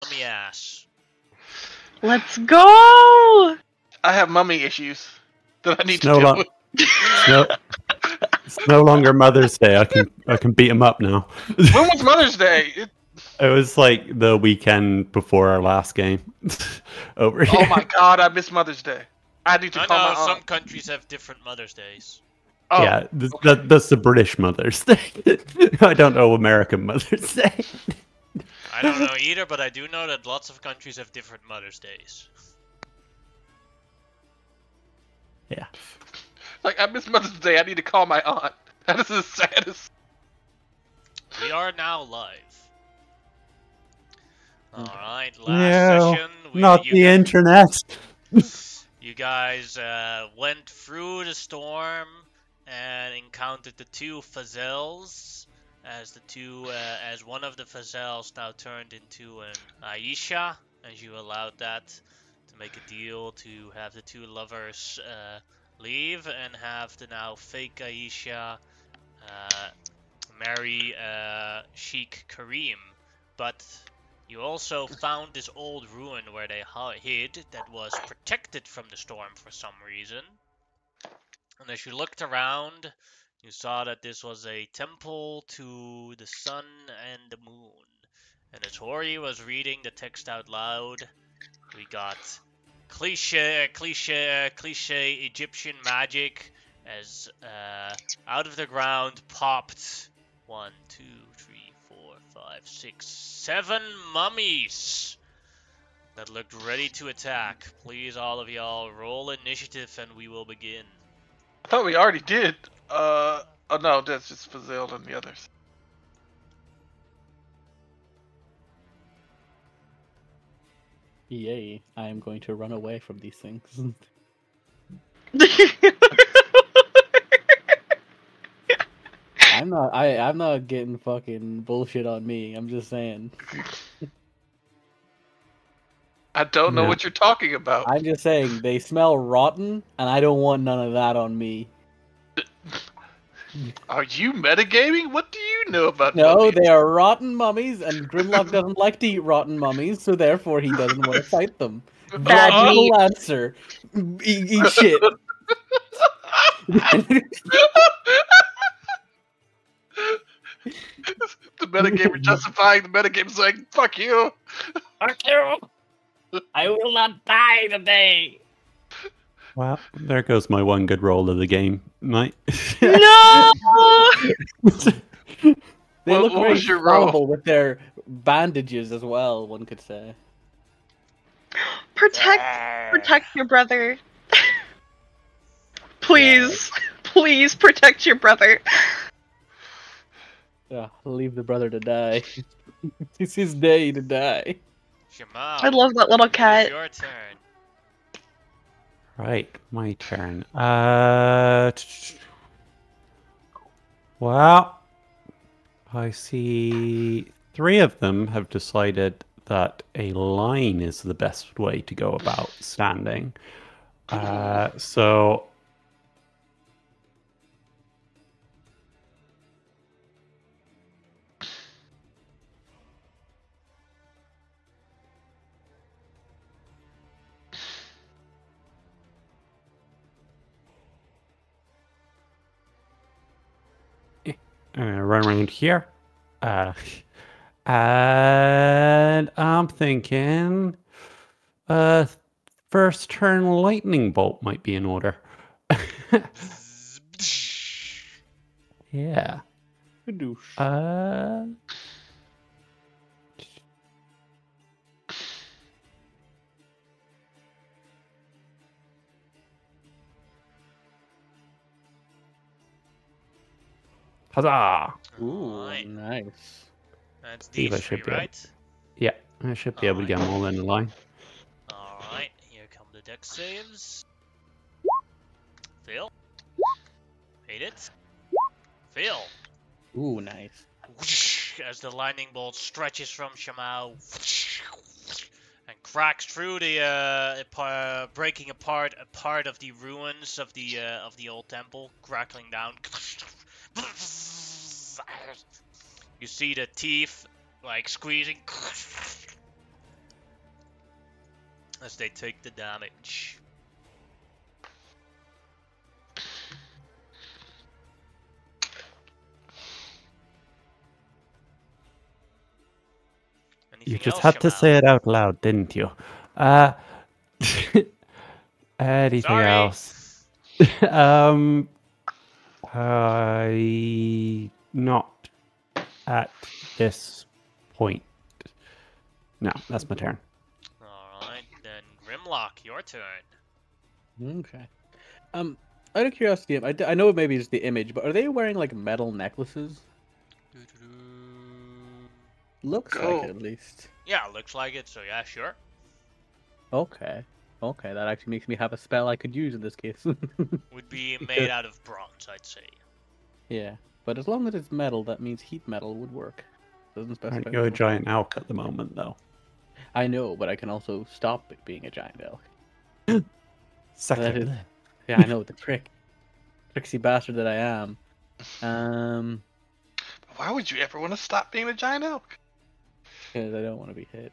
Mummy ass. Let's go! I have mummy issues that I need It's to no deal lo- with. It's no longer Mother's Day. I can beat him up now. When was Mother's Day? It was like the weekend before our last game. Over here. Oh my god, I miss Mother's Day. I need to I call know my some aunt. countries have different Mother's Days. Oh, Yeah, okay. that's the British Mother's Day. I don't know American Mother's Day. I don't know either, but I do know that lots of countries have different Mother's Days. Yeah. Like, I miss Mother's Day. I need to call my aunt. That is the saddest. We are now live. Alright, last No, session. not the internet. You guys went through the storm and encountered the two Fazels. As one of the Fazels now turned into an Aisha, as you allowed that to make a deal to have the two lovers leave and have the now fake Aisha marry Sheikh Karim. But you also found this old ruin where they hid that was protected from the storm for some reason. And as you looked around, you saw that this was a temple to the sun and the moon. And as Hori was reading the text out loud, we got cliche Egyptian magic as out of the ground popped 1, 2, 3, 4, 5, 6, 7 mummies that looked ready to attack. Please, all of y'all, roll initiative and we will begin. I thought we already did. Oh no, that's just Fazil and the others. Yay, I am going to run away from these things. I'm not getting fucking bullshit on me. I'm just saying. I don't know what you're talking about. I'm just saying they smell rotten, and I don't want none of that on me. Are you metagaming? What do you know about No, mummies? they are rotten mummies, and Grimlock doesn't like to eat rotten mummies, so therefore he doesn't want to fight them. Bad meat. Logical answer. Eat shit. The metagamer justifying the metagame saying, fuck you! Fuck you! I will not die today! Well, there goes my one good roll of the game, mate. No! They look What very was your roll? vulnerable with their bandages as well, one could say. Protect your brother. Please, please protect your brother. Yeah, leave the brother to die. It's his day to die. Jamal, I love that little it's cat. your turn. Right, my turn. Well, I see 3 of them have decided that a line is the best way to go about standing. So run around here. And I'm thinking first turn lightning bolt might be in order. Yeah. Huzzah! Ooh, Alright. nice. That's Steve, I these should three, be able- right? Yeah, I should be able to get them all in the line. Alright, here come the deck saves. Fail. Hate it. Fail. Ooh, nice. As the lightning bolt stretches from Shamao and cracks through the breaking apart a part of the ruins of the old temple, crackling down. You see the teeth like squeezing as they take the damage. You Anything just else, had to say Shamal? it out loud, didn't you? Anything Sorry. else? I not at this point. No, that's my turn. Alright, then Grimlock, your turn. Okay. Out of curiosity, I know it maybe is the image, but are they wearing like metal necklaces? Looks like it, at least. Yeah, looks like it, so yeah, sure. Okay. Okay, that actually makes me have a spell I could use in this case. Would be made out of bronze, I'd say. Yeah, but as long as it's metal, that means heat metal would work. Doesn't specify. Aren't you a what. giant elk at the moment, though? I know, but I can also stop it being a giant elk. Sucker. That is- Yeah, I know the tricksy bastard that I am. Why would you ever want to stop being a giant elk? Because I don't want to be hit.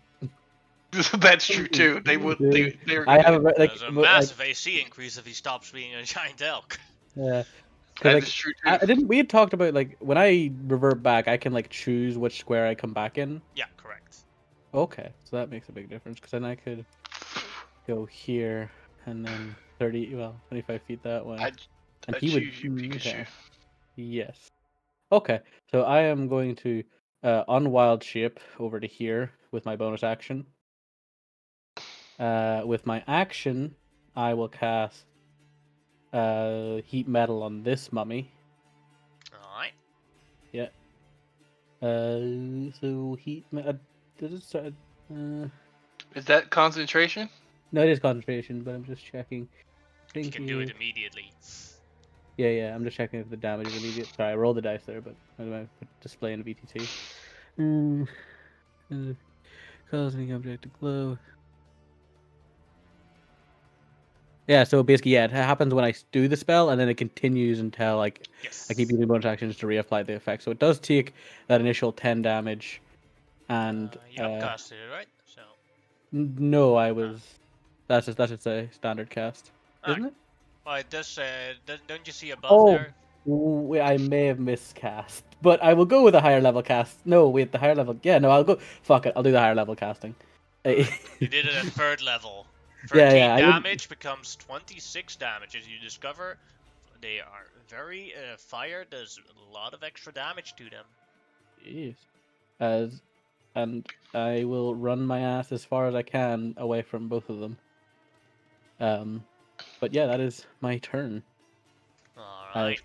That's true too. They would. They're I have a like, There's a like massive AC increase if he stops being a giant elk. yeah. 'Cause, That like, is true too. I didn't. We had talked about like when I revert back, I can like choose which square I come back in. Yeah, correct. Okay, so that makes a big difference because then I could go here and then 25 feet that way. I and I he would. choose you, Pikachu. Okay. Yes. Okay, so I am going to unwild shape over to here with my bonus action. With my action, I will cast heat metal on this mummy. Alright. Yeah. So heat metal. Does it start? Is that concentration? No, it is concentration, but I'm just checking. You Think can do it immediately. Yeah, I'm just checking if the damage is immediate. Sorry, I rolled the dice there, but I'm going to display in the VTT. Cause any object to glow. Yeah, so basically, yeah, it happens when I do the spell, and then it continues until like Yes. I keep using bonus actions to reapply the effect. So it does take that initial 10 damage, and You upcasted it, right? So. no, I was. That's just a standard cast, isn't it? Well, it does. Don't you see above Oh, there? I may have miscast, but I will go with a higher level cast. No, wait, the higher level. Yeah, no, I'll go. Fuck it, I'll do the higher level casting. You did it at third level. Yeah, 13 yeah, I wouldn't- damage becomes 26 damage. As you discover, they are very fire does a lot of extra damage to them. Jeez. And I will run my ass as far as I can away from both of them. But yeah, that is my turn. All right.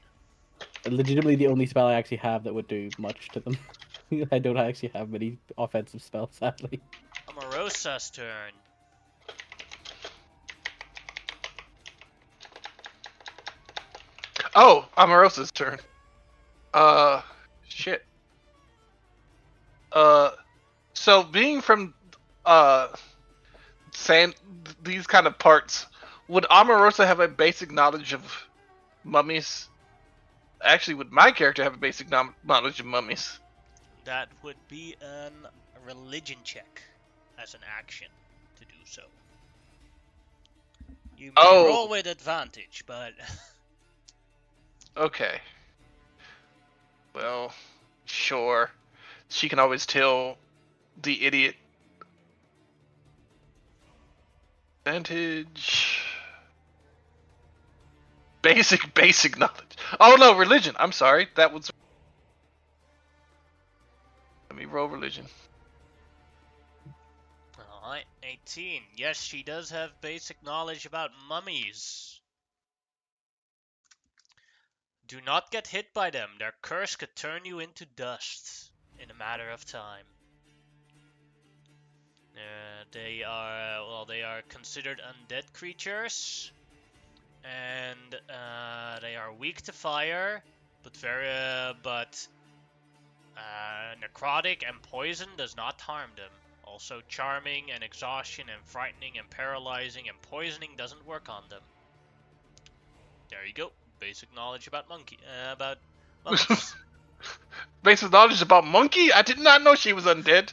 Legitimately, the only spell I actually have that would do much to them. I don't actually have many offensive spells, sadly. Amarosa's turn. Oh, Amarosa's turn. Shit. So being from these kind of parts, would Amarosa have a basic knowledge of mummies? Actually, would my character have a basic knowledge of mummies? That would be a religion check as an action to do so. You may roll with advantage, but Okay. Well, sure. She can always tell the idiot. Advantage. Basic knowledge. Oh no, religion. I'm sorry. That was. Let me roll religion. alright, 18. Yes, she does have basic knowledge about mummies. Do not get hit by them. Their curse could turn you into dust in a matter of time. They are considered undead creatures, and they are weak to fire, but necrotic and poison does not harm them. Also, charming and exhaustion and frightening and paralyzing and poisoning doesn't work on them. There you go. Basic knowledge about about monkeys. Basic knowledge about monkey? I did not know she was undead.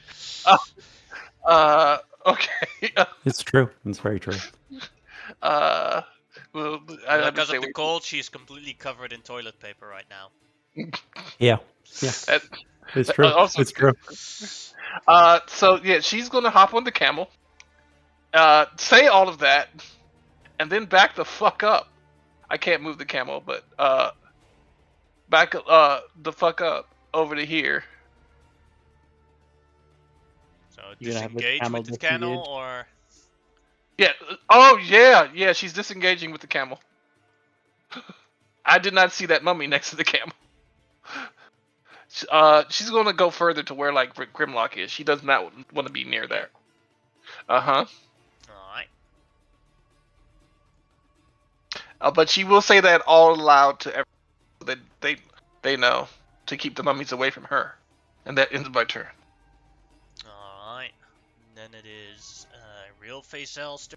Okay. It's true. It's very true. Well, I Because of understand the cold, she's completely covered in toilet paper right now. Yeah. Yeah. That- It's true. also It's true. So yeah, she's gonna hop on the camel, say all of that, and then back the fuck up. I can't move the camel, but back the fuck up over to here. So You're gonna have the disengage camel with the camel, disengage? or Yeah. Oh yeah. She's disengaging with the camel. I did not see that mummy next to the camel. She's gonna go further to where like Grimlock is. She does not want to be near there. Uh-huh. alright. But she will say that all aloud to everyone. They know to keep the mummies away from her. And that ends my turn. Alright. Then it is real face Elster,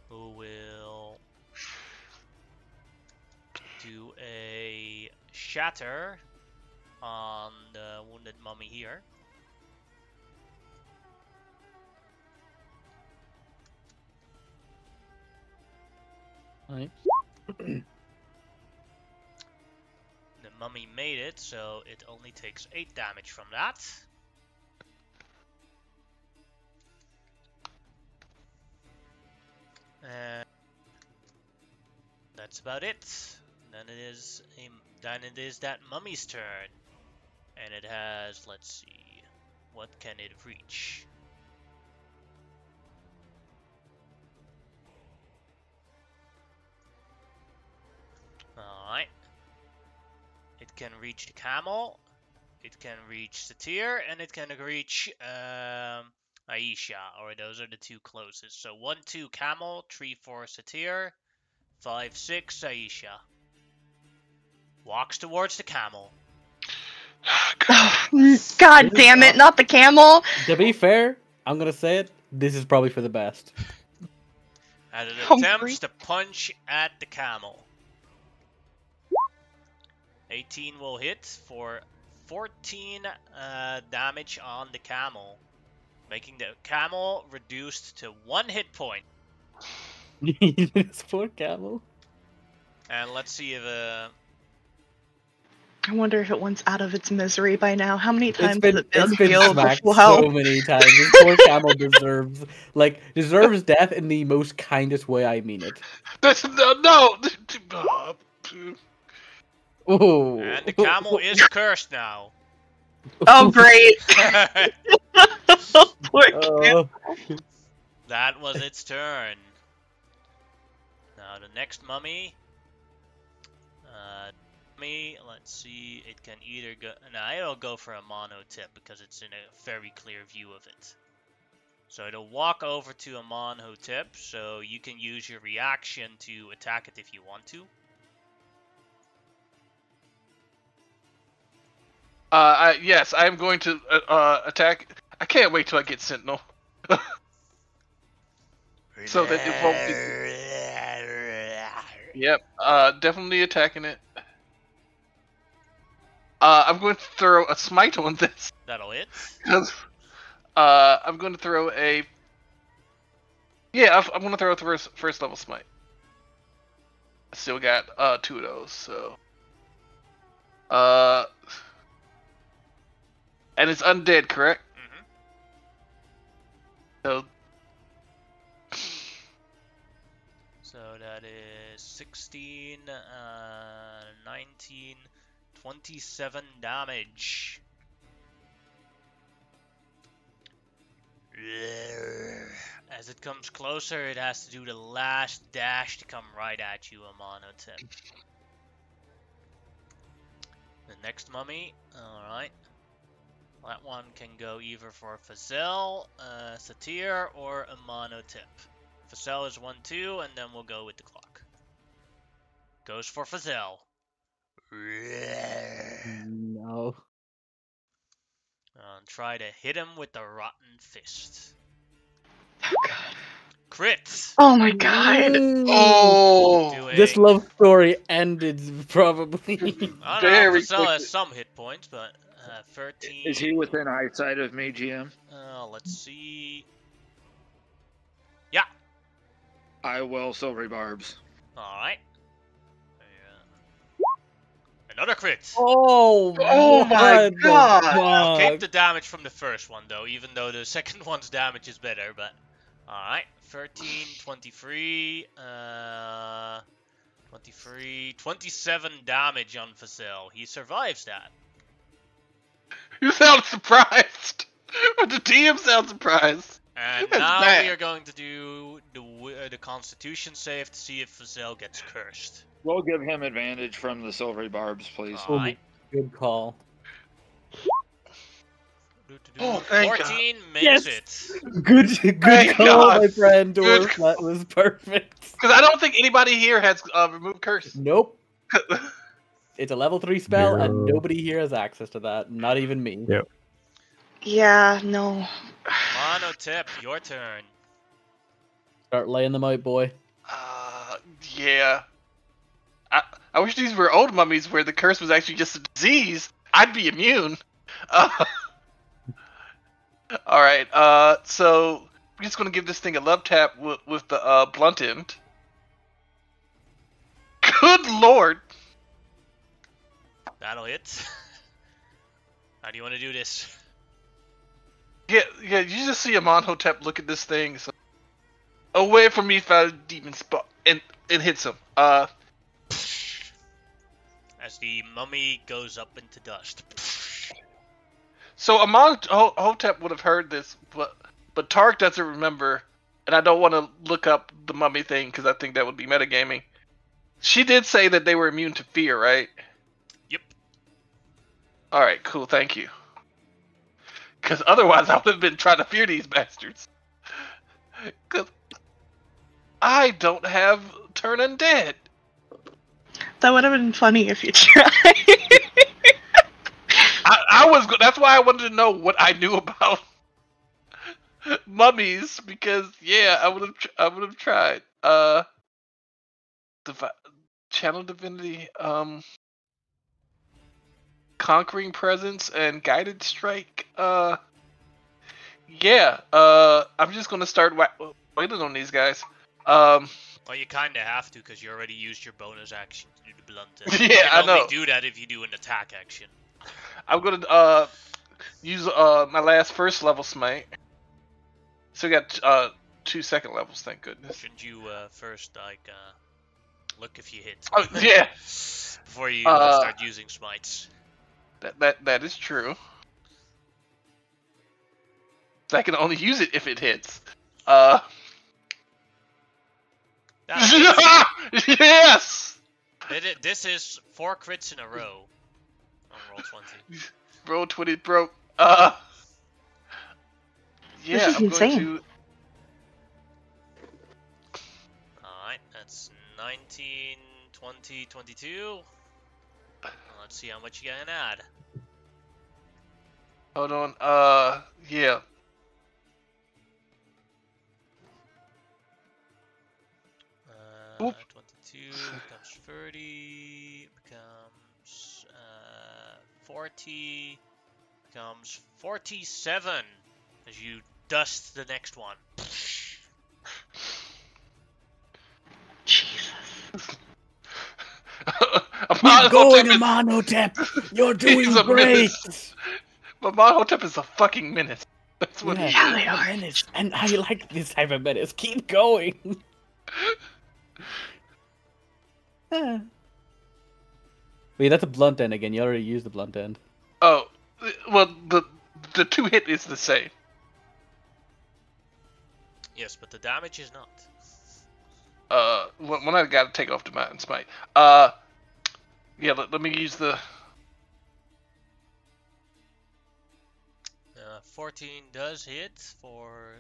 who will do a shatter on the wounded mummy here. Alright. The mummy made it, so it only takes 8 damage from that. And that's about it. Then it is that mummy's turn. And it has, let's see, what can it reach? Alright. It can reach the camel, it can reach Satyr, and it can reach Aisha, or those are the two closest. So 1-2 camel, 3-4 Satyr, 5-6 Aisha. Walks towards the camel. God damn it, not the camel! To be fair, I'm gonna say it. This is probably for the best. As it Humphrey. attempts to punch at the camel. 18 will hit for 14 damage on the camel, making the camel reduced to 1 hit point. This poor camel. And let's see if I wonder if it wants out of its misery by now. How many times It's been has it been smacked healed for full so health? many times. This poor camel deserves death in the most kindest way. I mean it. That's no. Oh. and the camel is cursed now. Oh, great. Poor camel. That was its turn. Now the next mummy. Let's see. It can either go. Now it'll go for a mono tip because it's in a very clear view of it. So it'll walk over to a mono tip. So you can use your reaction to attack it if you want to. Yes, I am going to attack. I can't wait till I get Sentinel. So that it won't be. Yep, definitely attacking it. I'm going to throw a smite on this. That'll hit. Because I'm going to throw a. Yeah, I'm going to throw a first level smite. I still got 2 of those, so. And it's undead, correct? Mm-hmm. So. So that is 16, 19, 27 damage. As it comes closer, it has to do the last dash to come right at you, a mono tip. The next mummy, alright. That one can go either for Fazel, Satyr, or a mono tip. Fazel is 1-2, and then we'll go with the clock. Goes for Fazel. No. And try to hit him with the rotten fist. Oh, God. Crit! Oh my god. Oh! Doing... This love story ended probably. I don't know, Very Fazel quickly. has some hit points, but 13. Is he within eyesight of me, GM? Let's see. Yeah. I will silvery barbs. Alright. Another crit. Oh, Oh my what the God. I'll keep fuck? the damage from the first one though, even though the second one's damage is better, but alright. 13, 23, 23, 27 damage on Facel. He survives that. You sound surprised. Or the DM sounds surprised. And That's now bad. we are going to do the Constitution save to see if Facel gets cursed. We'll give him advantage from the silvery barbs, please. Alright. Good call. Oh, thank God. 14 makes Yes! it. Good Thank call, God. my friend, Good Dwarf. That was perfect. Because I don't think anybody here has removed curse. Nope. It's a level 3 spell, and No. nobody here has access to that. Not even me. Yep. Yeah, no. Monotep, your turn. Start laying them out, boy. Yeah. I wish these were old mummies where the curse was actually just a disease. I'd be immune. Alright, so we're just gonna give this thing a love tap with the blunt end. Good lord! That'll hit. How do you want to do this? Yeah, you just see Amonhotep look at this thing. So, away from me, foul demon spot, and hits him. As the mummy goes up into dust. So Amonhotep would have heard this, but Tark doesn't remember, and I don't want to look up the mummy thing because I think that would be metagaming. She did say that they were immune to fear, right? Yep. Alright, cool, thank you. Because otherwise I would have been trying to fear these bastards. Because I don't have turn undead. That would have been funny if you tried. That's why I wanted to know what I knew about mummies, because yeah, I would have tried. Channel divinity, conquering presence and guided strike. Yeah. I'm just gonna start waiting on these guys. Well, you kind of have to because you already used your bonus action to do the blunt end. Yeah, you can I know. only do that if you do an attack action. I'm gonna use my last first level smite. So we got 2 second levels, thank goodness. Shouldn't you first look if you hit? Oh yeah, Before you start using smites. that is true. So I can only use it if it hits. Yes. This is 4 crits in a row. On roll 20. Roll 20 broke. Yeah, This is I'm insane. going to. Alright, that's 19, 20, 22. Let's see how much you can add. Hold on. Yeah. Oop. 22 becomes 30, becomes 40, becomes 47 as you dust the next one. Jesus. Keep going, Amonhotep! You're He's doing a great! menace. Amonhotep is a fucking menace. That's what he Yeah, is. they a are. menace. And I like this type of menace. Keep going! Wait, that's a blunt end again. You already used the blunt end. Oh, well, the 2 hit is the same. Yes, but the damage is not. When I gotta take off the mountain smite. Yeah, let me use the. 14 does hit for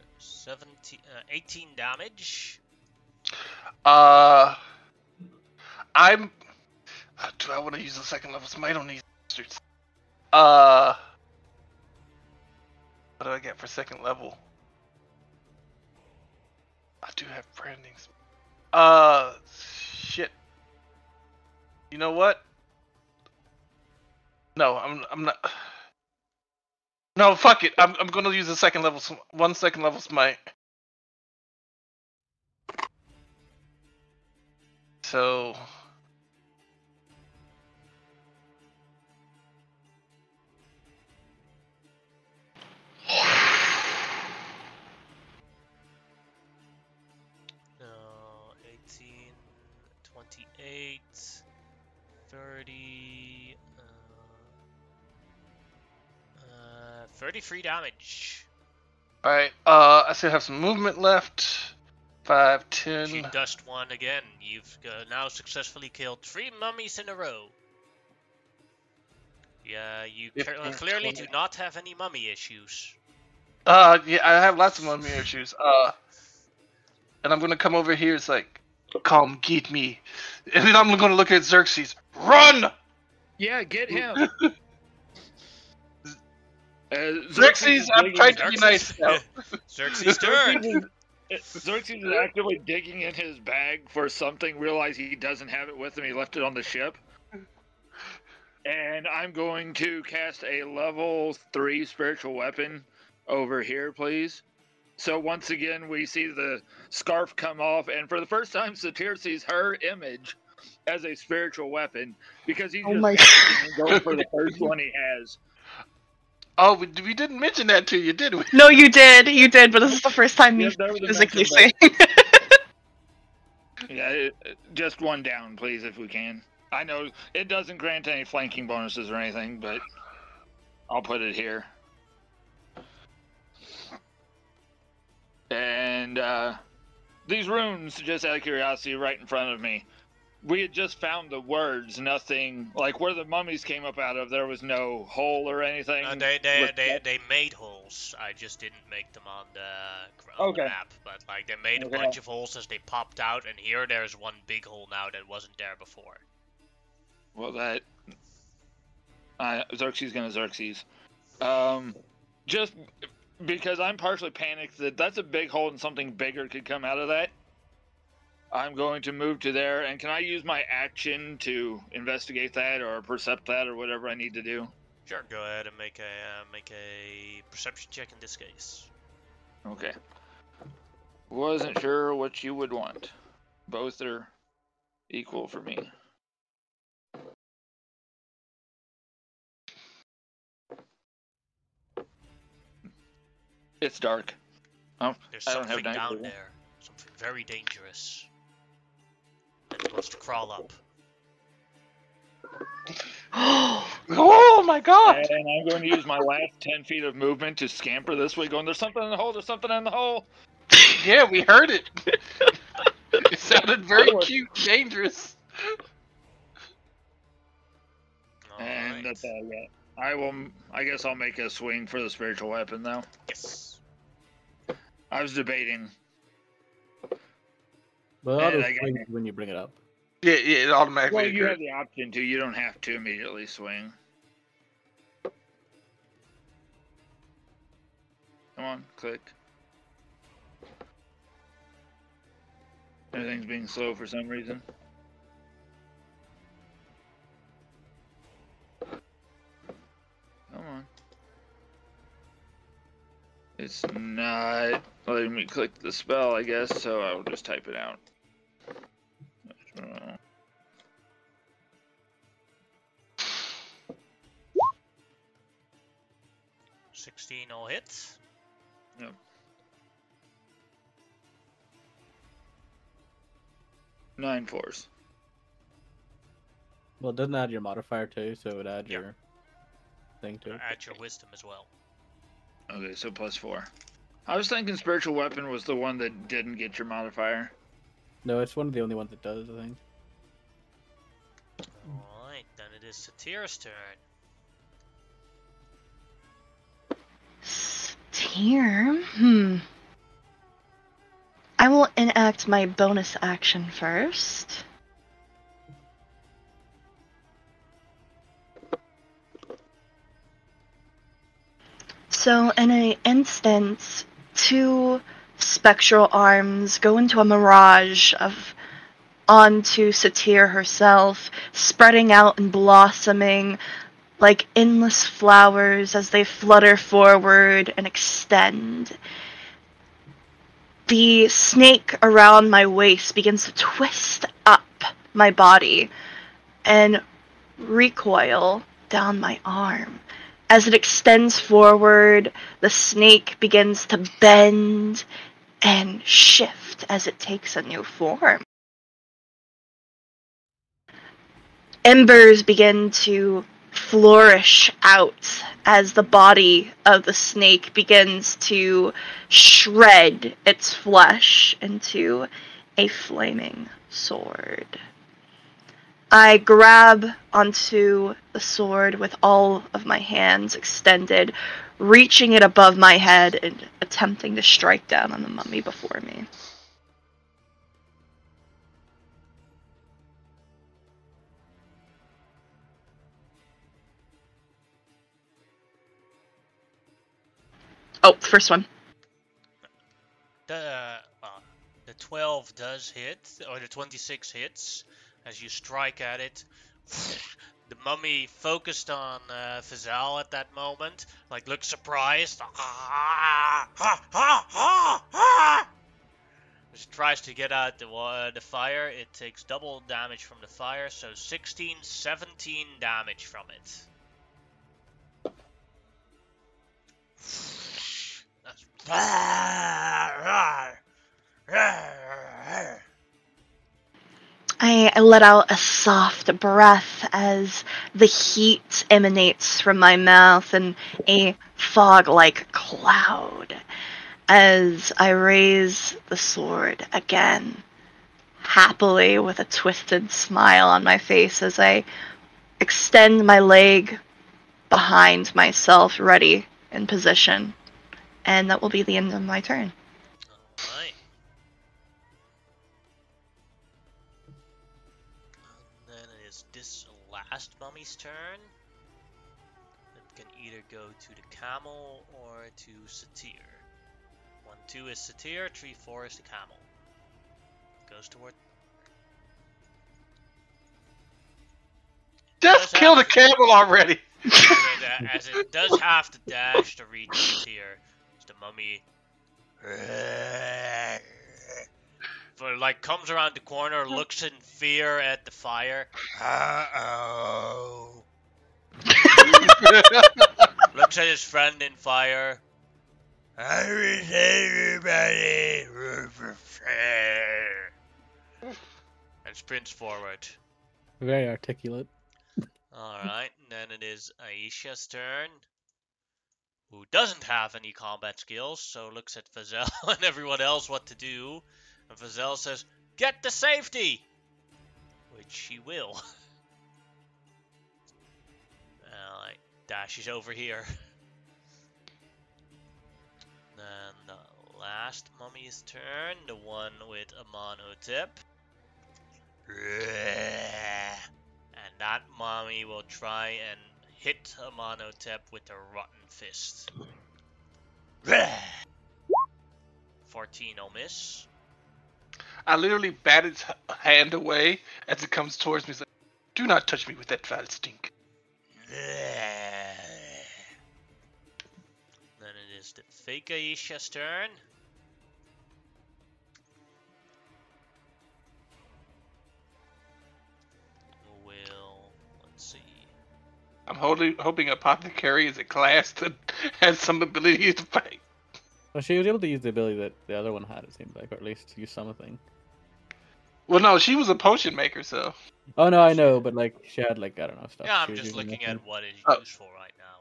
18 damage. I'm. Do I want to use the second level smite on these bastards? What do I get for second level? I do have branding. Shit. You know what? No, I'm not. No, fuck it. I'm gonna use a second level, 1 second level smite. So. No, 18, 28, 30, 33 damage. Alright, I still have some movement left. 5, 10. She dust one again. You've now successfully killed 3 mummies in a row. Yeah, you clearly do not have any mummy issues. Yeah, I have lots of mummy issues. And I'm gonna come over here. It's like, come get me. And then I'm gonna look at Xerxes. Run! Yeah, get him. Xerxes, I'm trying to be nice now. Xerxes' turn. Xerxes is actively digging in his bag for something, realize he doesn't have it with him, he left it on the ship. And I'm going to cast a level 3 spiritual weapon over here, please. So once again, we see the scarf come off, and for the first time, Satyr sees her image as a spiritual weapon, because he's just going for the first one he has. Oh, we didn't mention that to you, did we? No, you did, but this is the first time you there was a physically mention, saying. Yeah, just one down, please, if we can. I know it doesn't grant any flanking bonuses or anything, but I'll put it here. And these runes, just out of curiosity, right in front of me. We had just found the words, nothing like where the mummies came up out of. There was no hole or anything. They made holes. I just didn't make them on the map. But like they made a bunch of holes as they popped out, and here there's one big hole now that wasn't there before. Well, that Xerxes gonna Xerxes. Just because I'm partially panicked that that's a big hole and something bigger could come out of that. I'm going to move to there, and can I use my action to investigate that or percept that or whatever I need to do? Sure, go ahead and make a perception check in this case. Okay. Wasn't sure what you would want. Both are equal for me. It's dark. Oh, there's I don't something have down there. Something very dangerous. That wants to crawl up. Oh my god! And I'm going to use my last 10 feet of movement to scamper this way, going, there's something in the hole, there's something in the hole! Yeah, we heard it. It sounded very cute, dangerous. And that's all I got. I guess I'll make a swing for the spiritual weapon, though. Yes. I was debating. Well, I'll just swing when you bring it up. Yeah, it automatically Well, occurs. you have the option to. You don't have to immediately swing. Come on, click. Everything's being slow for some reason. Come on. It's not letting me click the spell, I guess, so I'll just type it out. 16 all hits. Yep. Nine fours. Well, it doesn't add your modifier too, so it would add your thing to it. Add your wisdom as well. Okay, so +4. I was thinking spiritual weapon was the one that didn't get your modifier. No, it's one of the only ones that does, I think. Alright, then it is Satyr's turn. Satyr? I will enact my bonus action first. So, in an instance, 2 spectral arms go into a mirage onto Satyr herself, spreading out and blossoming like endless flowers as they flutter forward and extend. The snake around my waist begins to twist up my body and recoil down my arm. As it extends forward, the snake begins to bend and shift as it takes a new form. Embers begin to flourish out as the body of the snake begins to shred its flesh into a flaming sword. I grab onto the sword with all of my hands extended, reaching it above my head and attempting to strike down on the mummy before me. Oh, first one. The 12 does hit, or the 26 hits. As you strike at it, the mummy focused on Fazal at that moment, like looks surprised. As it tries to get out the fire, it takes double damage from the fire, so 16, 17 damage from it. I let out a soft breath as the heat emanates from my mouth in a fog-like cloud as I raise the sword again, happily with a twisted smile on my face as I extend my leg behind myself, ready in position. And that will be the end of my turn. Alright. And then it is this last mummy's turn. It can either go to the camel or to Satyr. 1-2 is Satyr, 3-4 is the camel. Goes toward. Just kill the camel already! As it does have to dash to reach Satyr. The mummy comes around the corner, looks in fear at the fire. Uh-oh. Looks at his friend in fire. I wish everybody and sprints forward. Very articulate. Alright, then it is Aisha's turn, who doesn't have any combat skills, so looks at Fazell and everyone else what to do. And Fazell says, "Get to safety!" Which she will. Dashes over here. Then the last mummy's turn, the one with Amenhotep. And that mummy will try and hit Amenhotep with a rotten fist. 14 will miss. I literally bat its hand away as it comes towards me. Like, do not touch me with that foul stink. Then it is the fake Aisha's turn. Let's see. I'm hoping Apothecary is a class that has some ability to fight. Well, she was able to use the ability that the other one had, it seemed like, or at least use something. Well, no, she was a potion maker, so. Oh, no, I know, but, like, she had, like, I don't know, stuff. Yeah, she I'm was just using looking that at thing. what is useful right now.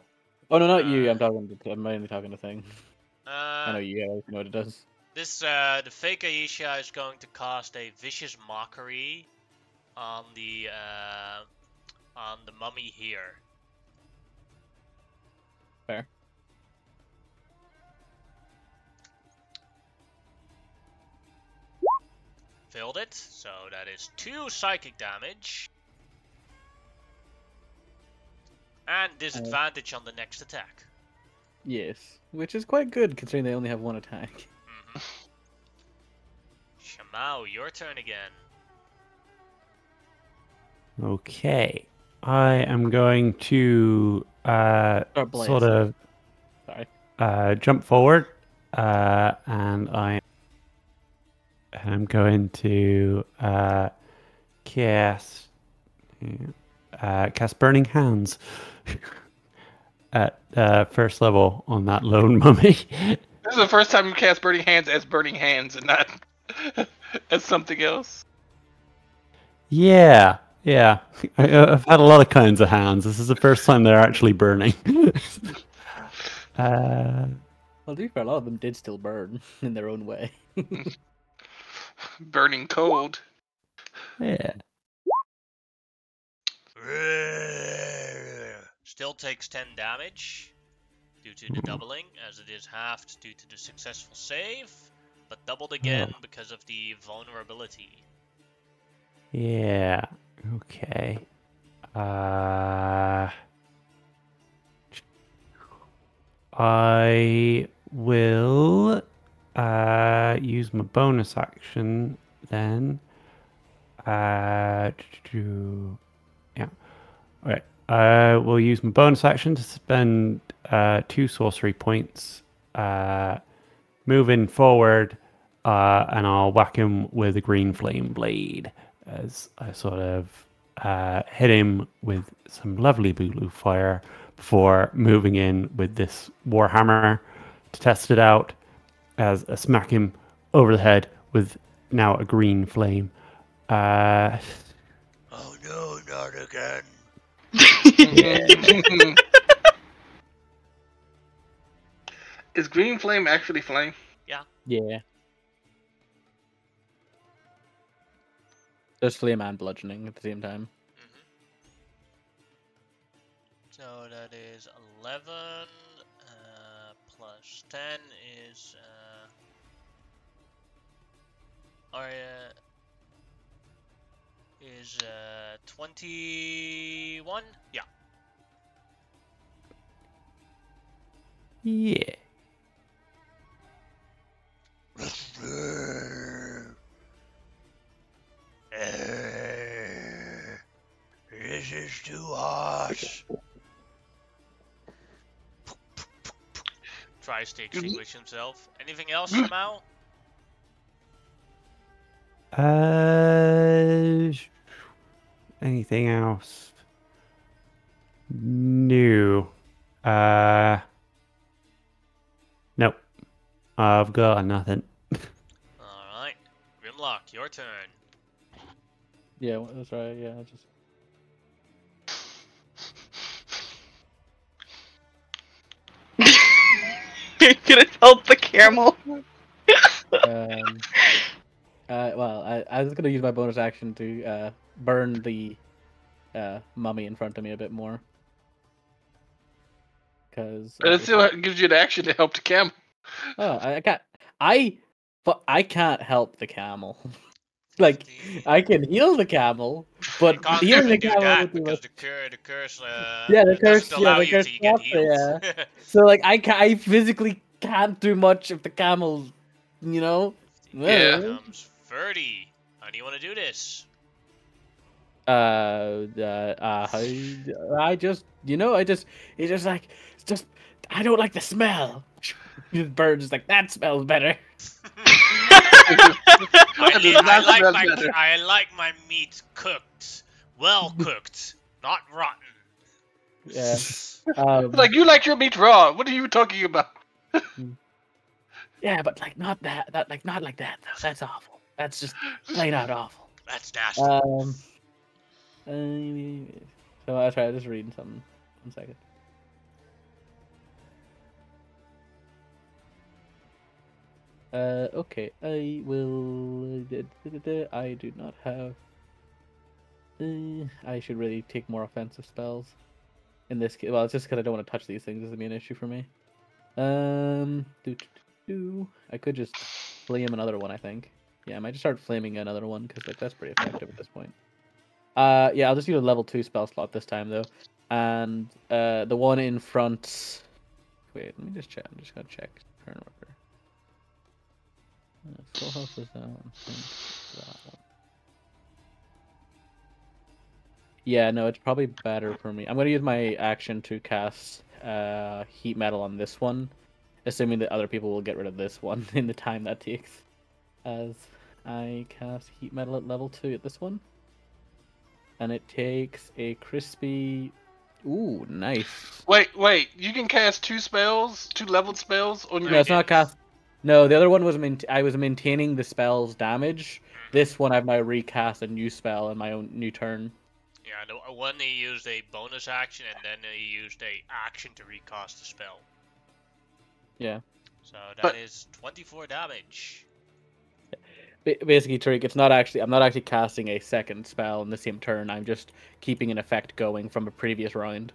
Oh, no, not you. I'm mainly talking to Thing. I know Uh, you know what it does. the fake Aisha is going to cast a vicious mockery on the mummy here. Fair. Failed it, so that is 2 psychic damage. And disadvantage on the next attack. Yes, which is quite good considering they only have one attack. Shamao, your turn again. Okay. I am going to Start sort blazing. of Sorry. jump forward, and I'm going to cast cast Burning Hands at first level on that lone mummy. This is the first time you cast Burning Hands as Burning Hands and not as something else. Yeah. I've had a lot of kinds of hands. This is the first time they're actually burning. Well, to be fair, a lot of them did still burn in their own way. Burning cold. Yeah. Still takes 10 damage due to the doubling, as it is halved due to the successful save, but doubled again because of the vulnerability. Yeah. Okay. I will use my bonus action then. Yeah. Alright. I will use my bonus action to spend 2 sorcery points. Moving forward, and I'll whack him with a green flame blade as I sort of hit him with some lovely blue fire before moving in with this warhammer to test it out as I smack him over the head with now a green flame. Oh no, not again. Is green flame actually flame? Yeah. There's flame and bludgeoning at the same time. So that is 11 plus 10 is is 21. Yeah. Yeah. This is too harsh. Tries to extinguish himself. Anything else, Mao? Anything else? No. Nope. I've got nothing. Alright. Grimlock, your turn. Yeah, that's right. Yeah, I just. You're gonna help the camel. Well, I was gonna use my bonus action to burn the mummy in front of me a bit more. Because It still gives you an action to help the camel. oh, I can't help the camel. Like I can heal the camel, but You can't healing really the do camel that would be because much. the curse The curse, doesn't allow the you curse to get stops it, healed. So like I physically can't do much if the camel, you know. Yeah. Becomes 30. How do you want to do this? I just, it's just like, I don't like the smell. Just bird is like, that smells better. I like my meat cooked, well cooked, not rotten. Yeah. Like you like your meat raw. What are you talking about? Yeah, but like not like that though. That's awful. That's just plain out awful. That's nasty. So I try just reading something. 1 second. Okay, I will. I do not have. I should really take more offensive spells. In this case, well, it's just because I don't want to touch these things. This is be an issue for me. I could just flame another one. I think. Yeah, I might just start flaming another one because like that's pretty effective at this point. Yeah, I'll just use a level 2 spell slot this time though, and the one in front. Wait, let me just check. I'm just gonna check turn order. Full health is that one. That one. Yeah, no, it's probably better for me. I'm gonna use my action to cast heat metal on this one, assuming that other people will get rid of this one in the time that takes. As I cast heat metal at level 2 at this one, and it takes a crispy. Ooh, nice. Wait. You can cast 2 leveled spells on your. No, it's not cast. No, the other one was I was maintaining the spell's damage. This one, I have my recast a new spell in my own new turn. Yeah, the one he used a bonus action, and then he used a action to recast the spell. Yeah. So that is 24 damage. Basically, Tariq, it's not actually. I'm not actually casting a second spell in the same turn. I'm just keeping an effect going from a previous round.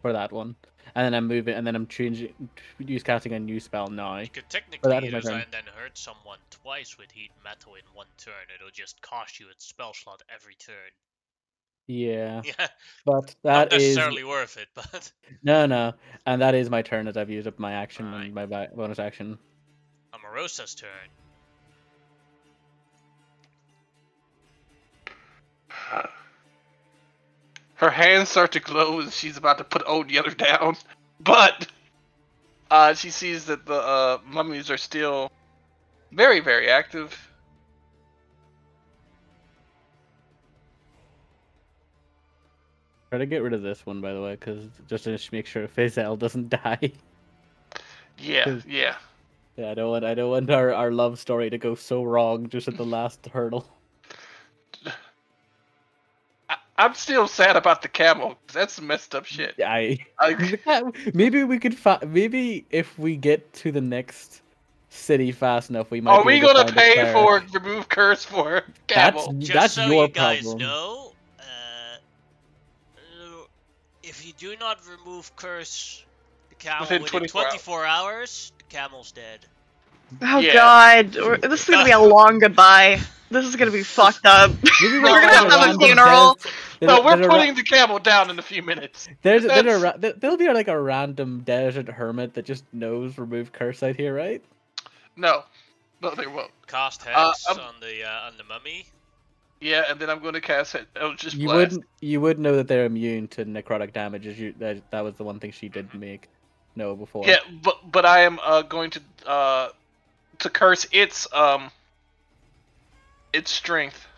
For that one, and then I'm moving, and then I'm casting a new spell now. You could But technically that is my use turn. that and then hurt someone twice with heat metal in one turn. It'll just cost you its spell slot every turn. Yeah, Yeah, but not that is necessarily worth it, but no, and that is my turn as I've used up my action Alright. and my bonus action. Amarosa's turn. Her hands start to glow as she's about to put Old Yeller down, but she sees that the mummies are still very, very active. Try to get rid of this one, by the way, because just to make sure Faisal doesn't die. Yeah. Yeah, I don't want our love story to go so wrong just at the last hurdle. I'm still sad about the camel. That's some messed up shit. Maybe we could maybe if we get to the next city fast enough, we might. Are be we able to gonna find a pay cleric. for remove curse for camel? Just That's so your you guys problem. know, if you do not remove curse the camel Within within 24 24 hours, the camel's dead. Oh Yeah. god, this is gonna be a long goodbye. This is gonna be fucked up. Maybe No, We're gonna have to have a funeral. No, we're putting the camel down in a few minutes. There'll be like a random desert hermit that just knows remove curse out here, right? No, they won't. Cast hex I'm- on the mummy. Yeah, and then I'm going to cast it. Oh, just You blast. would know that they're immune to necrotic damage. That was the one thing she did make know before. Yeah, but I am going to curse its strength.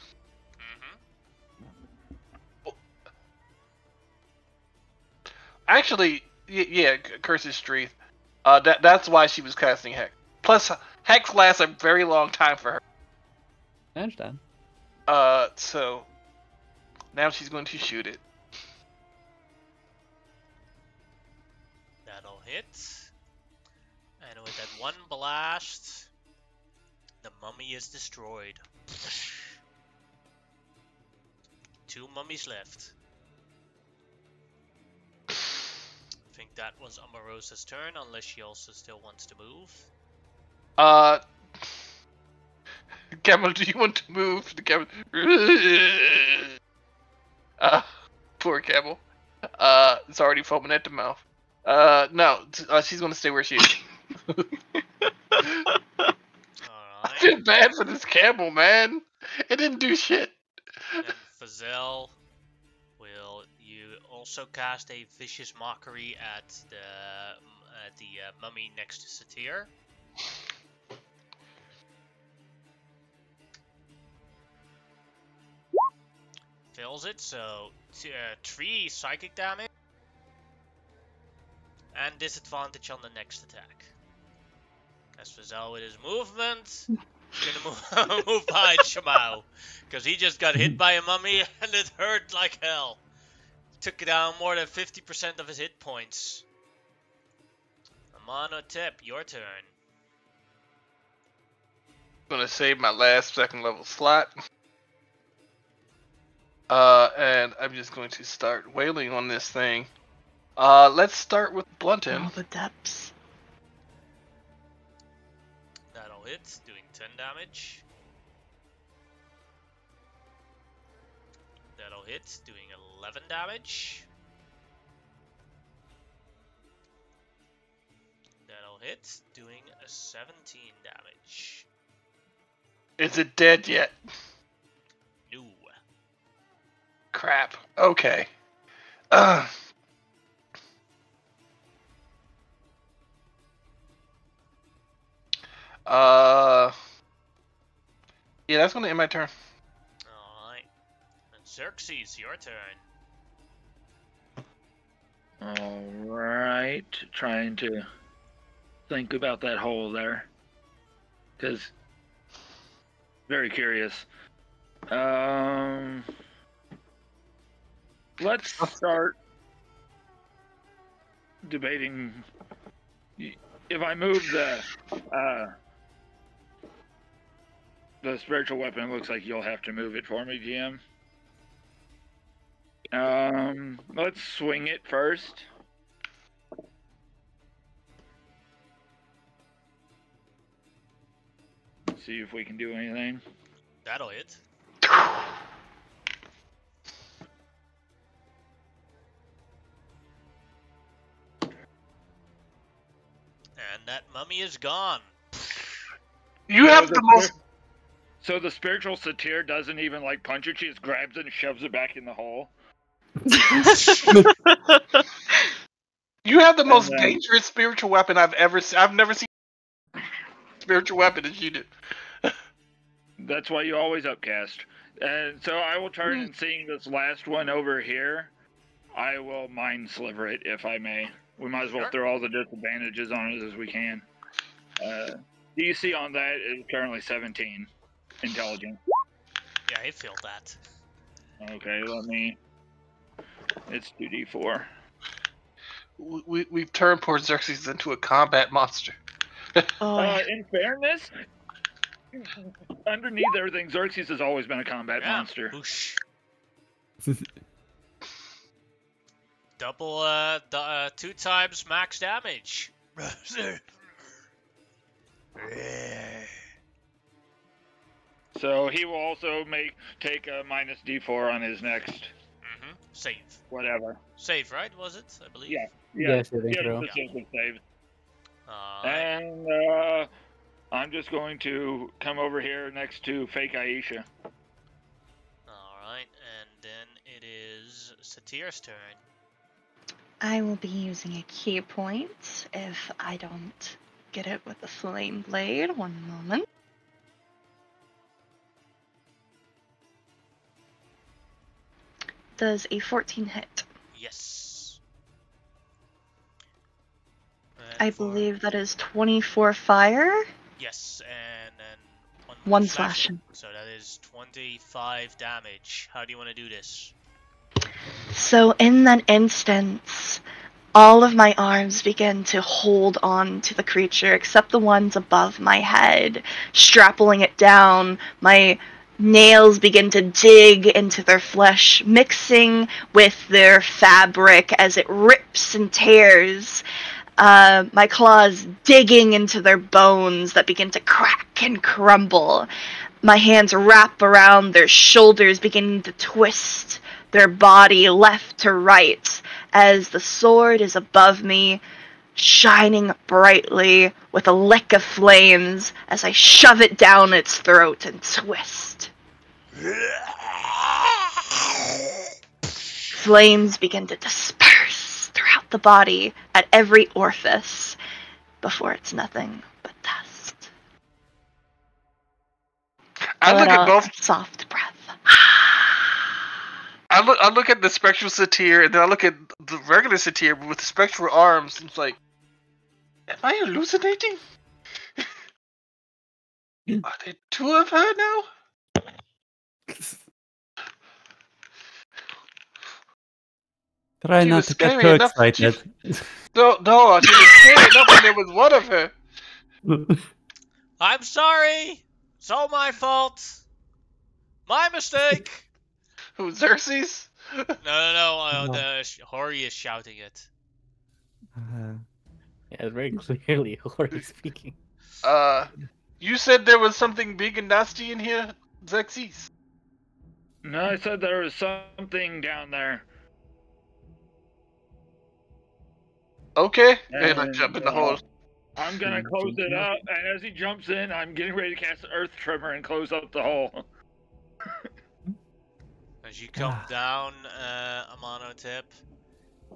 Actually, yeah, curse its strength. That's why she was casting hex. Plus, hex lasts a very long time for her. I understand. So now she's going to shoot it. That'll hit. And with that one blast, the mummy is destroyed. 2 mummies left. I think that was Amarosa's turn, unless she also still wants to move. Camel, do you want to move? The camel. Poor camel. It's already foaming at the mouth. No, she's gonna stay where she is. I feel bad for this camel, man. It didn't do shit. And Fazel, will you also cast a vicious mockery at the mummy next to Satir? Fails it, so 3 psychic damage. And disadvantage on the next attack. As Fazel with his movement, he's gonna move behind Shamao. Because he just got hit by a mummy and it hurt like hell. Took down more than 50% of his hit points. Amonotep, your turn. Gonna save my last 2nd level slot. And I'm just going to start wailing on this thing. Let's start with Blunton. All the depths. That'll hit, doing 10 damage. That'll hit, doing 11 damage. That'll hit, doing 17 damage. Is it dead yet? No. crap. Okay. Uh. Yeah, that's gonna end my turn. Alright. And Xerxes, your turn. Alright. Trying to think about that hole there. Because, very curious. Let's start debating. If I move the spiritual weapon, it looks like you'll have to move it for me, GM. Let's swing it first. See if we can do anything. That'll hit. And that mummy is gone. You have the most. So the spiritual satyr doesn't even like punch it; she just grabs it and shoves it back in the hole. You have the most then- dangerous spiritual weapon I've ever seen. I've never seen spiritual weapon as you do. That's why you always upcast. And so I will turn and seeing this last one over here, I will mind sliver it if I may. We might as well Sure. throw all the disadvantages on it as we can. DC on that is currently 17. Intelligence. Yeah, he filled that. Okay, let me. It's 2d4. We've turned poor Xerxes into a combat monster. Oh, In fairness, underneath everything, Xerxes has always been a combat Yeah. monster. Whoosh. Double, 2 times max damage. So he will also take a minus d4 on his next Save. whatever. Save, right? Was it? I believe. Yeah. Yes, I think Yeah, so. it's a save. Alright. And I'm just going to come over here next to fake Aisha. Alright, and then it is Satyr's turn. I will be using a key point if I don't get it with the flame blade. One moment. Does a 14 hit? Yes. And I for- believe that is 24 fire. Yes, and then One slashing. So that is 25 damage. How do you want to do this? So in that instance, all of my arms begin to hold on to the creature except the ones above my head, strapping it down. My nails begin to dig into their flesh, mixing with their fabric as it rips and tears. My claws digging into their bones that begin to crack and crumble. My hands wrap around their shoulders, beginning to twist their body left to right as the sword is above me, shining brightly with a lick of flames as I shove it down its throat and twist. Flames begin to disperse throughout the body at every orifice before it's nothing but dust. I look Let at out both. a soft breath. I look at the spectral satyr, and then I look at the regular satyr with the spectral arms. And it's like, am I hallucinating? Are there two of her now? Try She not was to get scary too enough. excited. No, she was scary enough when there was one of her. I'm sorry! It's all my fault! My mistake! Who, Xerxes? No, No. Hori is shouting it. Yeah, it's very clearly Hori speaking. You said there was something big and nasty in here, Xerxes? No, I said there was something down there. Okay, and I jump in the hole. I'm gonna close it up, and as he jumps in, I'm getting ready to cast Earth Tremor and close up the hole. As you come down Amonotip,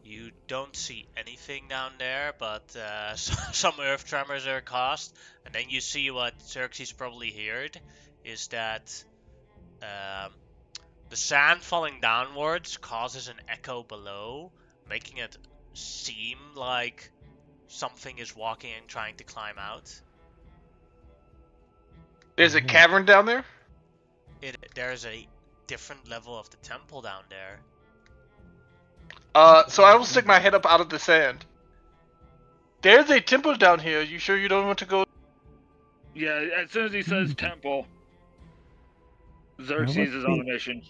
you don't see anything down there, but some earth tremors are caused, and then you see what Xerxes probably heard, is that the sand falling downwards causes an echo below, making it seem like something is walking and trying to climb out. There's a cavern down there? There's a different level of the temple down there. So I will stick my head up out of the sand. There's a temple down here. You sure you don't want to go? Yeah, as soon as he says temple, Xerxes is on a mission.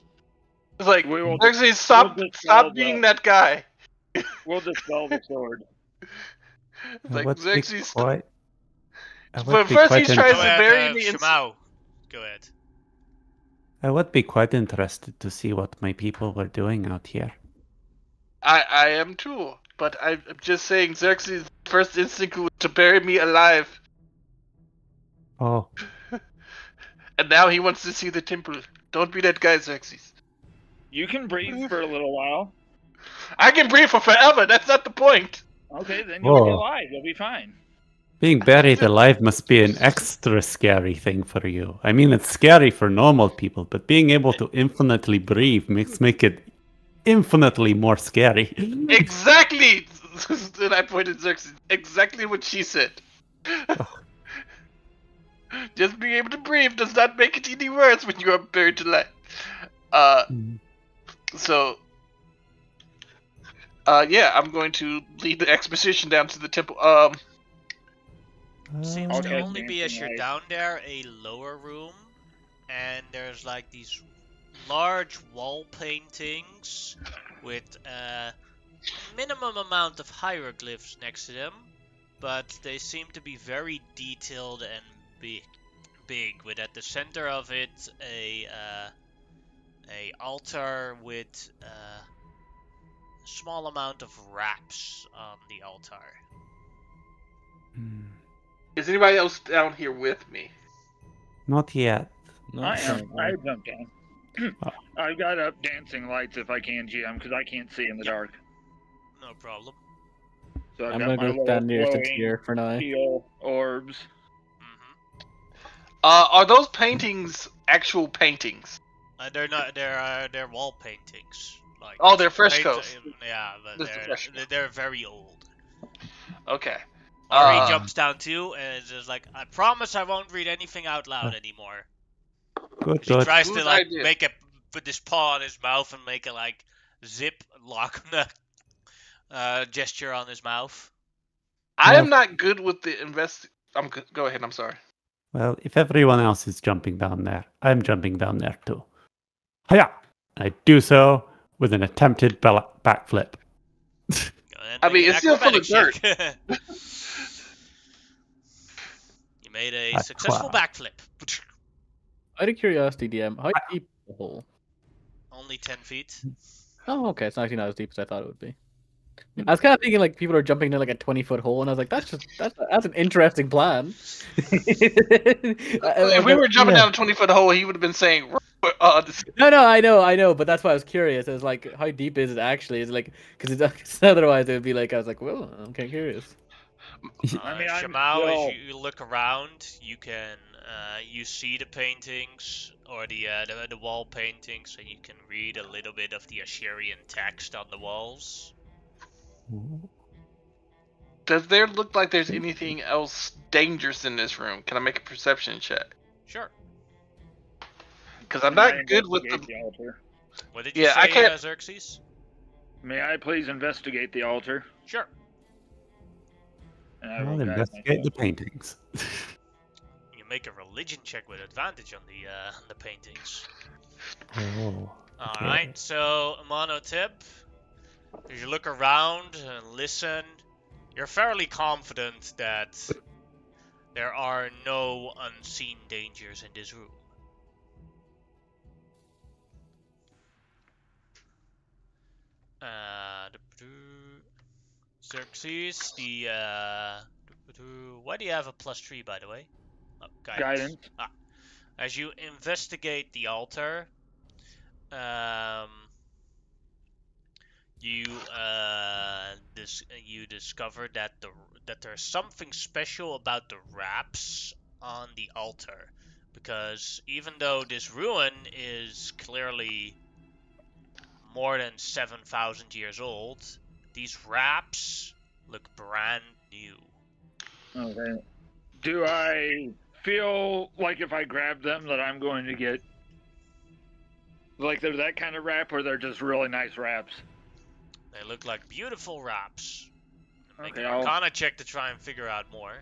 It's like, We will- Xerxes, stop dispel being that guy. We'll dispel the sword. It's like, Xerxes, But But first he tries Go to ahead, bury me in... Shimao. Go ahead. I would be quite interested to see what my people were doing out here. I am too, but I'm just saying Xerxes' first instinct was to bury me alive. Oh, And now he wants to see the temple. Don't be that guy, Xerxes. You can breathe for a little while. I can breathe for forever, that's not the point. Okay, then you'll be Whoa. alive. You'll be fine. being buried alive must be an extra scary thing for you. I mean, it's scary for normal people, but being able to infinitely breathe make it infinitely more scary. Exactly! And I pointed Xerxes. Exactly what she said. Just being able to breathe does not make it any worse when you are buried alive. So, yeah, I'm going to lead the expedition down to the temple. Seems to Okay, only be as you're nice. down there a lower room, and there's like these large wall paintings with a minimum amount of hieroglyphs next to them, but they seem to be very detailed and big, with at the center of it a altar with a small amount of wraps on the altar. Is anybody else down here with me? Not yet. Not I am. currently. I jumped down. I've got up dancing lights if I can, GM, because I can't see in the dark. No problem. So I've I'm got gonna my go little stand nearest the glowing tier for now. steel orbs. Are those paintings actual paintings? They're not. They're wall paintings. Like Oh, they're frescoes. Yeah, but Just a fresco. they're very old. Okay. Ari jumps down too and is just like, I promise I won't read anything out loud anymore. Good, He good. tries to Good like idea. make put his paw on his mouth and make a like zip lock gesture on his mouth. I Well- am not good with the I'm good. Go ahead, I'm sorry. Well, if everyone else is jumping down there, I'm jumping down there too. Hiya! I do so with an attempted backflip. Go ahead, I make mean, an it's still full of acrobatics check. You made a That's successful wow. backflip. Out of curiosity, DM, how deep is the hole? Only 10 feet. Oh, okay. It's actually not as deep as I thought it would be. I was kind of thinking like people are jumping into like a 20-foot hole, and I was like, that's an interesting plan. If we were jumping down a 20-foot hole, he would have been saying, No, I know, but that's why I was curious. It was like, how deep is it actually? Is it like, because otherwise it would be like, I was like, well, I'm kind of curious. I mean, I'm Shamao, still- as you look around, you can you see the paintings or the wall paintings, and you can read a little bit of the Assyrian text on the walls. Does there look like there's anything else dangerous in this room? Can I make a perception check? Sure. Because I'm May I not good with investigate the... altar? What did you Yeah, I say, can't- Xerxes? May I please investigate the altar? Sure. And I I'll will guide investigate the myself. paintings. You make a religion check with advantage on the paintings. Oh. All right. So, monotip. As you look around and listen, you're fairly confident that there are no unseen dangers in this room. Xerxes, why do you have a +3, by the way? Oh, guidance. Guidance. As you investigate the altar, um, you discover that there's something special about the wraps on the altar, because even though this ruin is clearly more than 7,000 years old, these wraps look brand new. Okay. Do I feel like if I grab them that I'm going to get like they're that kind of wrap, or they're just really nice wraps? They look like beautiful wraps. Make Okay, an I'll Arcana check to try and figure out more.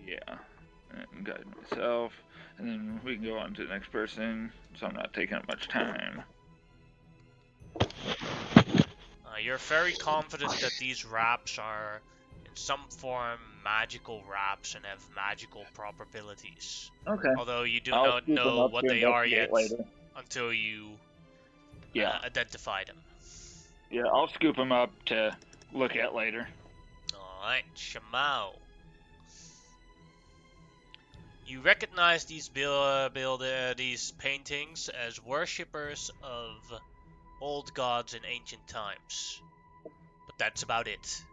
yeah, and guide myself, and then we can go on to the next person. So I'm not taking up much time. You're very confident that these wraps are in some form magical wraps and have magical probabilities. Okay. Although you do I'll not scoop them know up what to they are investigate yet later. until you Yeah. identify them. Yeah, I'll scoop them up to look at later. Alright, Shamao. You recognize these these paintings as worshippers of old gods in ancient times. But that's about it.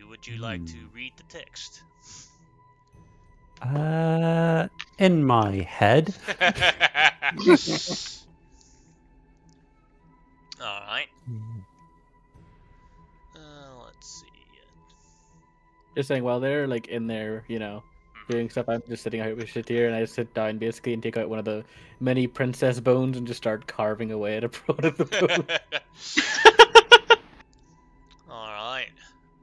Would you like to read the text? In my head. Alright. Let's see. Just saying, while they're like in there, doing stuff, I'm just sitting out with shit here, and I just sit down basically and take out one of the many princess bones and just start carving away at one of the bones. Alright.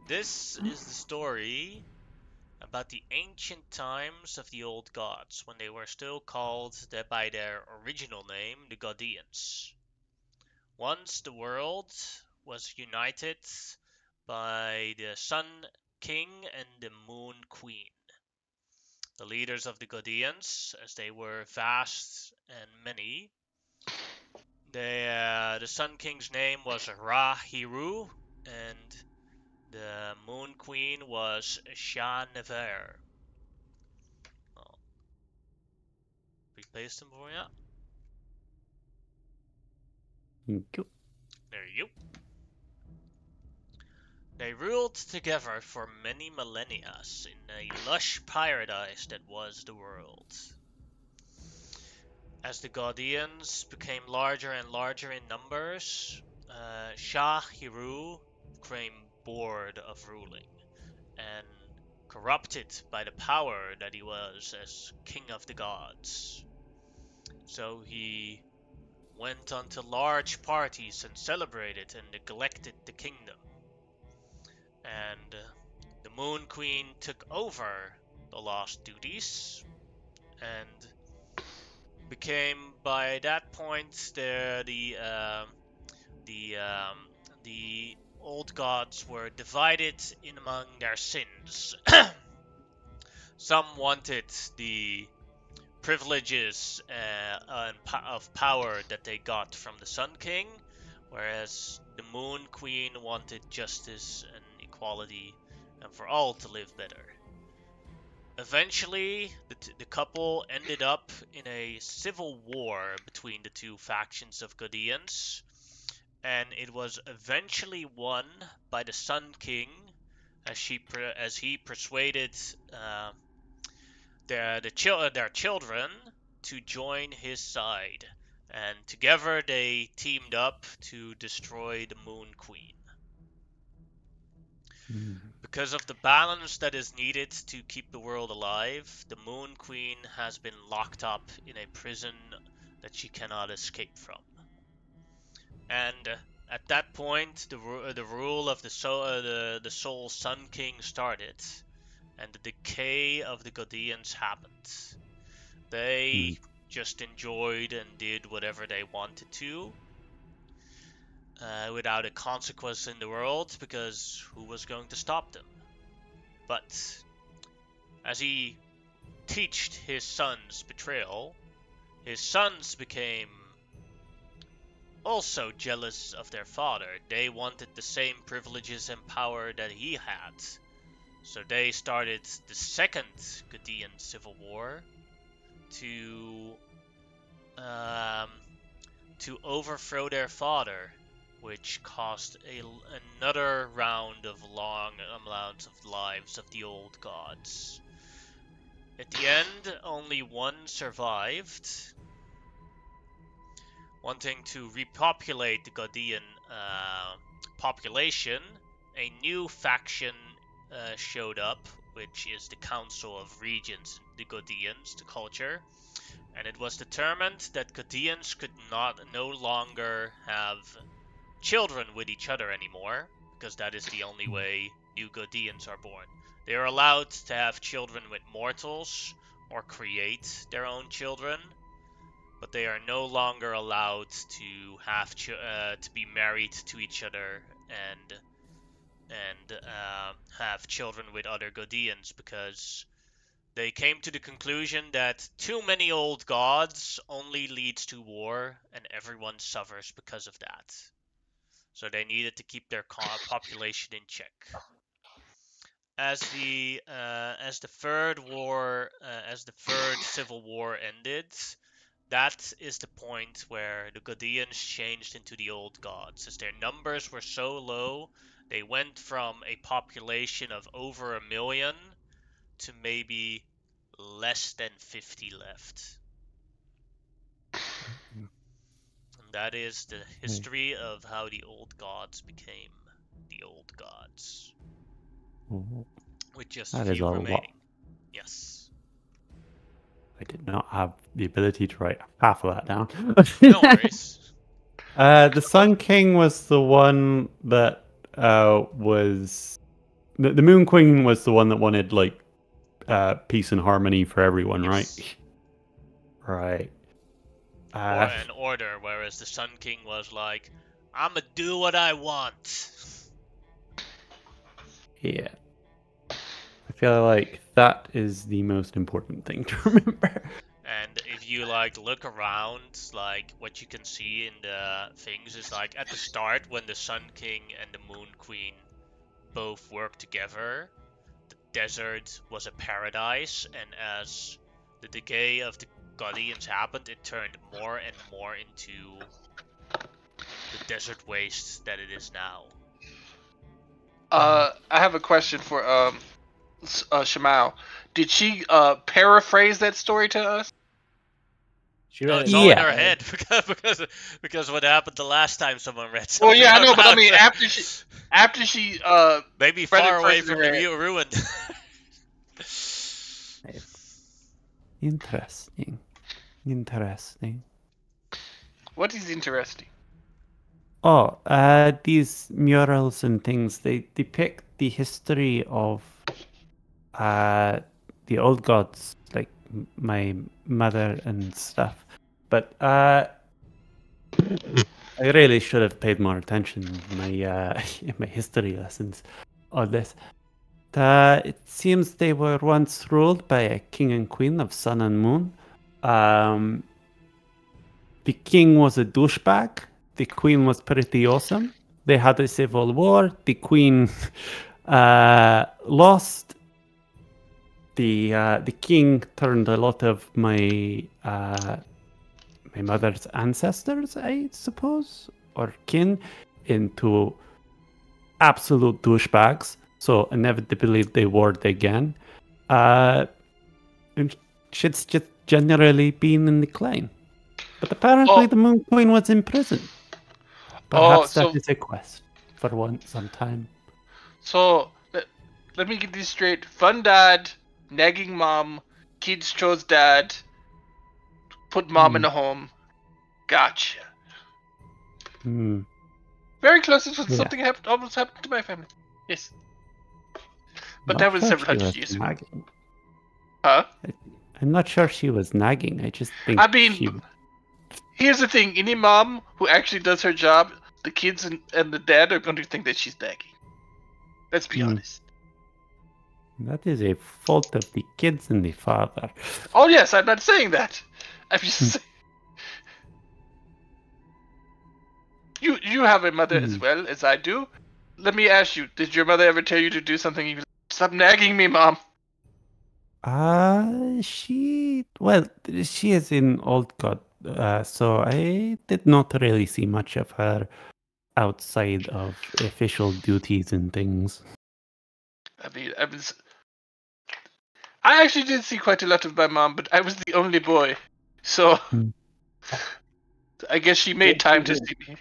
This is the story about the ancient times of the old gods, when they were still called by their original name, the Godians. Once the world was united by the Sun King and the Moon Queen. The leaders of the Godians, as they were vast and many, the Sun King's name was Ra-Hiru, and the Moon Queen was Sha-Never. Oh. Replace them for you. There you go. They ruled together for many millennia in a lush paradise that was the world. As the Gaudians became larger and larger in numbers, Shah Hiru became bored of ruling and corrupted by the power that he was as king of the gods. So he went on to large parties and celebrated and neglected the kingdom. And the Moon Queen took over the lost duties and became, by that point, the old gods were divided in among their sins. Some wanted the privileges of power that they got from the Sun King, whereas the Moon Queen wanted justice and equality and for all to live better. Eventually, the couple ended up in a civil war between the two factions of Godians, and it was eventually won by the Sun King as he persuaded their children to join his side, and together they teamed up to destroy the Moon Queen. Because of the balance that is needed to keep the world alive, the Moon Queen has been locked up in a prison that she cannot escape from. And at that point, the rule of the Soul Sun King started, and the decay of the Godians happened. They just enjoyed and did whatever they wanted to, without a consequence in the world, because who was going to stop them? But as he teached his sons betrayal, his sons became also jealous of their father. They wanted the same privileges and power that he had. So they started the second Godian Civil War to to overthrow their father, which cost another round of long amounts of lives of the old gods. At the end, only one survived, wanting to repopulate the Godian population. A new faction showed up, which is the Council of Regents, the Godians, the culture, and it was determined that Godians could no longer have children with each other anymore, because that is the only way new Godians are born. They are allowed to have children with mortals or create their own children, but they are no longer allowed to have to be married to each other and have children with other Godians, because they came to the conclusion that too many old gods only leads to war, and everyone suffers because of that. So they needed to keep their population in check. As the third civil war ended, that is the point where the Godians changed into the old gods. As their numbers were so low, they went from a population of over 1 million to maybe less than 50 left. And that is the history of how the old gods became the old gods. With just a few remaining. Yes. I did not have the ability to write half of that down. No worries. The Sun King was the one that was... The Moon Queen was the one that wanted, like, peace and harmony for everyone, Yes. right? Right. Or an order, whereas the Sun King was like, I'ma do what I want. Yeah. I feel like that is the most important thing to remember. And if you like look around, like what you can see in the things is like at the start when the Sun King and the Moon Queen both worked together, the desert was a paradise, and as the decay of the Guardians happened, it turned more and more into the desert waste that it is now. I have a question for Shamal. Did she paraphrase that story to us? No, it's all in her head because what happened the last time someone read something. Well, yeah, I know, but I mean after she maybe far away from the ruin. Interesting. What is interesting? Oh, these murals and things, they depict the history of the old gods, like my mother and stuff. But I really should have paid more attention in my history lessons on this. It seems they were once ruled by a king and queen of sun and moon. The king was a douchebag. The queen was pretty awesome. They had a civil war. The queen lost. The king turned a lot of my mother's ancestors, I suppose, or kin, into absolute douchebags. So inevitably they warred again. And shit's just generally been in decline. But apparently the Moon Queen was in prison. Perhaps that is a quest for some time. So, let me get this straight. Fun dad, nagging mom, kids chose dad, put mom in a home. Gotcha. Very close to something almost happened to my family. Yes. But that was several hundred years ago. Huh? I'm not sure she was nagging. I just think here's the thing. Any mom who actually does her job, the kids and the dad are going to think that she's nagging. Let's be honest. That is a fault of the kids and the father. Oh yes, I'm not saying that. I'm just saying. You have a mother as well as I do. Let me ask you, did your mother ever tell you to do something? You stop nagging me, Mom. She is in old god so I did not really see much of her outside of official duties and things. I actually did see quite a lot of my mom, but I was the only boy, so I guess she made time to see me.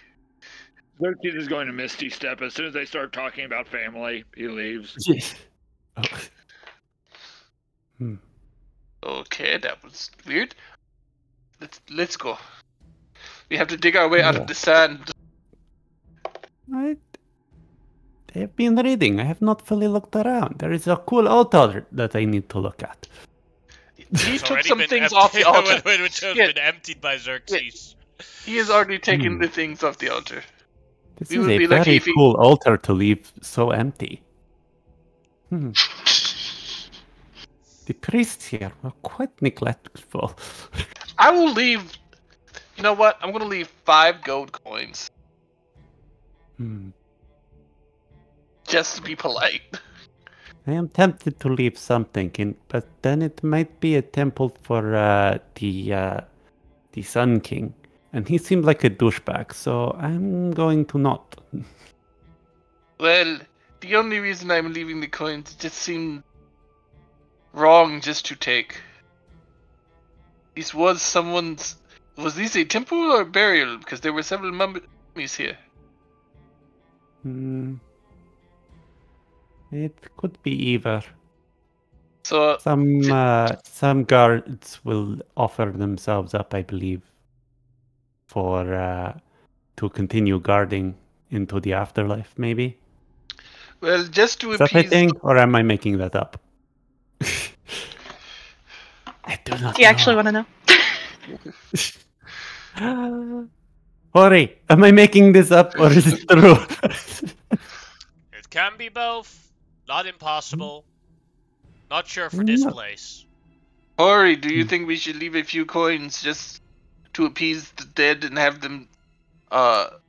Xerxes is going to Misty Step. As soon as they start talking about family, he leaves. Oh. Okay, that was weird. Let's go. We have to dig our way out of the sand. I have been reading. I have not fully looked around. There is a cool altar that I need to look at. He It's took already some been things off the altar. which has Yeah. been emptied by Xerxes. He has already taken the things off the altar. This We is would a be lucky very if he- cool altar to leave so empty. The priests here were quite neglectful. I will leave. You know what? I'm gonna leave 5 gold coins just to be polite. I am tempted to leave something in, but then it might be a temple for the Sun King, and he seemed like a douchebag, so I'm going to not. Well, the only reason I'm leaving the coins, it just seemed wrong just to take. This was someone's. Was this a temple or a burial? Because there were several mummies here. It could be either. So Some guards will offer themselves up, I believe, for to continue guarding into the afterlife, maybe. well, just to Is that a appease. thing, or am I making that up? I do not Do you actually want to know? know. Hori, am I making this up, or is it true? It can be both. Not impossible. Not sure for this No. place. Hori, do you think we should leave a few coins just to appease the dead and have them, to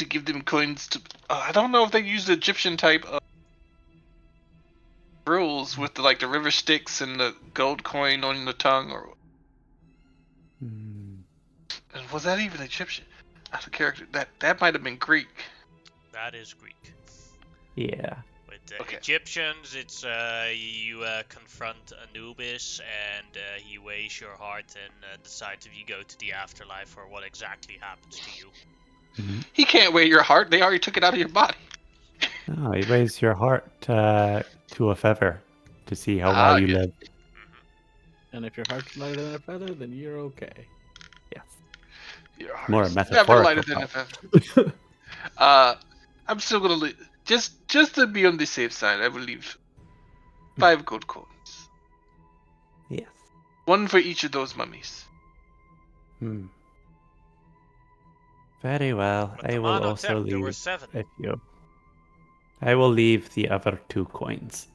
give them coins to? I don't know if they use the Egyptian type of rules with the river sticks and the gold coin on the tongue, or was that even Egyptian? Out of character, that might have been Greek. That is Greek. Yeah. With Okay. Egyptians, it's you confront Anubis and he weighs your heart and decides if you go to the afterlife or what exactly happens to you. He can't weigh your heart. They already took it out of your body. Oh, you raise your heart to a feather to see how well you yeah. live. And if your heart's lighter than a feather, then you're okay. Yes. Your heart More is metaphorical. never lighter than a feather. I'm still gonna leave. Just to be on the safe side, I will leave 5 gold coins. Yes. 1 for each of those mummies. Very well. But I the will Mono also Tech, there were leave 7. a few. I will leave the other 2 coins.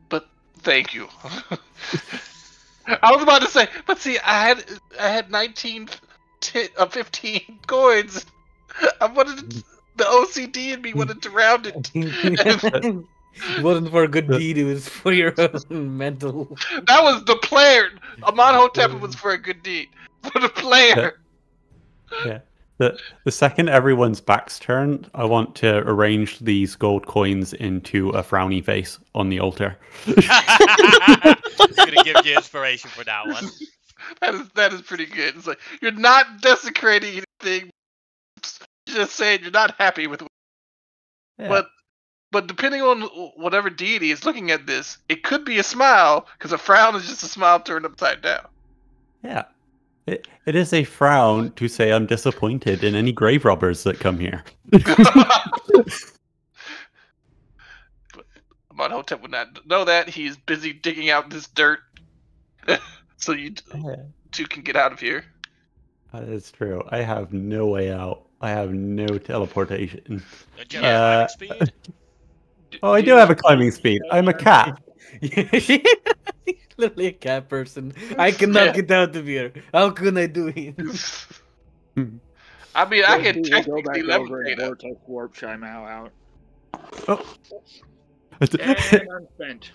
But thank you. I was about to say, but see, I had 15 coins. I wanted the OCD in me wanted to round it. It wasn't for a good deed, it was for your own mental. That was the player. Amonhotep was for a good deed. For the player. Yeah. The second everyone's back's turned, I want to arrange these gold coins into a frowny face on the altar. I'm gonna give you inspiration for that one. That is pretty good. It's like you're not desecrating anything. Just saying you're not happy with. Yeah. But depending on whatever deity is looking at this, it could be a smile because a frown is just a smile turned upside down. Yeah. It is a frown to say I'm disappointed in any grave robbers that come here. Amonhotep would not know that. He's busy digging out this dirt. So you two can get out of here. That is true. I have no way out. I have no teleportation. Don't you have climbing speed? Oh, I do have a climbing speed. I'm a cat. Literally a cat person. I cannot get out of here. How can I do it? I mean, I can Go technically back over levitate and up. vortex warp Shimao out. Oh. And unspent.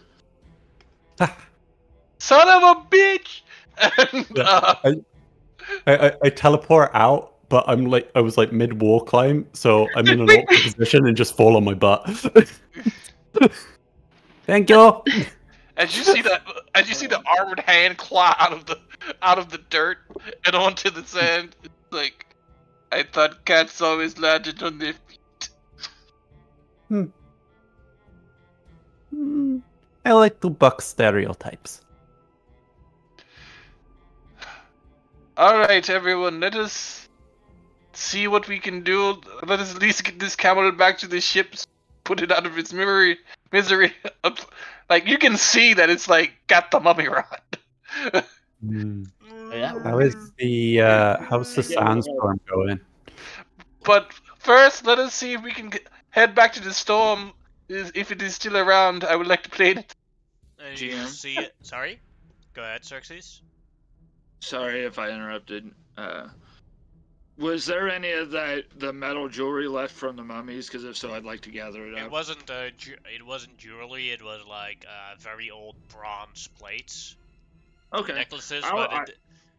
Son of a bitch! And, Yeah. I teleport out, but I was like mid wall climb, so I'm in an awkward position and just fall on my butt. Thank you. as you see the armored hand claw out of the dirt and onto the sand, it's like, I thought cats always landed on their feet. I like to buck stereotypes. Alright, everyone, let us see what we can do. Let us at least get this camel back to the ship, put it out of its misery. Like, you can see that it's like got the mummy rot. Yeah. How's the sandstorm going? But first, let us see if we can head back to the storm. If it is still around, I would like to play it. You GM? see it. Sorry? Go ahead, Xerxes. Sorry if I interrupted. Was there any of the metal jewelry left from the mummies? Because if so, I'd like to gather it up. It wasn't jewelry. It was like very old bronze plates, Okay. necklaces, I'll- but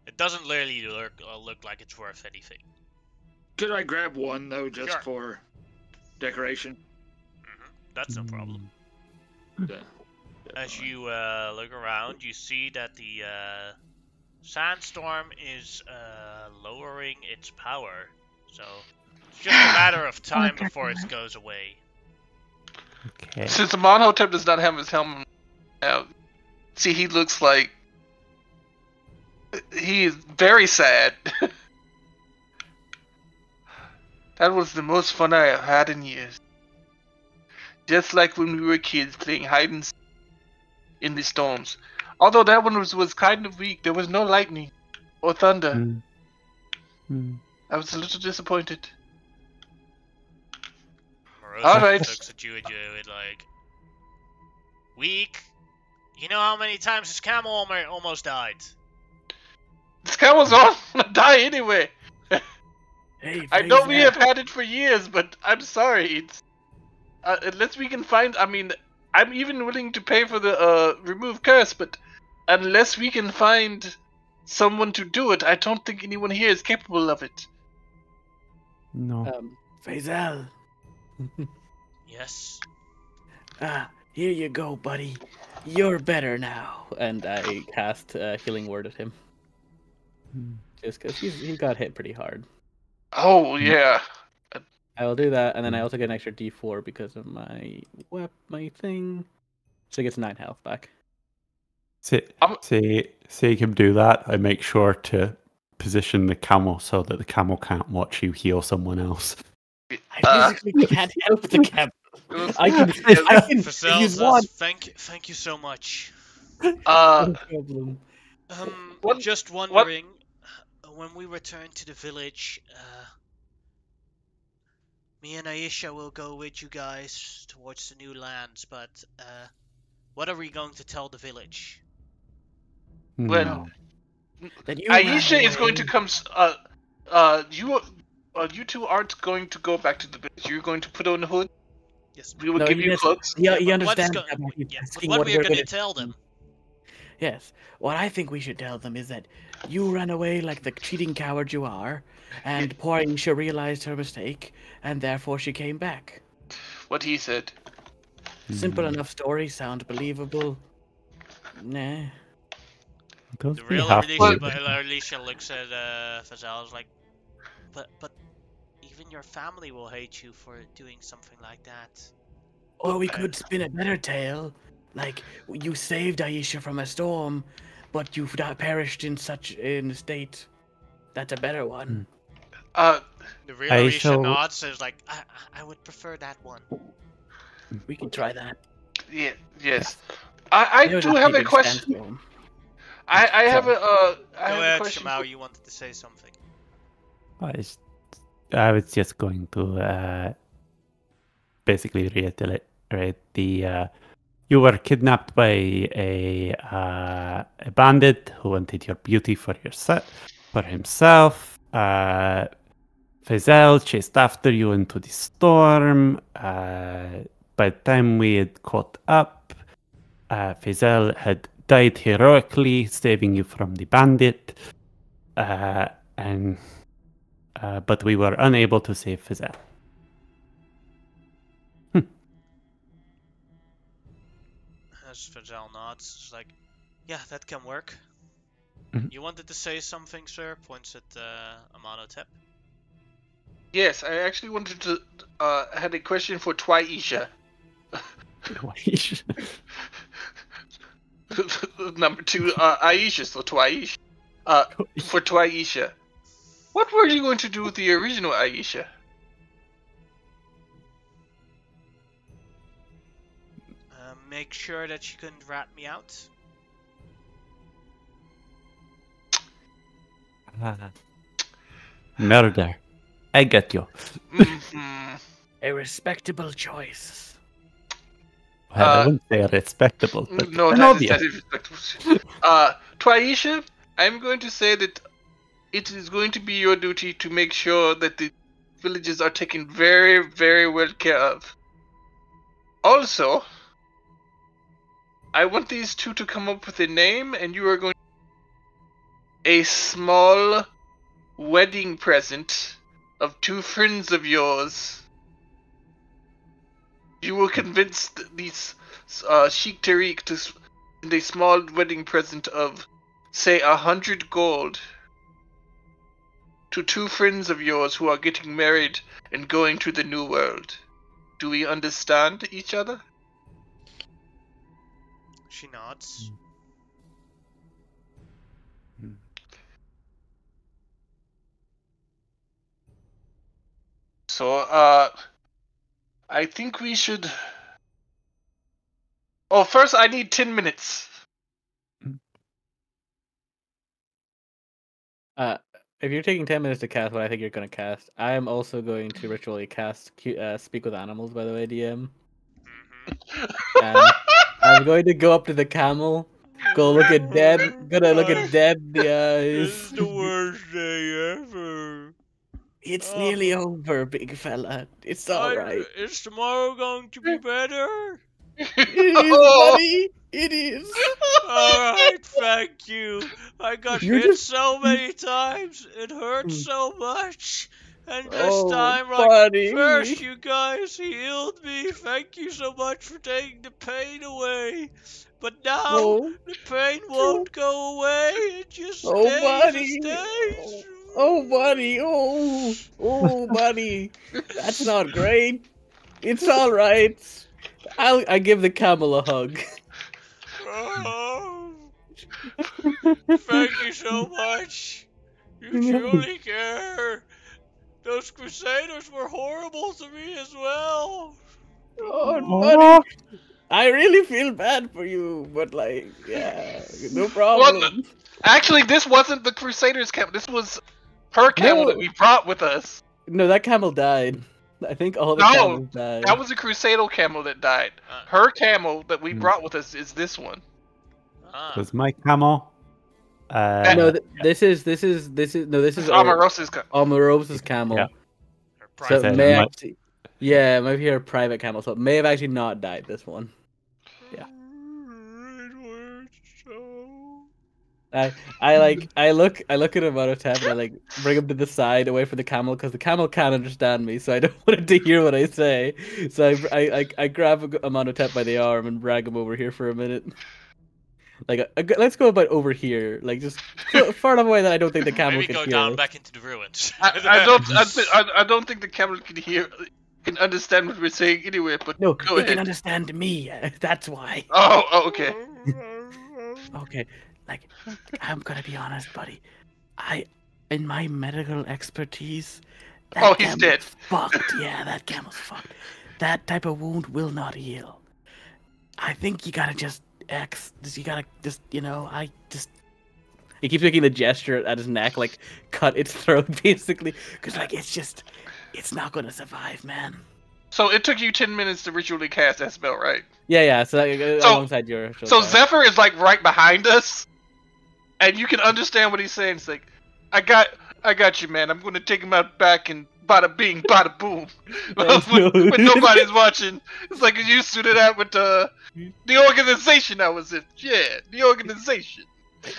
it doesn't really look like it's worth anything. Could I grab one though, just Sure. for decoration? That's no problem. Yeah. As you look around, you see that the sandstorm is lowering its power, so it's just a matter of time before it goes away. Okay. Since the Monhotep does not have his helmet out, see, he looks like he is very sad. That was the most fun I have had in years. Just like when we were kids playing hide and seek in the storms. Although that one was kind of weak. There was no lightning or thunder. I was a little disappointed. Morosa Alright. looks at you and you with like, weak? You know how many times this camel almost died? This camel's all gonna die anyway. Hey, I know we have had it for years, but I'm sorry. It's unless we can find. I mean, I'm even willing to pay for the remove curse, but unless we can find someone to do it, I don't think anyone here is capable of it. No. Faisal. Yes. Here you go, buddy. You're better now. And I cast Healing Word at him. Just because he got hit pretty hard. Oh yeah. I will do that, and then I also get an extra D4 because of my thing. So he gets 9 health back. See him do that. I make sure to position the camel so that the camel can't watch you heal someone else. I physically can't help the camel. I can Fasel use says, one. Thank you so much. No problem. Just wondering, when we return to the village, me and Aisha will go with you guys towards the new lands, but what are we going to tell the village? Well, Then you Aisha run is going to away. come. You two aren't going to go back to the village. You're going to put on the hood. Yes. We will No, give he you does- cloaks. Yeah, he but understands what's that, but he's but asking what we are we're going to gonna- tell them? Yes. What I think we should tell them is that you ran away like the cheating coward you are, and poor Aisha realized her mistake, and therefore she came back. What he said. Simple enough story, sound believable. Nah. The real Alicia looks at Fasel and is like, but even your family will hate you for doing something like that. Or we could spin a better tale, like you saved Aisha from a storm, but you've perished in a state. That's a better one. The real Alicia Aisha- nods and is like, I would prefer that one. We can try that. Yeah. Yes. I There's do have a big question. sandstorm. I have a Go have ahead, a question. Shamao, you wanted to say something. I was just going to basically reiterate the you were kidnapped by a bandit who wanted your beauty for himself. Faisal chased after you into the storm. By the time we had caught up, Faisal had died heroically, saving you from the bandit, but we were unable to save Fizelle. As Fidel nods, it's like, yeah, that can work. Mhm. You wanted to say something, sir? Points at Amonotep. Yes, I actually wanted to. Had a question for Twaisha. Number 2, Aisha, so Twaisha. For Twaisha, what were you going to do with the original Aisha? Make sure that she couldn't rat me out. Murder. I get you. Mhm. A respectable choice. Well, I wouldn't say respectable, but No, an that obvious. is respectful. Twaisha, I'm going to say that it is going to be your duty to make sure that the villages are taken very, very well care of. Also, I want these two to come up with a name, and you are going to a small wedding present of 2 friends of yours. You will convince these Sheik Tariq to send a small wedding present of, say, 100 gold to 2 friends of yours who are getting married and going to the new world. Do we understand each other? She nods. So, I think we should. Oh, first I need 10 minutes. If you're taking 10 minutes to cast what I think you're going to cast, I am also going to ritually cast Speak with Animals, by the way, DM. And I'm going to go up to the camel, gonna look at Dad in the This eyes. is the worst day ever. It's Oh. nearly over, big fella. It's alright. Is tomorrow going to be better? It is, buddy. It is. Alright, thank you. I got You're hit just- so many times. It hurt so much. And this Oh, time, buddy. first you guys healed me. Thank you so much for taking the pain away. But now, Oh, the pain won't go away. It just oh, stays and buddy. stays. Oh, buddy. Oh, buddy. That's not great. It's alright. I give the camel a hug. Oh, thank you so much. You truly care. Those crusaders were horrible to me as well. Oh, buddy. I really feel bad for you, but like, yeah, no problem. Well, actually, this wasn't the Crusaders' camel. This was her camel that we brought with us. No, that camel died. I think all the No, camels died. that was a Crusader camel that died. Uh. Her camel that we brought with us is this one. Was my camel? No, this is Omarosa's camel. Omarosa's camel. Yeah. So Private. it may actually, yeah, maybe her private camel. So it may have actually not died. This one. Yeah. I look at Amonotep and I like bring him to the side away from the camel because the camel can't understand me, so I don't want it to hear what I say. So I grab Amonotep by the arm and drag him over here for a minute. Like let's go about over here, like just far enough away that I don't think the camel Maybe can go hear down us. back into the ruins. I don't think the camel can understand what we're saying anyway. But No, go he ahead. can understand me. That's why. Oh, okay. Okay, like I'm gonna be honest, buddy. In my medical expertise, that he's camel's dead. Fucked. Yeah, that camel's fucked. That type of wound will not heal. I think you gotta just He keeps making the gesture at his neck, like cut its throat, basically, because like it's not gonna survive, man. So it took you 10 minutes to ritually cast that spell, right? Yeah. So alongside your. So Zephyr is like right behind us, and you can understand what he's saying. It's like, I I got you, man. I'm gonna take him out back and bada bing, bada boom. No. when nobody's watching. It's like you suited out with the organization I was in. Yeah, the organization.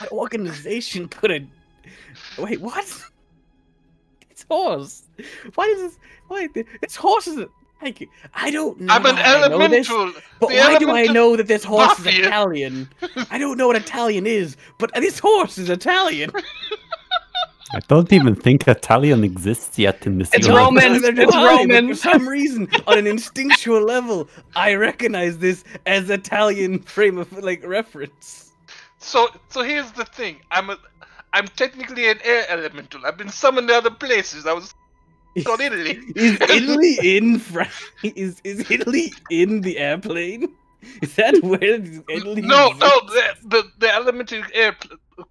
What organization could have... Wait, what? It's horse. Why is this... Why? It's horses. Thank you. I don't know. I'm an elemental. But The why do I elemental know that this horse is mafia. Italian? I don't know what Italian is, but this horse is Italian. I don't even think Italian exists yet in this It's universe. Roman. It's Why? But Roman. for some reason, on an instinctual level, I recognize this as Italian frame of reference. So here's the thing. I'm technically an air elemental. I've been summoned to other places. I was on Italy. Is Italy in Is Italy in the airplane? Is that where Italy? No, exists? the elemental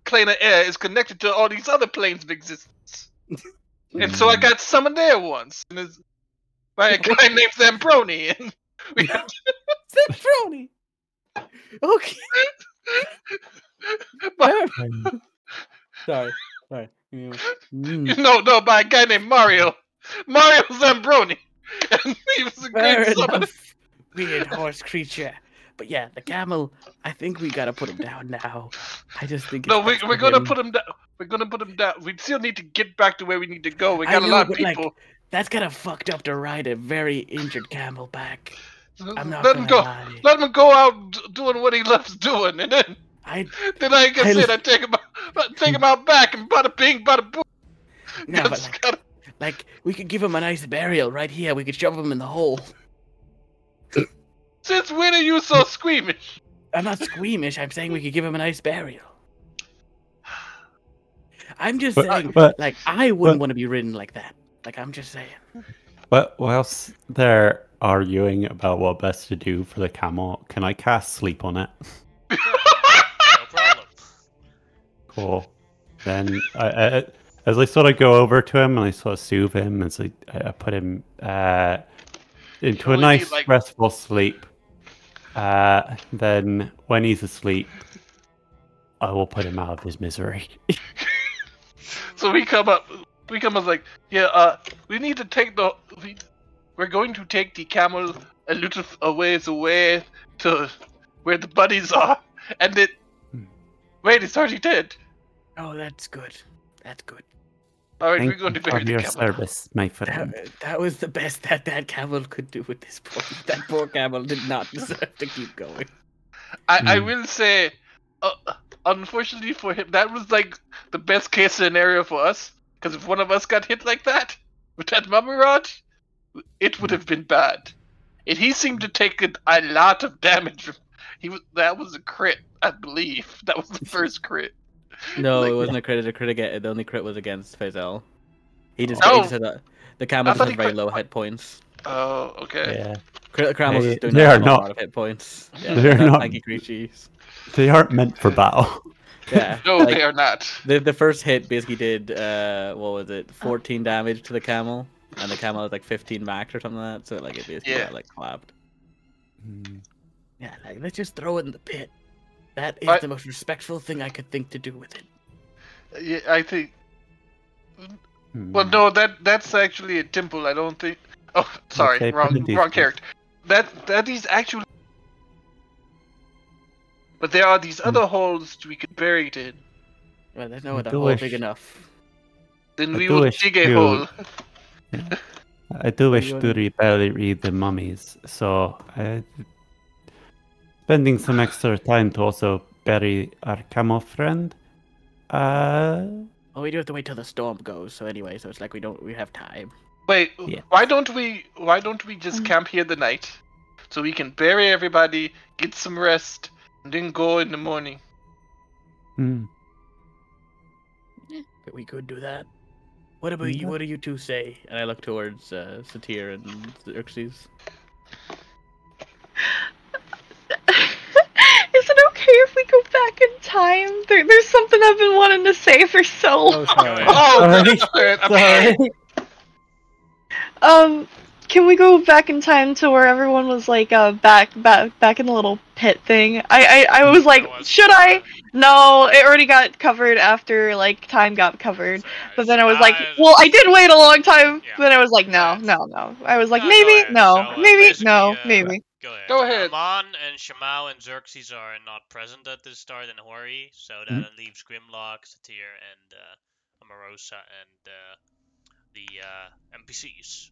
plane of air is connected to all these other planes of existence. And so I got summoned there once. And it's by a guy named Zambroni. And we had Zambroni. Okay. Sorry. No, by a guy named Mario Zambroni. And he was a Fair great summon. enough. Weird horse creature. But yeah, the camel, I think we gotta put him down now. I just think No, it's we're gonna put him down. We're gonna put him down. We still need to get back to where we need to go. We got a lot of but, like, people. that's kind of fucked up to ride a very injured camel back. I'm not Let him gonna go. lie. Let him go out doing what he loves doing, and then like I said, I take him out back, and bada bing, bada boom. No, but Just gotta- like, we could give him a nice burial right here. We could shove him in the hole. Since when are you so squeamish? I'm not squeamish. I'm saying we could give him a nice burial. I'm just saying, like, I wouldn't want to be ridden like that. Like, I'm just saying. But whilst they're arguing about what best to do for the camel, can I cast sleep on it? No problem. Cool. Then as I sort of go over to him and I sort of soothe him, as I put him into a only nice need, like- restful sleep. Then when he's asleep, I will put him out of his misery. So we come up like, yeah, we need to take we're going to take the camel a little ways away to where the buddies are, and wait, it's already dead. Oh, that's good. That's good. All right, Thank we're going to you for bury the your camel. service, my friend. That was the best that camel could do at this point. That poor camel did not deserve to keep going. I will say, unfortunately for him, that was like the best case scenario for us. Because if one of us got hit like that with that mummy rod, it would have been bad. And he seemed to take a lot of damage. That was a crit, I believe. That was the first crit. No, Like- it wasn't a crit. A crit again. The only crit was against Faisal. He just Oh. said that the camel I just thought has he very crit- low hit points. Oh, okay. Yeah, Camels They- is doing they that are with a not- lot of hit points. Yeah, they're not- tanky creatures. they aren't meant for battle. Yeah. No, like, they are not. The first hit basically did what was it, 14 damage to the camel, and the camel has like 15 max or something like that. So like it basically got like clapped. Yeah, like let's just throw it in the pit. That is the most respectful thing I could think to do with it. Yeah, I think. Well, no, that's actually a temple. I don't think. Oh, sorry, Okay, wrong primitive. character. That is actually. But there are these other holes we could bury it in. Well, there's no other do hole wish- big enough. Then I we do will wish dig a you- hole. I do wish you to bury the mummies, so spending some extra time to also bury our camel friend. Oh, we do have to wait till the storm goes. So anyway, so it's like we have time. Wait, Yeah. why don't we just camp here the night, so we can bury everybody, get some rest, and then go in the morning. We could do that. What about you? What do you two say? And I look towards Satir and Xerxes. Is it okay if we go back in time? There's something I've been wanting to say for so long. sorry. Oh, Sorry. good. Sorry. Can we go back in time to where everyone was like back in the little pit thing? I was like, should I? No, it already got covered after, like, time got covered. So, yeah, But then I was like, Shema is- well, I did wait a long time. Yeah. Then I was like, Go no, ahead. no. I was like, No, go maybe, ahead. no, So, maybe, basically, no, maybe. Go ahead. Go ahead. Amon and Shemao and Xerxes are not present at this start in Hori, so that leaves Grimlock, Satir, and Amarosa and the NPCs.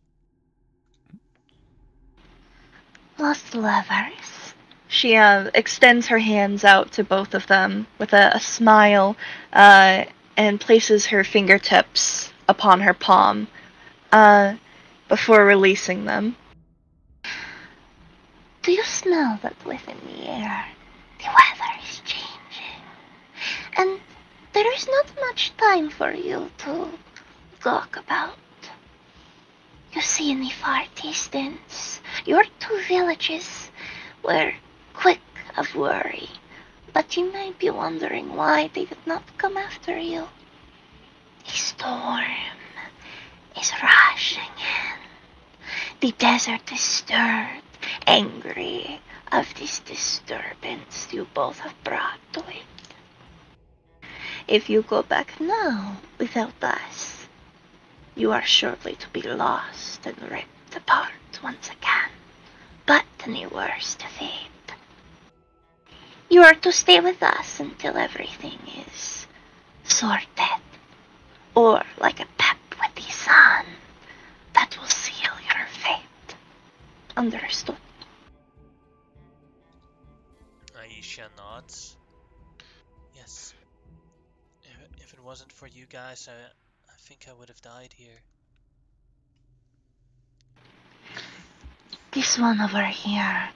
Lost lovers. She extends her hands out to both of them with a smile, and places her fingertips upon her palm, before releasing them. Do you smell that within the air? The weather is changing, and there is not much time for you to talk about. You see in the far distance your two villages were quick of worry, but you may be wondering why they did not come after you. The storm is rushing in. The desert is stirred, angry of this disturbance you both have brought to it. If you go back now without us, you are surely to be lost and ripped apart once again, but in a worse fate. You are to stay with us until everything is sorted, or like a pep with the sun, that will seal your fate. Understood? Aisha nods. Yes. If it wasn't for you guys, I think I would have died here. This one over here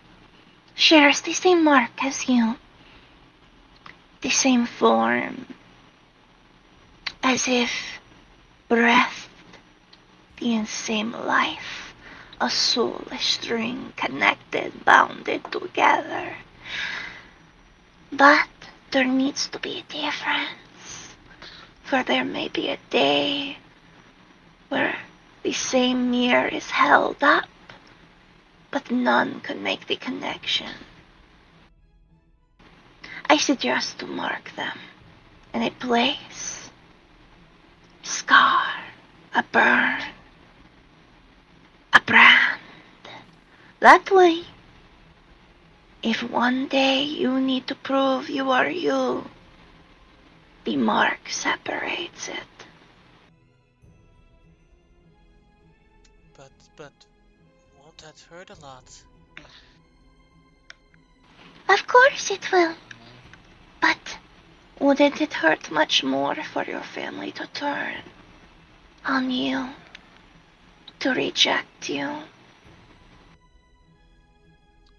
shares the same mark as you, the same form, as if breathed the same life, a soul, a string connected, bounded together. But there needs to be a difference, for there may be a day where the same mirror is held up, but none can make the connection. I suggest to mark them in a place, scar, a burn, a brand. That way, if one day you need to prove you are you, the mark separates it. But won't that hurt a lot? Of course it will. But wouldn't it hurt much more for your family to turn on you, to reject you?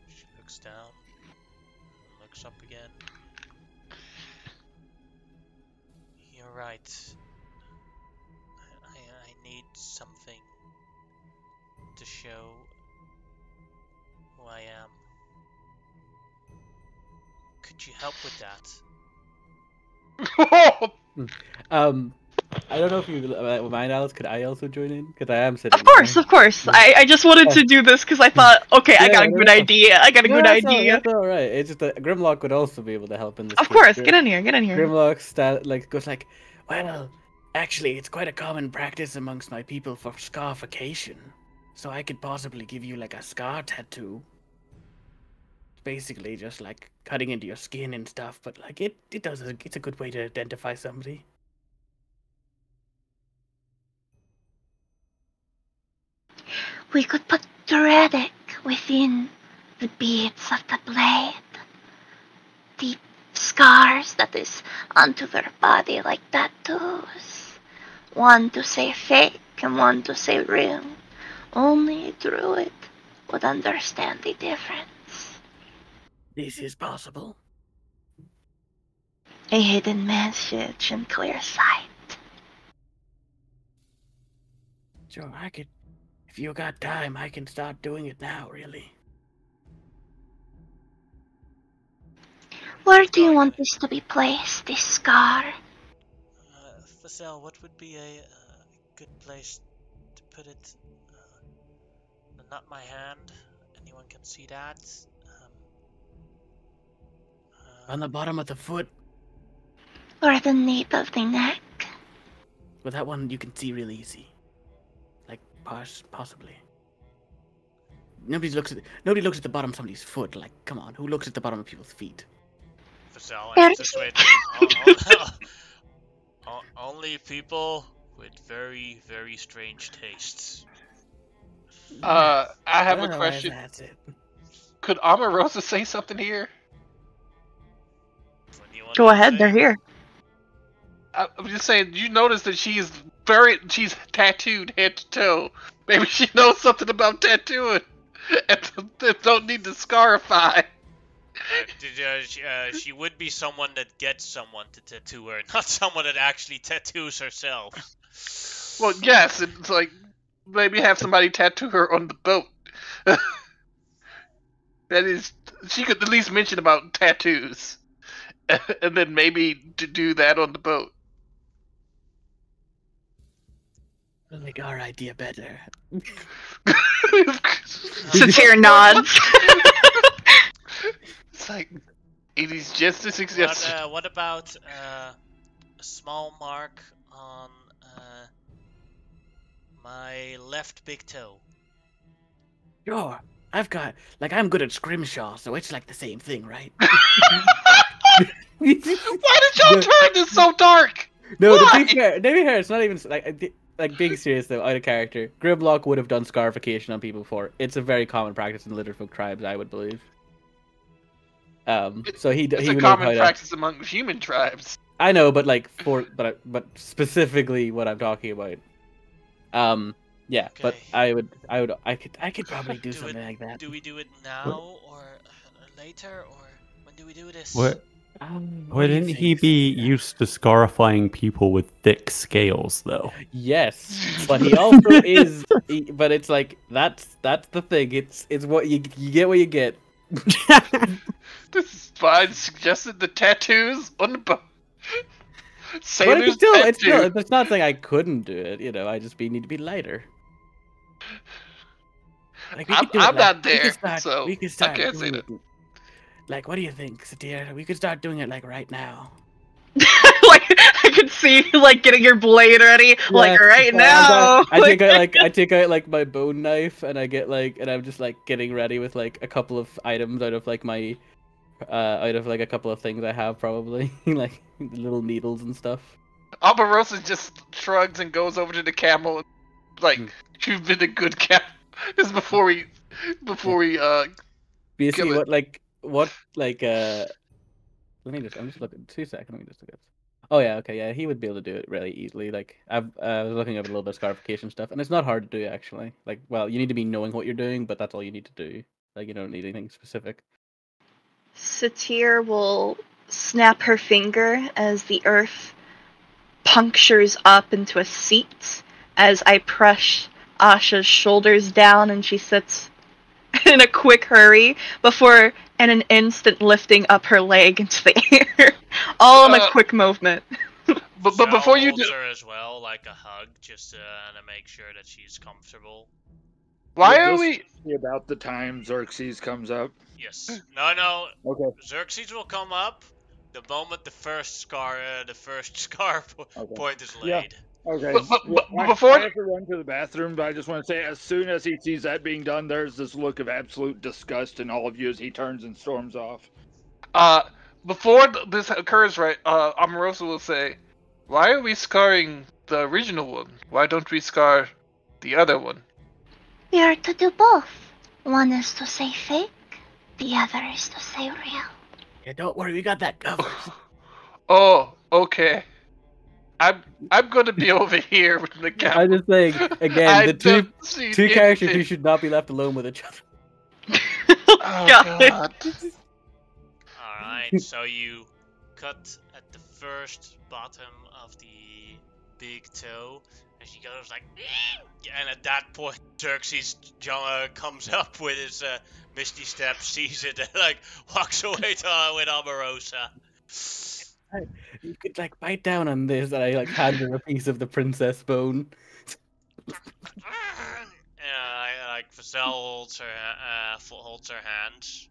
She looks down, and looks up again. You're right. I need something to show who I am. Could you help with that? I don't know if you mind, Alice. Could I also join in? Because I am sitting. Of course. I just wanted to do this because I thought, okay, I got a good idea. That's all right. It's just that Grimlock would also be able to help in this. Of course, get in here. Grimlock goes like, well, actually, it's quite a common practice amongst my people for scarification. So I could possibly give you like a scar tattoo. Basically, just like cutting into your skin and stuff. But like it's a good way to identify somebody. We could put Druidic within the beads of the blade. The scars that is onto their body like tattoos. One to say fake and one to say real. Only a druid would understand the difference. This is possible. A hidden message and clear sight. Sure, I could. If you got time, I can start doing it now, really. Where do you want this to be placed, this scar? Fazel, what would be a good place to put it? Not my hand. Anyone can see that. On the bottom of the foot. Or the nape of the neck? Well, that one you can see real easy. Like, possibly. Nobody looks at the bottom of somebody's foot. Like, come on, who looks at the bottom of people's feet? Vasel There's- answers with only people with very, very strange tastes. I have a Otherwise, question. That's it. Could Omarosa say something here? What do you want Go to ahead, say? they're here. I'm just saying. You notice that she's tattooed head to toe. Maybe she knows something about tattooing, and don't need to scarify. She would be someone that gets someone to tattoo her, not someone that actually tattoos herself. Well, yes, it's like maybe have somebody tattoo her on the boat. That is, she could at least mention about tattoos, and then maybe to do that on the boat. We'll make our idea better. Satir nods. It's like it is just a suggestion. What about a small mark on my left big toe? Sure. I'm good at scrimshaw, so it's like the same thing, right? Why did y'all turn this so dark? No, Why? to be fair, it's not even like being serious though, out of character. Grimlock would have done scarification on people before. It's a very common practice in Litterfolk tribes, I would believe. So It's a would common know practice among human tribes. I know, but like but specifically what I'm talking about. Yeah, but Okay. I could probably do something like that. Do we do it now or later, or when do we do this? What? What do you Wouldn't he think, be Satir? used to scarifying people with thick scales, though? Yes, but he also is. But it's like that's the thing. It's what you get what you get. This is fine. Suggested the tattoos on the boat. But Sailor's it's not saying I couldn't do it. You know, I just need to be lighter. Like, I'm not there, so we could I start can't say doing that. it. Like, what do you think, Satir? We could start doing it like right now. Like I could see you like getting your blade ready, like right now. I take out like my bone knife, and I get like, and I'm just like getting ready with like a couple of items out of like my, out of like a couple of things I have probably, like little needles and stuff. Omarosa just shrugs and goes over to the camel. Like, you've been a good camel. This is before we BC, kill it. I'm just looking. 2 seconds. Let me just look at. Oh yeah, okay, yeah, he would be able to do it really easily. Like I was looking up a little bit of scarification stuff, and it's not hard to do actually. Like, well, you need to be knowing what you're doing, but that's all you need to do. Like, you don't need anything specific. Satir will snap her finger as the earth punctures up into a seat as I press Asha's shoulders down and she sits in a quick hurry before in an instant lifting up her leg into the air. All in a quick movement. But before you holds do, her as well, like a hug, just to make sure that she's comfortable. why Would are this we? be about the time Xerxes comes up? Yes. No. Okay. Xerxes will come up the moment the first scar Okay. point is Yeah. laid. Okay. But before- I have to run to the bathroom, but I just want to say, as soon as he sees that being done, there's this look of absolute disgust in all of you as he turns and storms off. Before this occurs, right? Omarosa will say, "Why are we scarring the original one? Why don't we scar the other one?" We are to do both. One is to say fake, the other is to say real. Yeah, don't worry, we got that covered. Oh, okay. I'm gonna be over here with the camera. I'm just saying again, I the don't see two characters who anything. should not be left alone with each other. Oh God. God. Alright, so you cut at the first bottom of the big toe, and she goes like, and at that point, Xerxes comes up with his misty step, sees it, and like walks away with Omarosa. You could like bite down on this, and I like hand her a piece of the princess bone. Like Vasel holds her hands.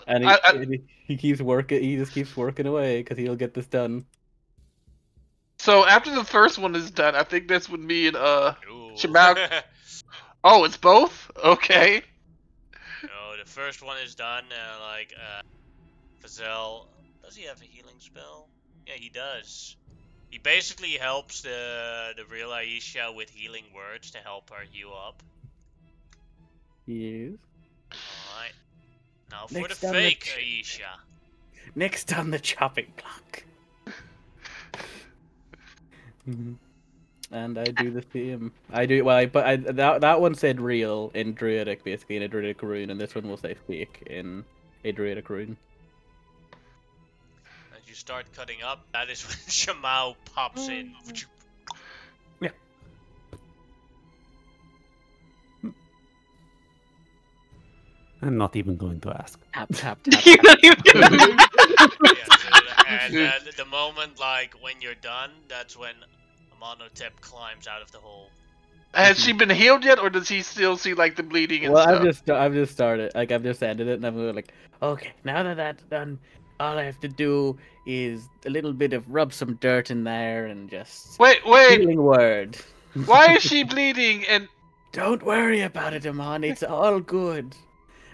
And he keeps working. He just keeps working away because he'll get this done. So after the first one is done, I think that's when me and Ooh. Shimao. Oh, it's both? Okay. No, the first one is done. Fazel, does he have a healing spell? Yeah, he does. He basically helps the real Aisha with healing words to help her heal up. Yes. Alright. Now for Next the on the fake Aisha. Next on the chopping block. And I do the same. I do that one said real in Druidic, basically in a Druidic rune, and this one will say fake in a Druidic rune. As you start cutting up, that is when Shimao pops in. Yeah. I'm not even going to ask. Tap tap tap. You're not even And the moment, like, when you're done, that's when Amonotep climbs out of the hole. Has she been healed yet, or does he still see like the bleeding and Well, stuff? I've just started. Like I've just ended it, and I'm going like, okay, now that that's done, all I have to do is a little bit of rub some dirt in there and just Wait. healing word. Why is she bleeding? And Don't worry about it, Amon. It's all good.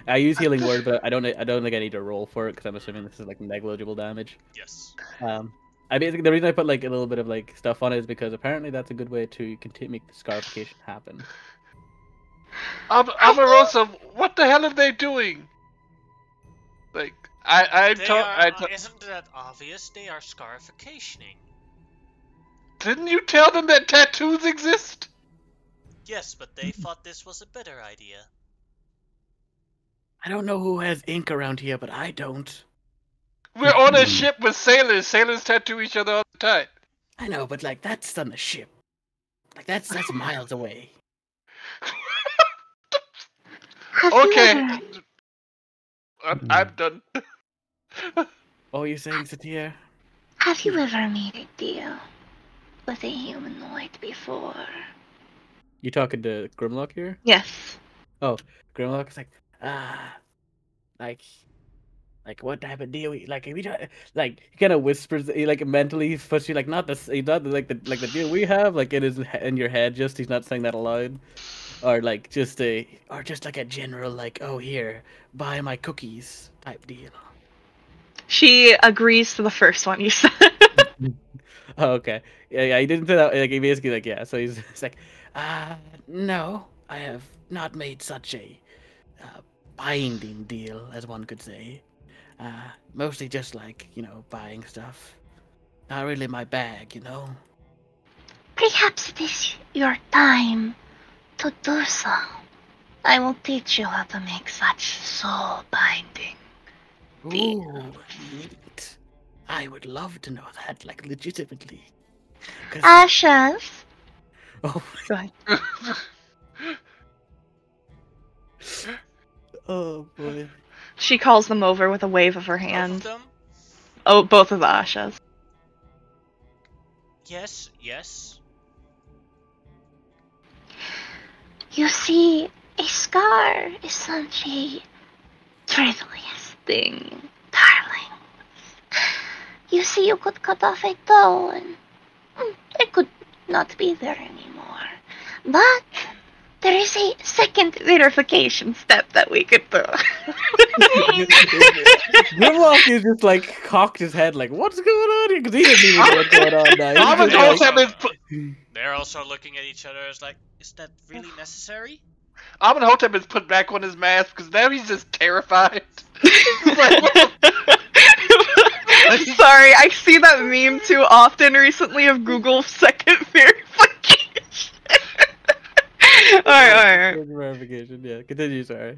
I use healing word, but I don't think I need to roll for it because I'm assuming this is like negligible damage. Yes. I basically the reason I put like a little bit of like stuff on it is because apparently that's a good way to continue make the scarification happen. Amarosa, what the hell are they doing? Like, Isn't that obvious? They are scarificationing. Didn't you tell them that tattoos exist? Yes, but they thought this was a better idea. I don't know who has ink around here, but I don't. We're on a ship with sailors. Sailors tattoo each other all the time. I know, but like that's on the ship. Like that's miles away. Okay. I'm done. Oh, you saying, Satir? Have you ever made a deal with a humanoid before? You talking to Grimlock here? Yes. Oh, Grimlock's like what type of deal? Like, if we try, like, he kind of whispers, he like mentally puts you like not like the deal we have, like it is in your head. Just he's not saying that aloud, or like just like a general like, oh here, buy my cookies type deal. She agrees to the first one you said. Oh, okay. Yeah, he didn't say that. Like, he basically, like, yeah. So he's like, no, I have not made such a binding deal, as one could say. Mostly just like, buying stuff. Not really my bag, Perhaps it is your time to do so. I will teach you how to make such soul-binding. Ooh, neat. I would love to know that, like, legitimately. Ashes. Oh, Go ahead. oh boy. She calls them over with a wave of her Both hand. of them? Oh, both of the Ashas. Yes. You see, a scar is such a frivolous thing, darling. You see, you could cut off a toe and it could not be there anymore. But there is a second verification step that we could do. Grimlock is just like cocked his head, like, what's going on here? Because he didn't even know what's going on now. He's just like, They're also looking at each other as like, is that really necessary? Amenhotep is put back on his mask because now he's just terrified. Sorry, I see that meme too often recently of Google second verification. Alright. Verification, yeah. Continue, sorry.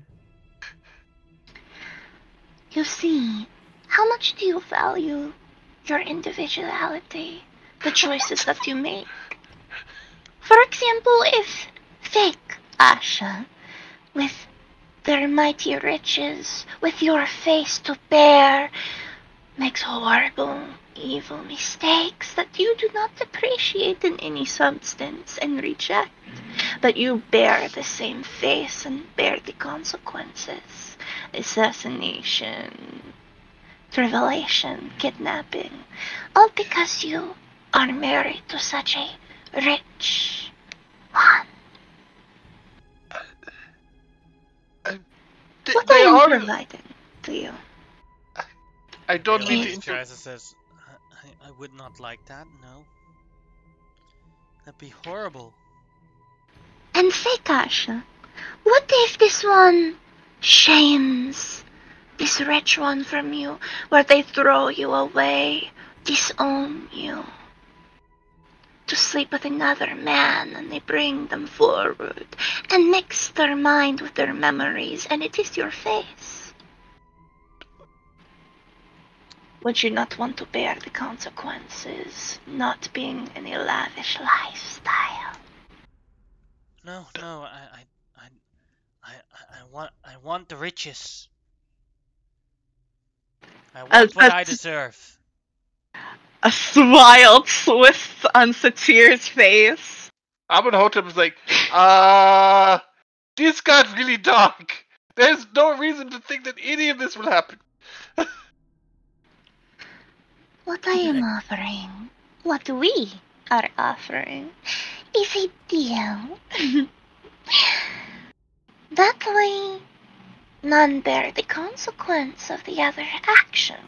You see, how much do you value your individuality, the choices that you make? For example, if fake Asha, with their mighty riches, with your face to bear, makes horrible, evil mistakes that you do not appreciate in any substance and reject, but you bear the same face and bear the consequences. assassination, revelation, kidnapping, all because you are married to such a rich one. What I am providing to you. I don't mean to Teresa says, I would not like that, no. That'd be horrible. And say, Kasha, what if this one shames this rich one from you, where they throw you away, disown you, to sleep with another man, and they bring them forward, and mix their mind with their memories, and it is your face? Would you not want to bear the consequences, not being in a lavish lifestyle? No, I want the riches. I want what I deserve. A smile twists on Satir's face. Amenhotep is like, this got really dark. There's no reason to think that any of this will happen. What I am offering, what we are offering, is a deal. That way, none bear the consequence of the other actions.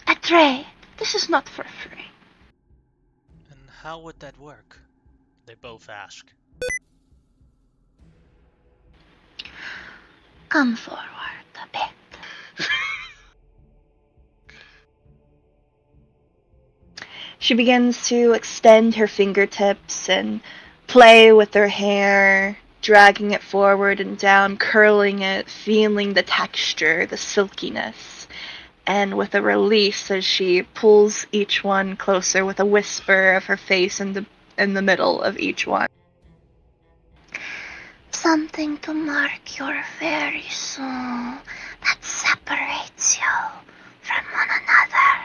A trade. This is not for free. And how would that work? They both ask. Come forward a bit. She begins to extend her fingertips and play with her hair, dragging it forward and down, curling it, feeling the texture, the silkiness, and with a release as she pulls each one closer with a whisper of her face in the middle of each one. Something to mark your very soul that separates you from one another.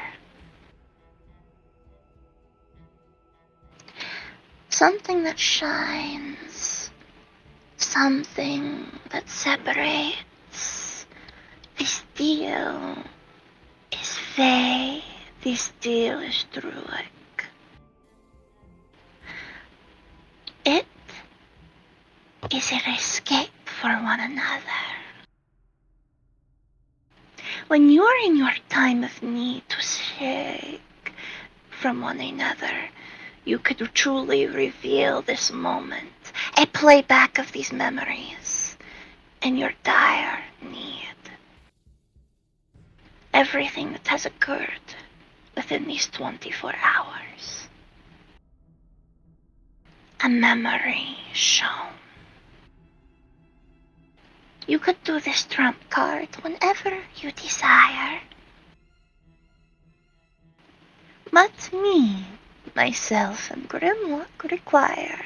Something that shines. Something that separates. This deal is Fae. This deal is Druid. It is an escape for one another. When you are in your time of need to shake from one another, you could truly reveal this moment, a playback of these memories, in your dire need. Everything that has occurred within these 24 hours. A memory shown. You could do this trump card whenever you desire. But me, myself, and Grimlock require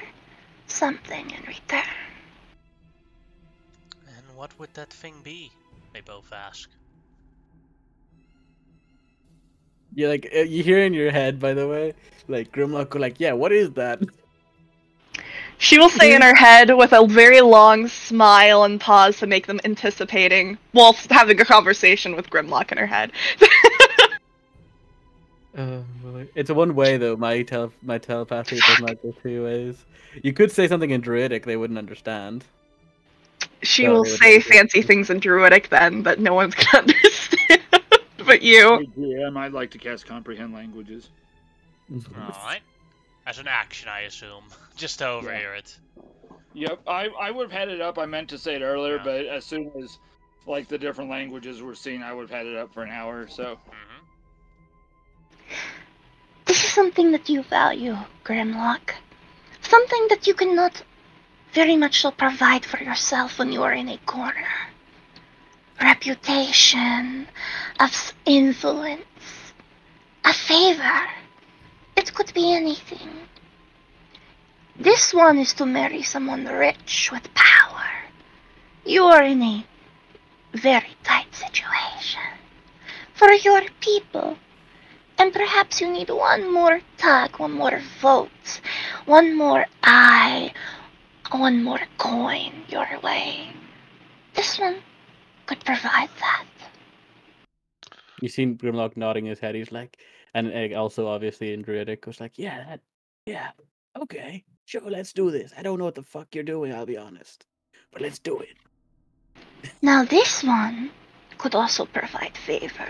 something in return. And what would that thing be? They both ask. Yeah, like you hear in your head, by the way, like Grimlock go like, yeah, what is that? She will say in her head with a very long smile and pause to make them anticipating, while having a conversation with Grimlock in her head. It's a one way though. My telepathy does not go two ways. You could say something in Druidic, they wouldn't understand. She will say fancy things in Druidic then, but no one's gonna understand. But you. Yeah, I'd like to cast Comprehend Languages. Alright. As an action, I assume. Just to overhear it. Yep, I would have had it up. I meant to say it earlier, Yeah. but as soon as like the different languages were seen, I would have had it up for an hour or so. This is something that you value, Grimlock. Something that you cannot very much so provide for yourself when you are in a corner. Reputation, of influence, a favor. It could be anything. This one is to marry someone rich with power. You are in a very tight situation. For your people. And perhaps you need one more tug, one more vote, one more eye, one more coin your way. this one could provide that. You seen Grimlock nodding his head. He's like, and also obviously in Druidic was like, yeah, okay, sure, let's do this. I don't know what the fuck you're doing, I'll be honest, but let's do it. Now this one could also provide favor.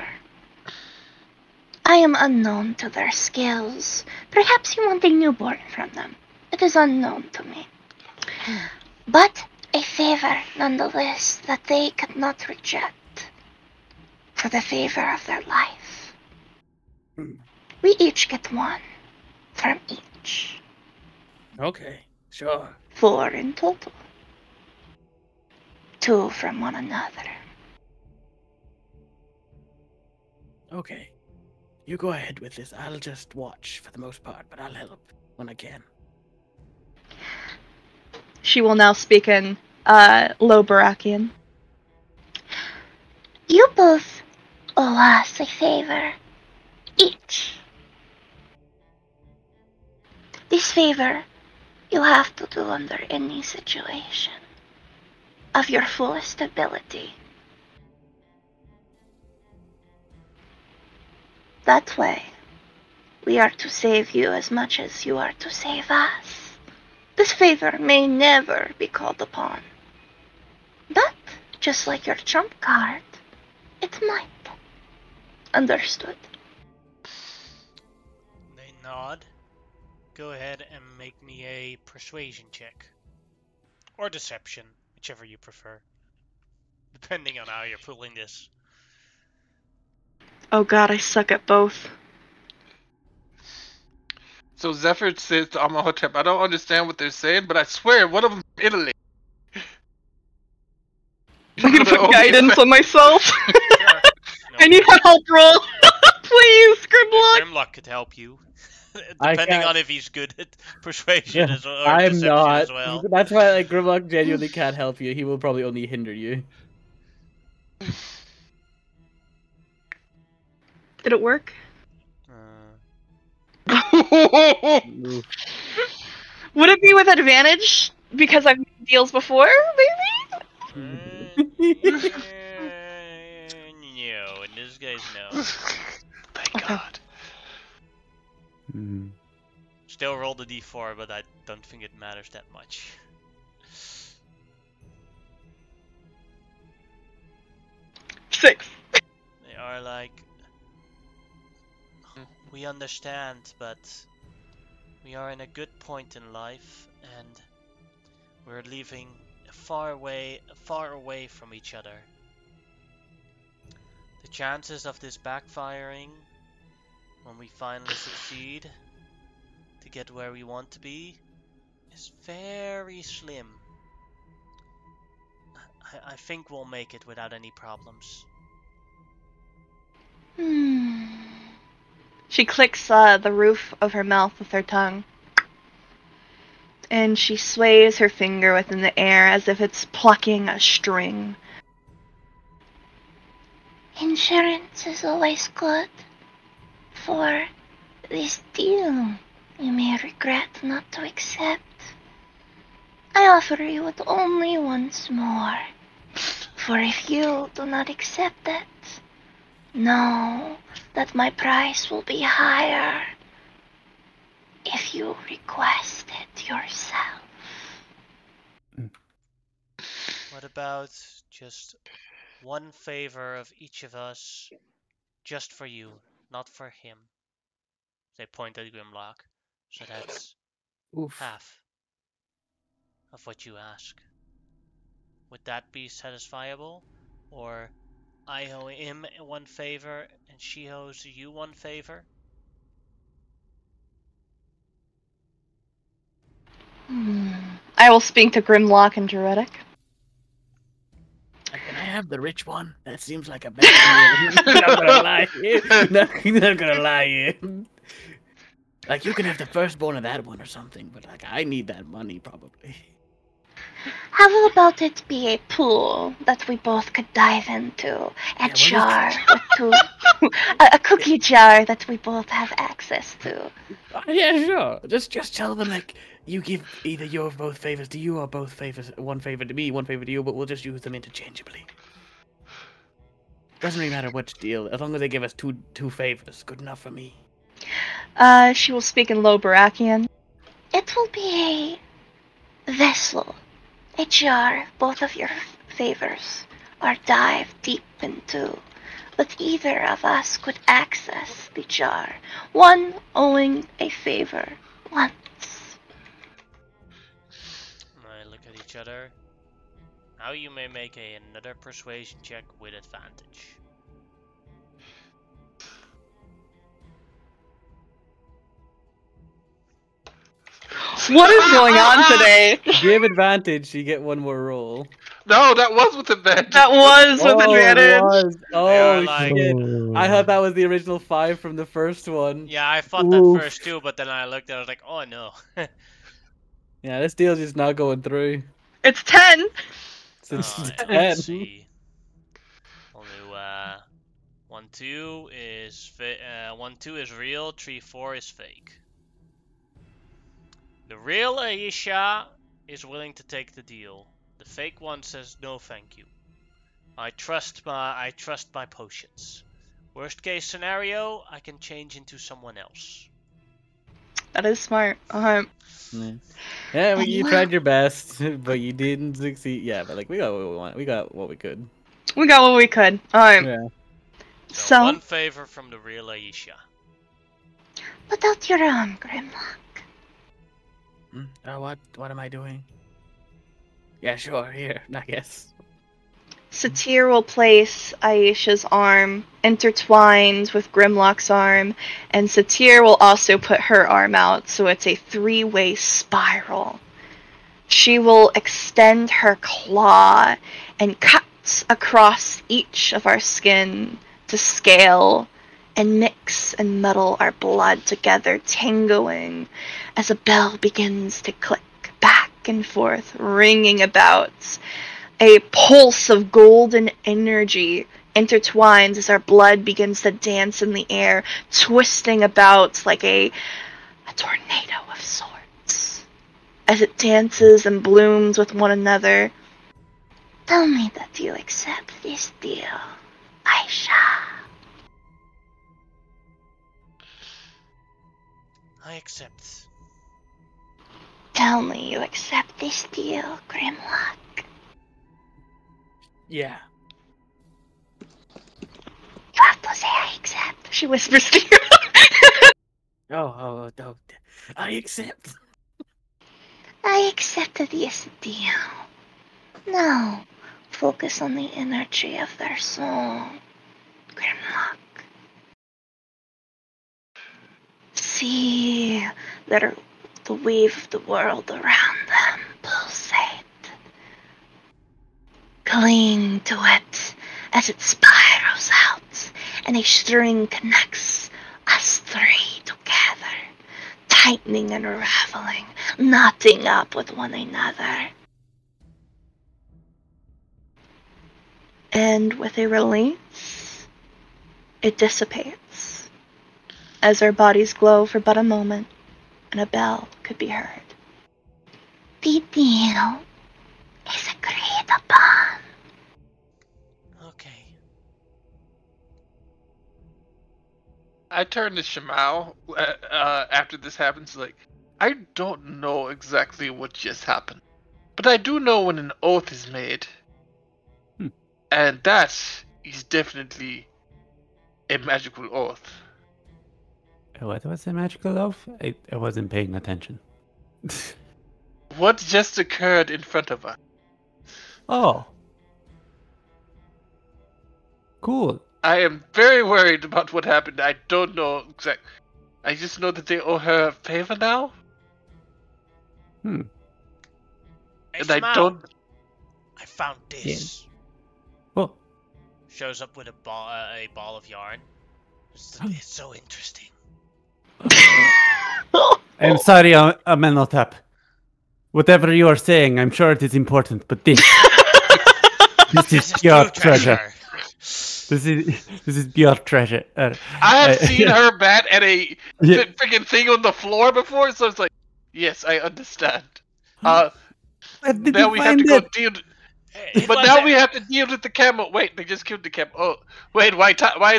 I am unknown to their skills. Perhaps you want a newborn from them. It is unknown to me. But a favor, nonetheless, that they could not reject for the favor of their life. We each get one from each. Okay, sure. 4 in total. 2 from one another. Okay. You go ahead with this. I'll just watch for the most part, but I'll help when I can. She will now speak in Low Barakian. You both owe us a favor. Each. This favor you have to do under any situation. Of your fullest ability. That way, we are to save you as much as you are to save us. This favor may never be called upon. But, just like your trump card, it might. Understood? They nod. Go ahead and make me a persuasion check. Or deception, whichever you prefer. Depending on how you're pulling this. Oh god, I suck at both. So Zephyr says to Amahotep, I don't understand what they're saying, but I swear one of them's from Italy. I'm gonna put guidance on myself. Sure. No, I need a help roll. Please, Grimlock. Grimlock could help you. I Depending can't- on if he's good at persuasion Yeah, as well, or I'm deception not. as well. That's why like Grimlock genuinely can't help you. He will probably only hinder you. Did it work? Oof. Would it be with advantage? Because I've made deals before, maybe? No, in this case, no. Thank Okay. God. Hmm. Still roll the d4, but I don't think it matters that much. Six. They are like, we understand, but we are in a good point in life, and we're leaving far away from each other. The chances of this backfiring, when we finally succeed to get where we want to be, is very slim. I think we'll make it without any problems. She clicks the roof of her mouth with her tongue. And she sways her finger within the air as if it's plucking a string. Insurance is always good. For this deal you may regret not to accept. I offer you it only once more. For if you do not accept it, know that my price will be higher if you request it yourself. What about just one favor of each of us, just for you, not for him? They point at Grimlock, so that's Oof. half of what you ask. Would that be satisfiable? Or I owe him one favor and she owes you one favor? I will speak to Grimlock and Druidic. Can I have the rich one? That seems like a bad deal. Not gonna lie to you. Not gonna lie to you. Like, you can have the firstborn of that one or something, but like, I need that money probably. How about it be a pool that we both could dive into and Yeah, well, char with two, a cookie lucky jar that we both have access to. Yeah, sure. Just tell them like you give either your both favors to you or both favors, one favor to me, one favor to you, but we'll just use them interchangeably. Doesn't really matter which deal, as long as they give us two favors. Good enough for me. She will speak in low Barakian. It will be a vessel, a jar, both of your favors are dived deep into, but either of us could access the jar, one owing a favor once. I look at each other. Now you may make another persuasion check with advantage. What is going on today? Give advantage, you get one more roll. No, that was with advantage. That was with advantage. It was. They are Oh like- shit! I thought that was the original 5 from the first one. Yeah, I thought Oof. that first too, but then I looked at it, I was like, oh no. Yeah, this deal's just not going through. It's 10. Since Alright, 10. let's see. We'll do 1, 2 is 1, 2 is real, 3, 4 is fake. The real Aisha is willing to take the deal. The fake one says no, thank you. I trust my potions. Worst case scenario, I can change into someone else. That is smart. Yeah, well, you tried your best, but you didn't succeed. Yeah, but like we got what we want. We got what we could. We got what we could. Alright. Yeah. So one favor from the real Aisha. Put out your arm, Grimlock. Oh, what am I doing? Yeah, sure. Here, I guess. Satir will place Aisha's arm intertwined with Grimlock's arm, and Satir will also put her arm out, so it's a 3-way spiral. She will extend her claw and cut across each of our skin to scale and mix and muddle our blood together, tingling as a bell begins to click back and forth, ringing about. A pulse of golden energy intertwines as our blood begins to dance in the air, twisting about like a tornado of sorts. As it dances and blooms with one another. Tell me that you accept this deal, Aisha. I accept. Tell me you accept this deal, Grimlock. Yeah. You have to say I accept. She whispers to you. Oh, I accept. I accepted this deal. Now, focus on the energy of their soul, Grimlock. See the wave of the world around them pulsate. Cling to it as it spirals out, and a string connects us three together, tightening and unraveling, knotting up with one another. And with a release, it dissipates, as our bodies glow for but a moment, and a bell could be heard. The deal is agreed upon. Okay. I turn to Shamal after this happens, like, I don't know exactly what just happened, but I do know when an oath is made. And that is definitely a magical oath. What was the magical oath? I wasn't paying attention. What just occurred in front of us? Oh. Cool. I am very worried about what happened. I don't know exactly. I just know that they owe her a favor now. Hey, And Shmal, I don't. I found this. Well, Shows up with a ball of yarn. It's so interesting. I'm sorry, Amenhotep. Whatever you are saying, I'm sure it is important, but this is This is your true treasure. This This is pure treasure. I have seen her bat at a Yeah. freaking thing on the floor before, so it's like, yes, I understand. Where did Now you we have to find go it? deal. It But was now a- we have to deal with the camel. Wait, they just killed the camel. Oh, wait, why is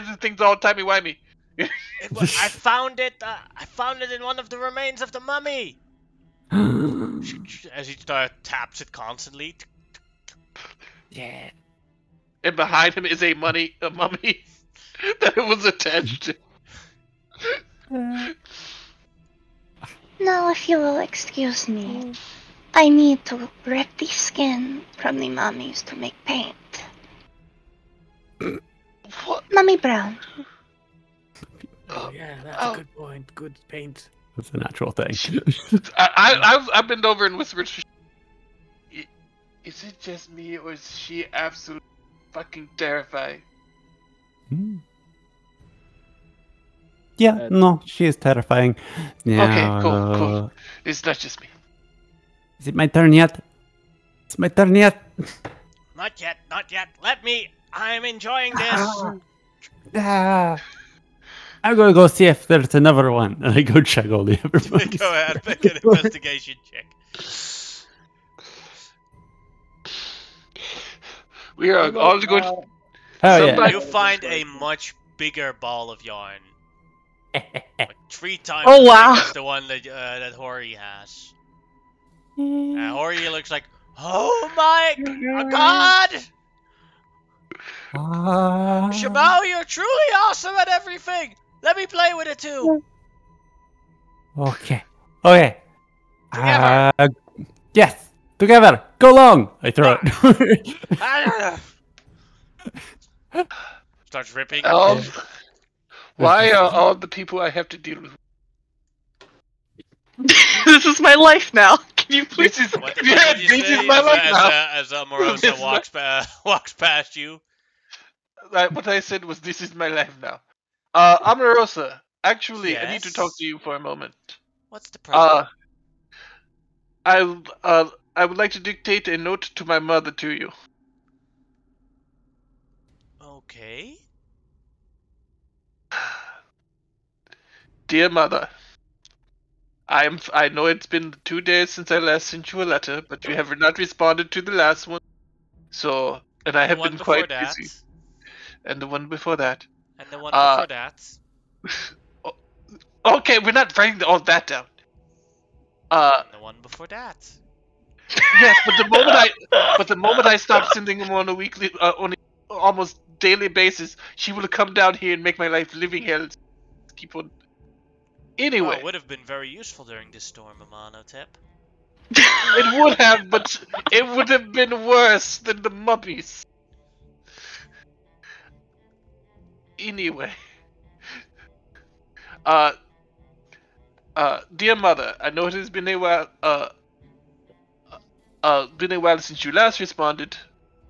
the things all timey-wimey? I found it. I found it in one of the remains of the mummy. As he taps it constantly. Yeah. And behind him is a mummy that it was attached to. Now, if you will excuse me, I need to rip the skin from the mummies to make paint. What? Mummy brown. Yeah, that's Oh. a good point. Good paint. That's a natural thing. I bend over and whisper to is it just me, or is she absolutely fucking terrifying? Yeah, no, she is terrifying. Yeah, Okay, cool. It's not just me. Is it my turn yet? It's my turn yet. Not yet, not yet. Let me. I'm enjoying this. Ah. I'm gonna go see if there's another one. And I go check all the other ones. Go ahead, make an investigation check. We are all going. Oh yeah. Somebody- You find a much bigger ball of yarn. Like 3 times Oh, as big wow. as the one that Hori has. Hori looks like, oh my god! Shabao, you're truly awesome at everything! Let me play with it too! Okay. Okay. Together. Yes. Together. Go long. I throw it. Ah. Starts ripping. Why are all the people I have to deal with? This is my life now. Can you please? This is What yeah, did you this say is my life now. as Amorosa walks past you? What I said was, this is my life now. Amarosa, actually, I need to talk Yes? to you for a moment. What's the problem? I would like to dictate a note to my mother to you. Okay. Dear mother, I know it's been 2 days since I last sent you a letter, but you have not responded to the last one. So, and I The have one been before quite that. busy. And the one before that. And the one before that. Okay, we're not writing all that down. And the one before that. Yes, but the moment I stop sending them on a weekly, on a almost daily basis, she will come down here and make my life living hell. Keep on. Well, Anyway, it would have been very useful during this storm, Amonotep. it would have, but it would have been worse than the mummies. Anyway, dear mother, I know it has been a while, since you last responded,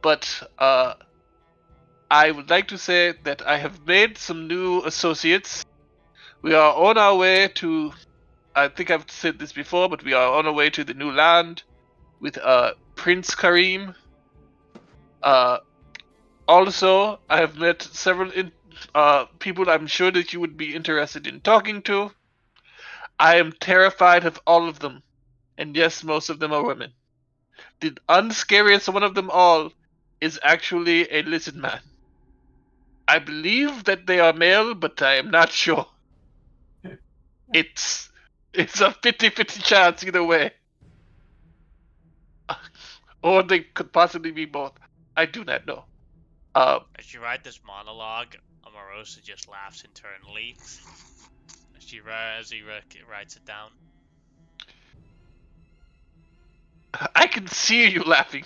but I would like to say that I have made some new associates. We are on our way to, I think I've said this before, but we are on our way to the new land with Prince Karim. Also, I have met several people I'm sure that you would be interested in talking to. I am terrified of all of them, and yes, most of them are women. The unscariest one of them all is actually a lizard man. I believe that they are male, but I am not sure. It's a 50-50 chance either way. Or they could possibly be both. I do not know. As you write this monologue, Amorosa just laughs internally. as he writes it down. I can see you laughing.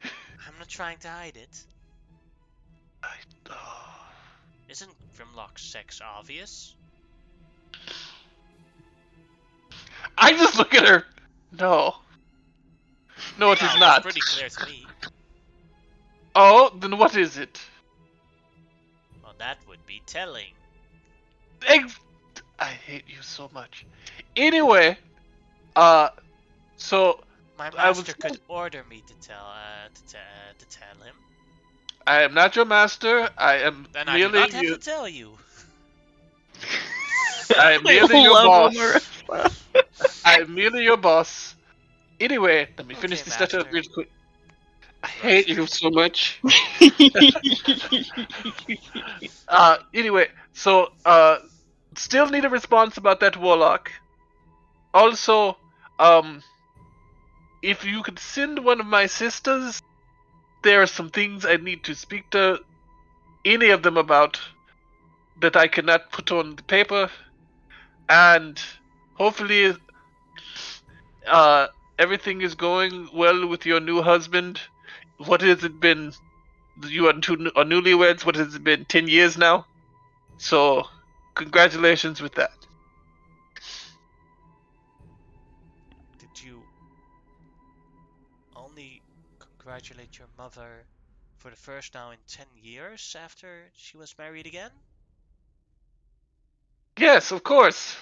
I'm not trying to hide it. Isn't Grimlock's sex obvious? I just look at her. No. No, it is Well, not. it's pretty clear to me. Oh, then what is it? Well, that would be telling. I hate you so much. Anyway, so My I was- master could order me to tell him. I am not your master. I am Then I do merely not have your, to tell you. I am I merely your love boss. Marissa. I am merely your boss. Anyway, let me Okay, finish this letter master. real quick. I hate you so much. Anyway, so still need a response about that warlock. Also, if you could send one of my sisters, there are some things I need to speak to any of them about that I cannot put on the paper, and hopefully, everything is going well with your new husband. What has it been? You are newlyweds. What has it been? 10 years now. So, congratulations with that. Did you only congratulate your mother for the first now in 10 years after she was married again? Yes, of course.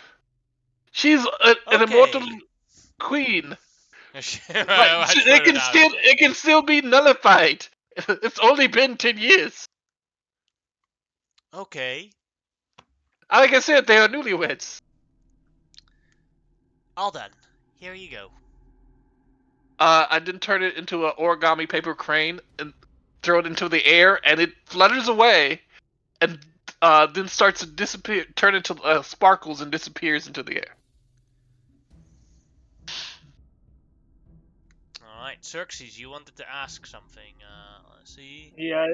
She's an immortal Okay. queen. Much further down. It can still be nullified. It's only been 10 years. Okay. Like I said, they are newlyweds. All done. Here you go. I then turn it into an origami paper crane and throw it into the air, and it flutters away, and then starts to disappear, turn into sparkles and disappears into the air. Alright, Xerxes, you wanted to ask something. Let's see. Yeah,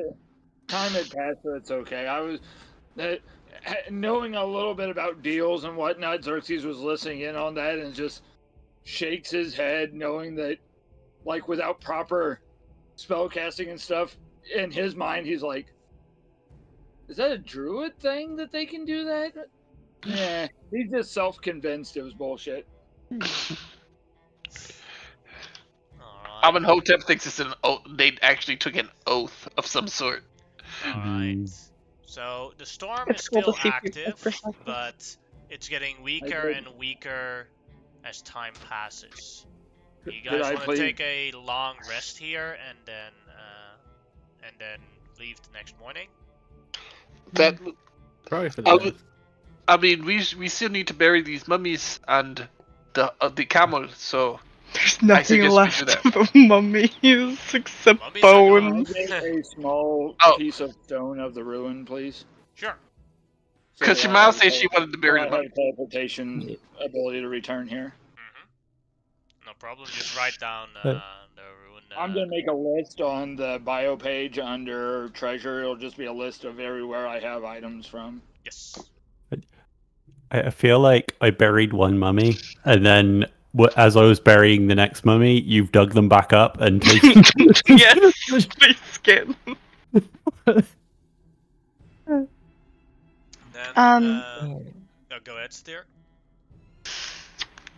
time had passed, so it's okay. I was knowing a little bit about deals and whatnot. Xerxes was listening in on that and just shakes his head, knowing that, like, without proper spell casting and stuff, in his mind, he's like, "Is that a druid thing that they can do that?" Yeah, he's just self-convinced it was bullshit. Alright. Amenhotep thinks it's an oath. They actually took an oath of some sort. Alright. So the storm It's is cool to still see active, perspective. but it's getting weaker and weaker as time passes. You Could guys I want to please- take a long rest here and then leave the next morning? That Probably for the I, best. would- I mean, we still need to bury these mummies and the camel. So There's I nothing suggest we left do that. of mummies except Mummies are gone. bones. Can I get a small Oh. piece of stone of the ruin, please? Sure. So Because that I Shamal have said she wanted to bury I the have mummy. teleportation ability to return here. No problem. Just write down Uh, the ruin. I'm gonna make a list on the bio page under treasure. It'll just be a list of everywhere I have items from. Yes. I feel like I buried one mummy, and then as I was burying the next mummy, you've dug them back up and taken. Yes, they skin. Then, go ahead, Steer.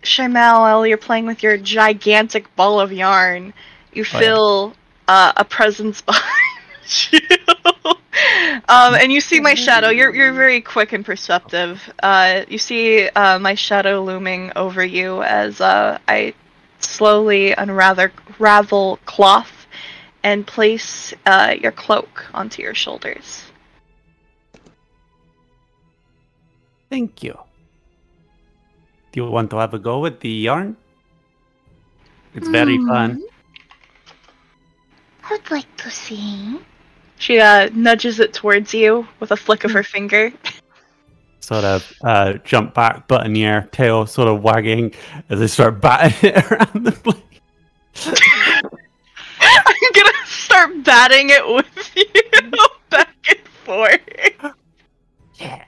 Shimal, while you're playing with your gigantic ball of yarn, you feel a presence behind you. And you see my shadow. You're very quick and perceptive. You see my shadow looming over you as I slowly unravel cloth and place your cloak onto your shoulders. Thank you. Do you want to have a go with the yarn? It's very fun. I'd like to see. She nudges it towards you with a flick of her finger. Sort of jump back, butt in the air, tail sort of wagging as I start batting it around the place. I'm gonna start batting it with you back and forth. Yeah.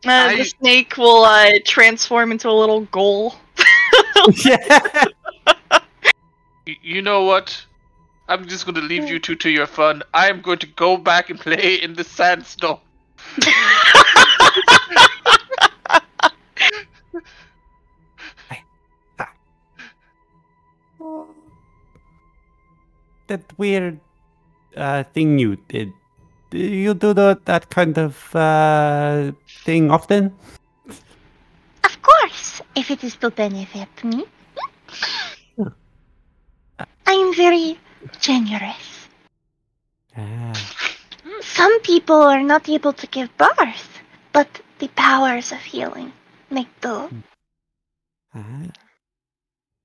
The snake will transform into a little ghoul. Yeah. You know what? I'm just going to leave you two to your fun. I am going to go back and play in the sandstorm. That weird thing you did. Do you do that kind of thing often? Of course, if it is to benefit me. I'm very generous. Some people are not able to give birth, but the powers of healing make do.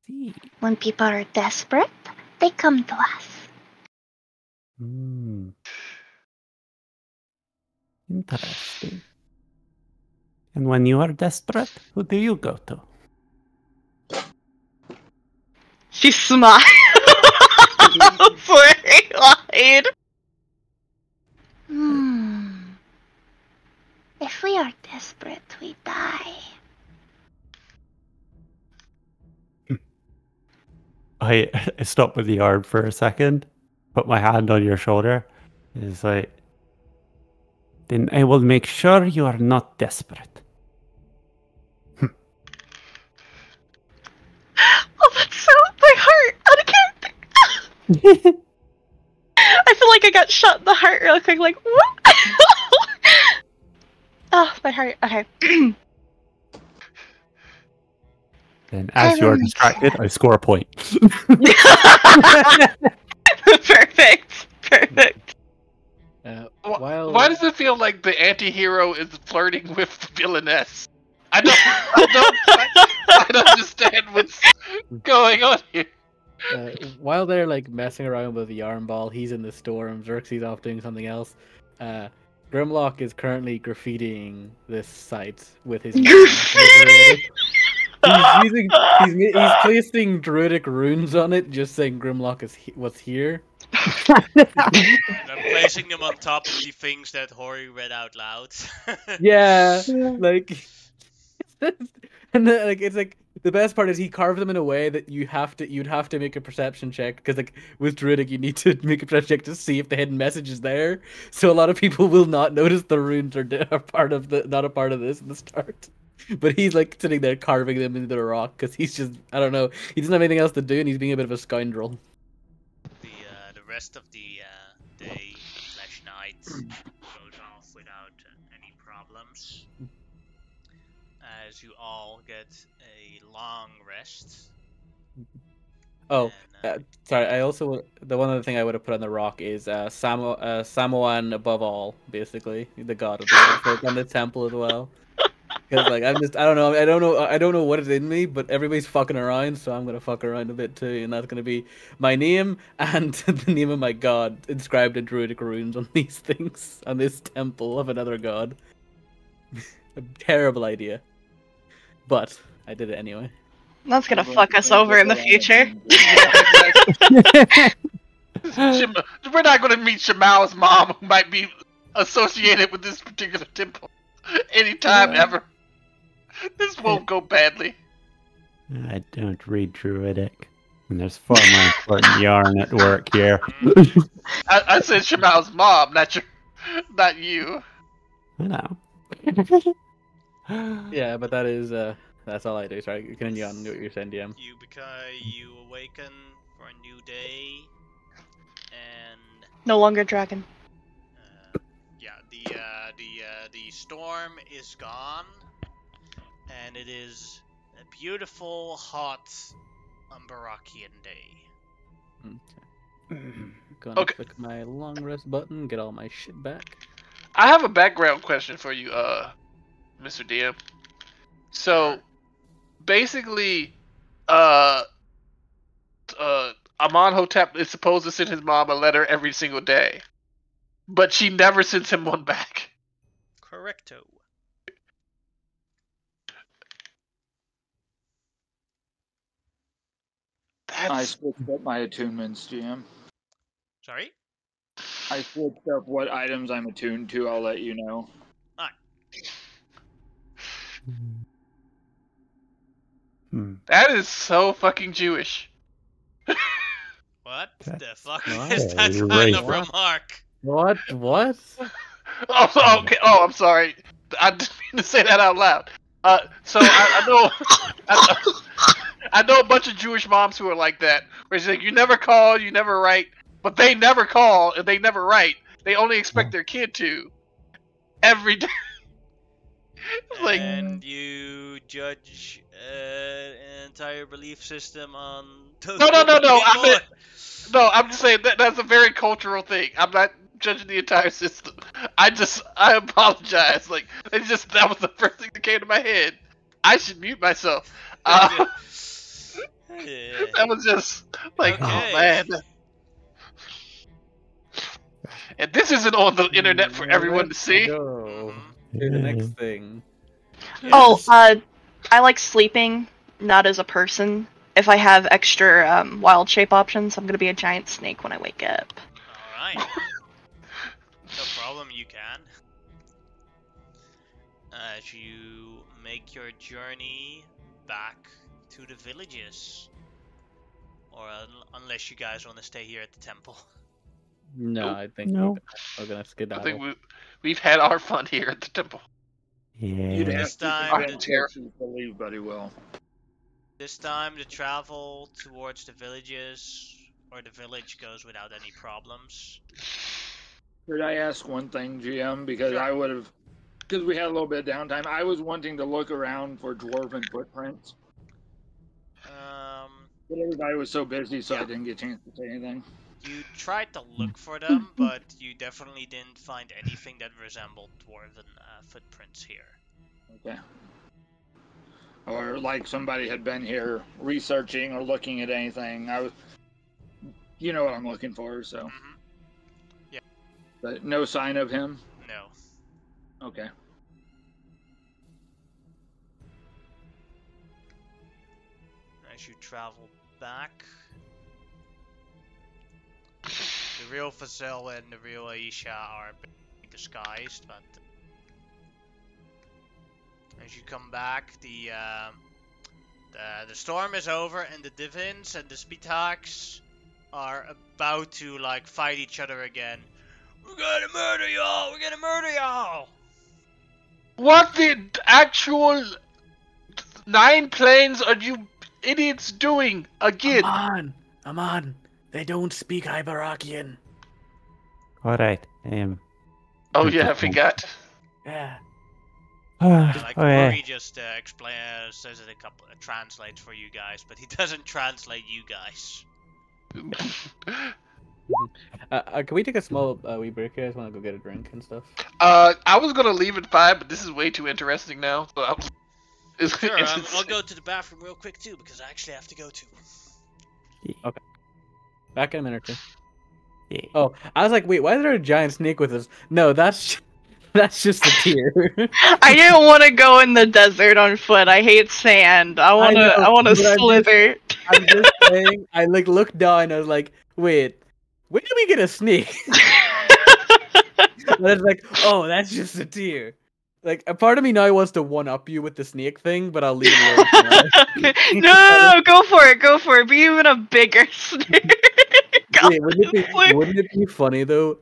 See. When people are desperate, they come to us. Interesting. And when you are desperate, who do you go to? She smiled. Sorry, lied. If we are desperate, we die. I stop with the arm for a second, put my hand on your shoulder. It's like, then I will make sure you are not desperate. Oh, that's so my heart. I feel like I got shot in the heart real quick. Like what? Oh, my heart. Okay. Then, as you are distracted, I score a point. Perfect. Perfect. Why does it feel like the anti-hero is flirting with the villainess? I don't understand what's going on here. While they're like messing around with the yarn ball, he's in the storm. Xerxes off doing something else. Grimlock is currently graffitiing this site with his. He's placing druidic runes on it, just saying Grimlock is what's here. And I'm placing them on top of the things that Hori read out loud. Yeah, like, and then, like it's like the best part is he carved them in a way that you'd have to make a perception check, because like with druidic you need to make a perception check to see if the hidden message is there. So a lot of people will not notice the runes are part of not a part of this in the start. But he's like sitting there carving them into the rock because he's just, I don't know, he doesn't have anything else to do and he's being a bit of a scoundrel. The rest of the day/night goes off without any problems, as you all get a long rest. Oh, sorry. I also, the one other thing I would have put on the rock is Samoan above all, basically the god of the on the temple as well. Because like I don't know what is in me, but everybody's fucking around, so I'm gonna fuck around a bit too, and that's gonna be my name and the name of my god inscribed in druidic runes on these things on this temple of another god. A terrible idea, but I did it anyway. That's gonna fuck us over in the future. We're not gonna meet Shamal's mom, who might be associated with this particular temple anytime ever. This won't go badly. I don't read druidic, and there's far more important yarn at work here. I said Shamal's mom, not you. I know. Yeah, but that is that's all I do. Sorry, continue on what you're saying, DM. You awaken for a new day, and No longer dragon. the storm is gone, and it is a beautiful, hot Umbarakian day. Gonna click my long rest button, get all my shit back. I have a background question for you, Mr. DM. So, basically, Amonhotep is supposed to send his mom a letter every single day, but she never sends him one back. Correcto. I switched up my attunements, GM. Sorry? I switched up what items I'm attuned to. I'll let you know. That is so fucking Jewish. What the fuck Wow, is that you're kind right. of remark? What? Oh, okay. Oh, I'm sorry. I didn't mean to say that out loud. So I know, I know a bunch of Jewish moms who are like that, where it's like, you never call, you never write, but they never call and they never write. They only expect their kid to every day. Like, and you judge an entire belief system on those no. people? I'm just saying that's a very cultural thing. I'm not judging the entire system. I apologize. Like, that was the first thing that came to my head. I should mute myself. That was just like, oh man. And this isn't on the internet for everyone to see. Go to the next thing. Oh, I like sleeping, not as a person. If I have extra wild shape options, I'm gonna be a giant snake when I wake up. Alright. No problem, you can. As you make your journey back to the villages. Or unless you guys want to stay here at the temple. No, Nope. I think No. we're gonna skedaddle. I think we've had our fun here at the temple. You'd Yeah. have This to time, convince Texas to leave, buddy. Well, This time the travel towards the villages or the village goes without any problems. could I ask one thing, GM? Because Sure. I would have, because we had a little bit of downtime. I was wanting to look around for dwarven footprints, but everybody was so busy, so I didn't get a chance to say anything. You tried to look for them, but you definitely didn't find anything that resembled dwarven footprints here. Okay. Or like somebody had been here researching or looking at anything. You know what I'm looking for, so. Yeah. But no sign of him. No. Okay. As you travel back, the real Fazil and the real Aisha are disguised, but as you come back, the storm is over, and the Divins and the Spitaks are about to like fight each other again. We're gonna murder y'all! We're gonna murder y'all! What the actual 9 planes are you idiots doing again? I'm on. They don't speak Iberakian. Alright. Oh yeah, I forgot. Yeah. Like yeah. Murray just says it translates for you guys, but he doesn't translate you guys. Can we take a small wee break here? I just want to go get a drink and stuff. I was gonna leave at 5, but this is way too interesting now. So Sure, I'll go to the bathroom real quick too, because I actually have to go too. Okay. Back in a minute or two. Yeah. Oh, I was like, wait, why is there a giant snake with us? No, that's just a deer. I didn't want to go in the desert on foot. I hate sand. I want to slither. I'm just saying. I like looked down. And I was like, wait, where did we get a snake? And I was like, oh, that's just a deer. Like, a part of me now wants to one up you with the snake thing, but I'll leave it alone. No, go for it. Go for it. Be even a bigger snake. Wait, wouldn't it be funny though?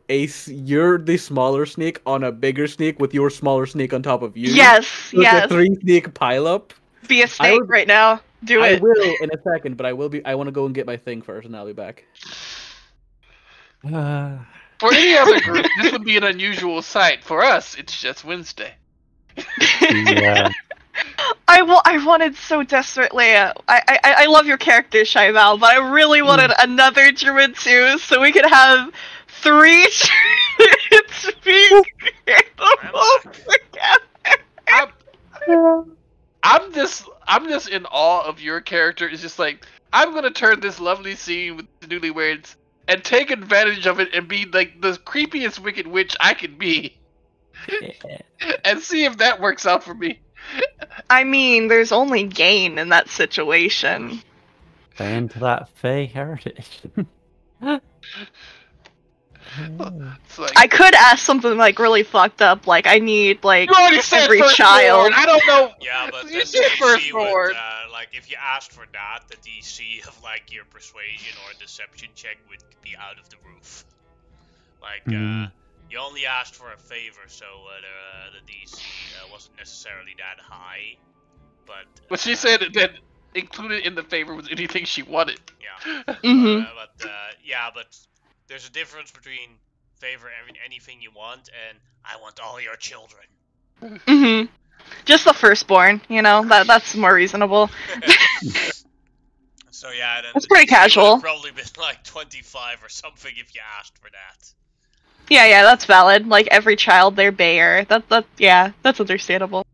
You're the smaller snake on a bigger snake with your smaller snake on top of you. Yes, With yes. a 3-snake pileup. Be a snake right now. Do it. I will in a second, but I want to go and get my thing first, and I'll be back. For any other group, this would be an unusual sight. For us, it's just Wednesday. Yeah. I wanted so desperately. I love your character, Shaival, but I really wanted another Druid too, so we could have 3 Druids speak together. I'm just in awe of your character. It's just like, I'm gonna turn this lovely scene with the newlyweds and take advantage of it and be like the creepiest wicked witch I can be. And see if that works out for me. I mean, there's only gain in that situation. Play into that Fey heritage. It's like, I could ask something like really fucked up, like I need like you already said every firstborn. child. I don't know. Yeah, but You the said DC firstborn. would, like, if you asked for that, the DC of, like, your persuasion or deception check would be out of the roof. Like, you only asked for a favor, so the DC wasn't necessarily that high. But she said that included in the favor was anything she wanted. Yeah. Mhm. But there's a difference between favor anything you want and I want all your children. Mhm. Just the firstborn, you know. That's more reasonable. So yeah, then That's pretty it would have casual. probably been like 25 or something if you asked for that. Yeah, that's valid. Like every child, their Bayer. That's understandable.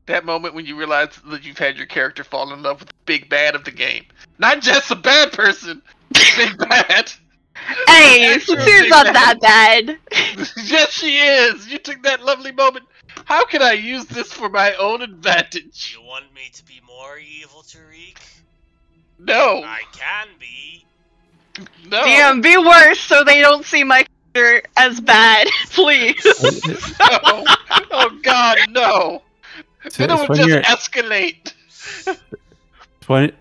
That moment when you realize that you've had your character fall in love with the big bad of the game. Not just a bad person, big bad. Hey, Actual Satsu's big not bad. that bad. Yes, she is. You took that lovely moment. How can I use this for my own advantage? You want me to be more evil, Tariq? No. I can be. No. Damn, be worse so they don't see my character as bad, please. No. Oh God, no. Then it would just escalate.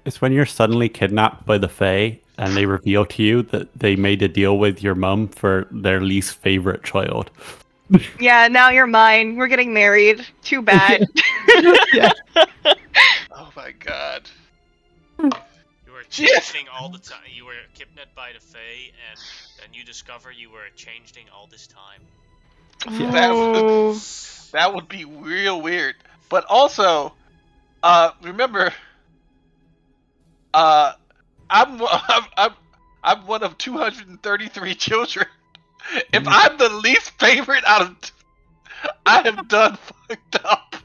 It's when you're suddenly kidnapped by the Fae and they reveal to you that they made a deal with your mum for their least favorite child. Yeah, now you're mine. We're getting married. Too bad. Yeah. Oh my God. You were changing all the time. You were kidnapped by the Fae, and then you discover you were changing all this time. Oh. That would be real weird. But also, remember, I'm one of 233 children. If I'm the least favorite out of, I have done fucked up.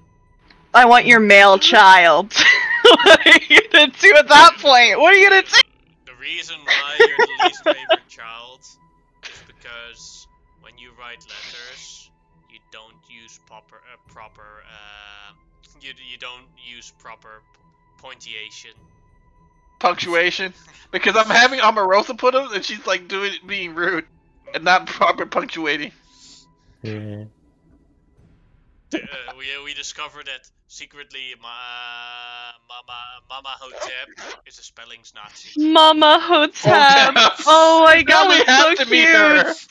I want your male child. What are you gonna do at that point? What are you gonna do? The reason why you're the least favorite child is because when you write letters, you don't use you don't use proper punctuation. Punctuation, because I'm having Omarosa put them, and she's like being rude and not proper punctuating. Yeah. We discovered that secretly Mama Hotep is a spellings Nazi. Mama Hotep. Oh my God, Now we that's have so to meet her. cute.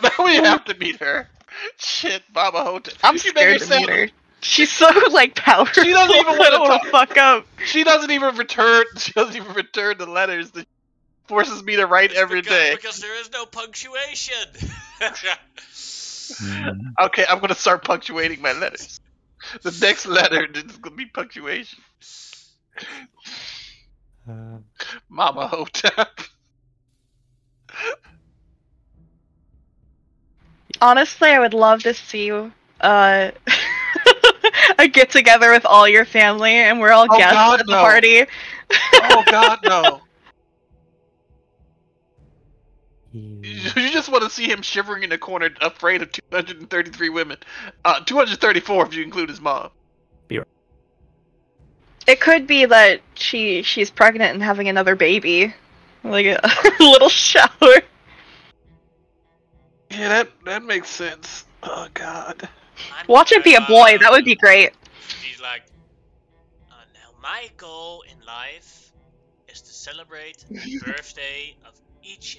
Now we have to meet her. Shit, Mama Hotep. I'm You made scared to meet her. She's so like powerful. She doesn't even I want don't to want to fuck up. She doesn't even return. She doesn't even return the letters that forces me to write every day. Because there is no punctuation. Okay, I'm gonna start punctuating my letters. The next letter is gonna be punctuation. Mama Hotep. Honestly, I would love to see a get together with all your family, and we're all guests God, at the no. party. Oh God, no! You just want to see him shivering in a corner, afraid of 233 women. 234 if you include his mom. It could be that she's pregnant and having another baby, like a little shower. Yeah, that makes sense. Oh God. Watch it be a boy. That would be great. She's like, now my goal in life is to celebrate the birthday of each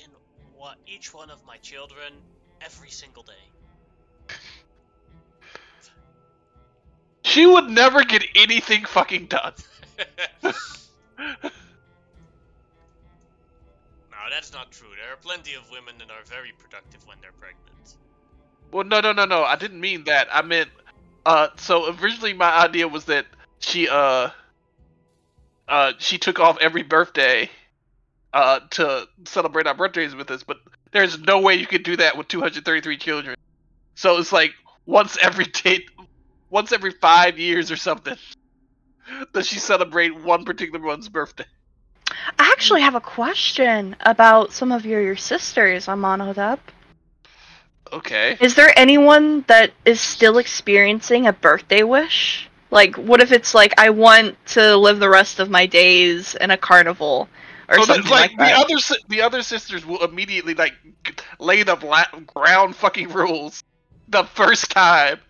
one of my children every single day. She would never get anything fucking done. No, that's not true. There are plenty of women that are very productive when they're pregnant. Well, no. I didn't mean that. I meant, so originally my idea was that she took off every birthday, to celebrate our birthdays with us, but there's no way you could do that with 233 children. So it's like once every 5 years or something, does she celebrate one particular one's birthday? I actually have a question about some of your sisters on Monodep. Okay. Is there anyone that is still experiencing a birthday wish? Like, what if it's like, I want to live the rest of my days in a carnival or something like that? The other sisters will immediately like lay the ground fucking rules the first time,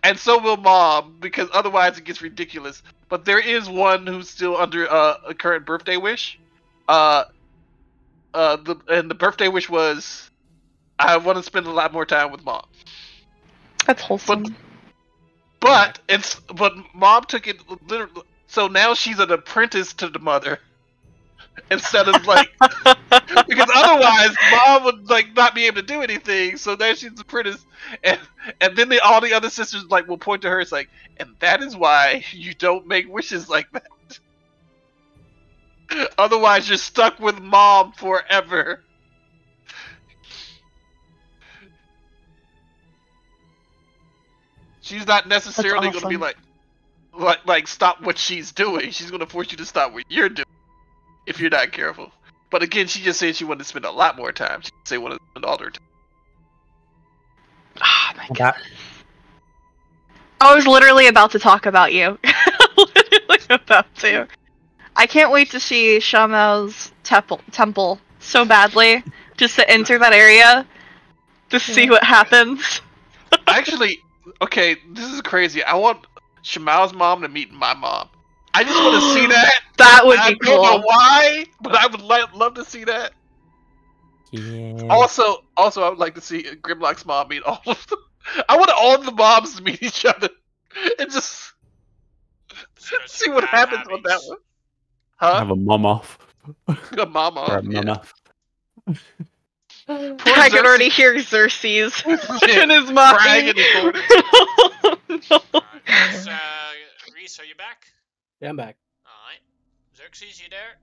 and so will Mom, because otherwise it gets ridiculous. But there is one who's still under a current birthday wish. The birthday wish was, I want to spend a lot more time with Mom. That's wholesome. But Mom took it literally. So now she's an apprentice to the mother, instead of like, because otherwise Mom would like not be able to do anything. So now she's an apprentice, and then all the other sisters like will point to her. It's like, and that is why you don't make wishes like that. Otherwise, you're stuck with Mom forever. She's not necessarily going to be awesome. like stop what she's doing. She's going to force you to stop what you're doing if you're not careful. But again, she just said she wanted to spend a lot more time. She didn't say wanted to spend all her time. Oh my god. I was literally about to talk about you. Literally about to. I can't wait to see Shamel's temple so badly. Just to enter that area. To see what happens. Actually, okay, this is crazy. I want Shamal's mom to meet my mom. I just want to see that. That would be I don't know cool. why, but I would love to see that. Yeah. Also, I would like to see Grimlock's mom meet all of them. I want all of the moms to meet each other and just see what happens with that one. Huh? Have a mom off. A mom Or off. a mum off. Poor I can already Xerxes. hear Xerxes Yeah, in his mind. crying in the corner. Oh, no. Alright, Reese, are you back? Yeah, I'm back. Alright. Xerxes, you there?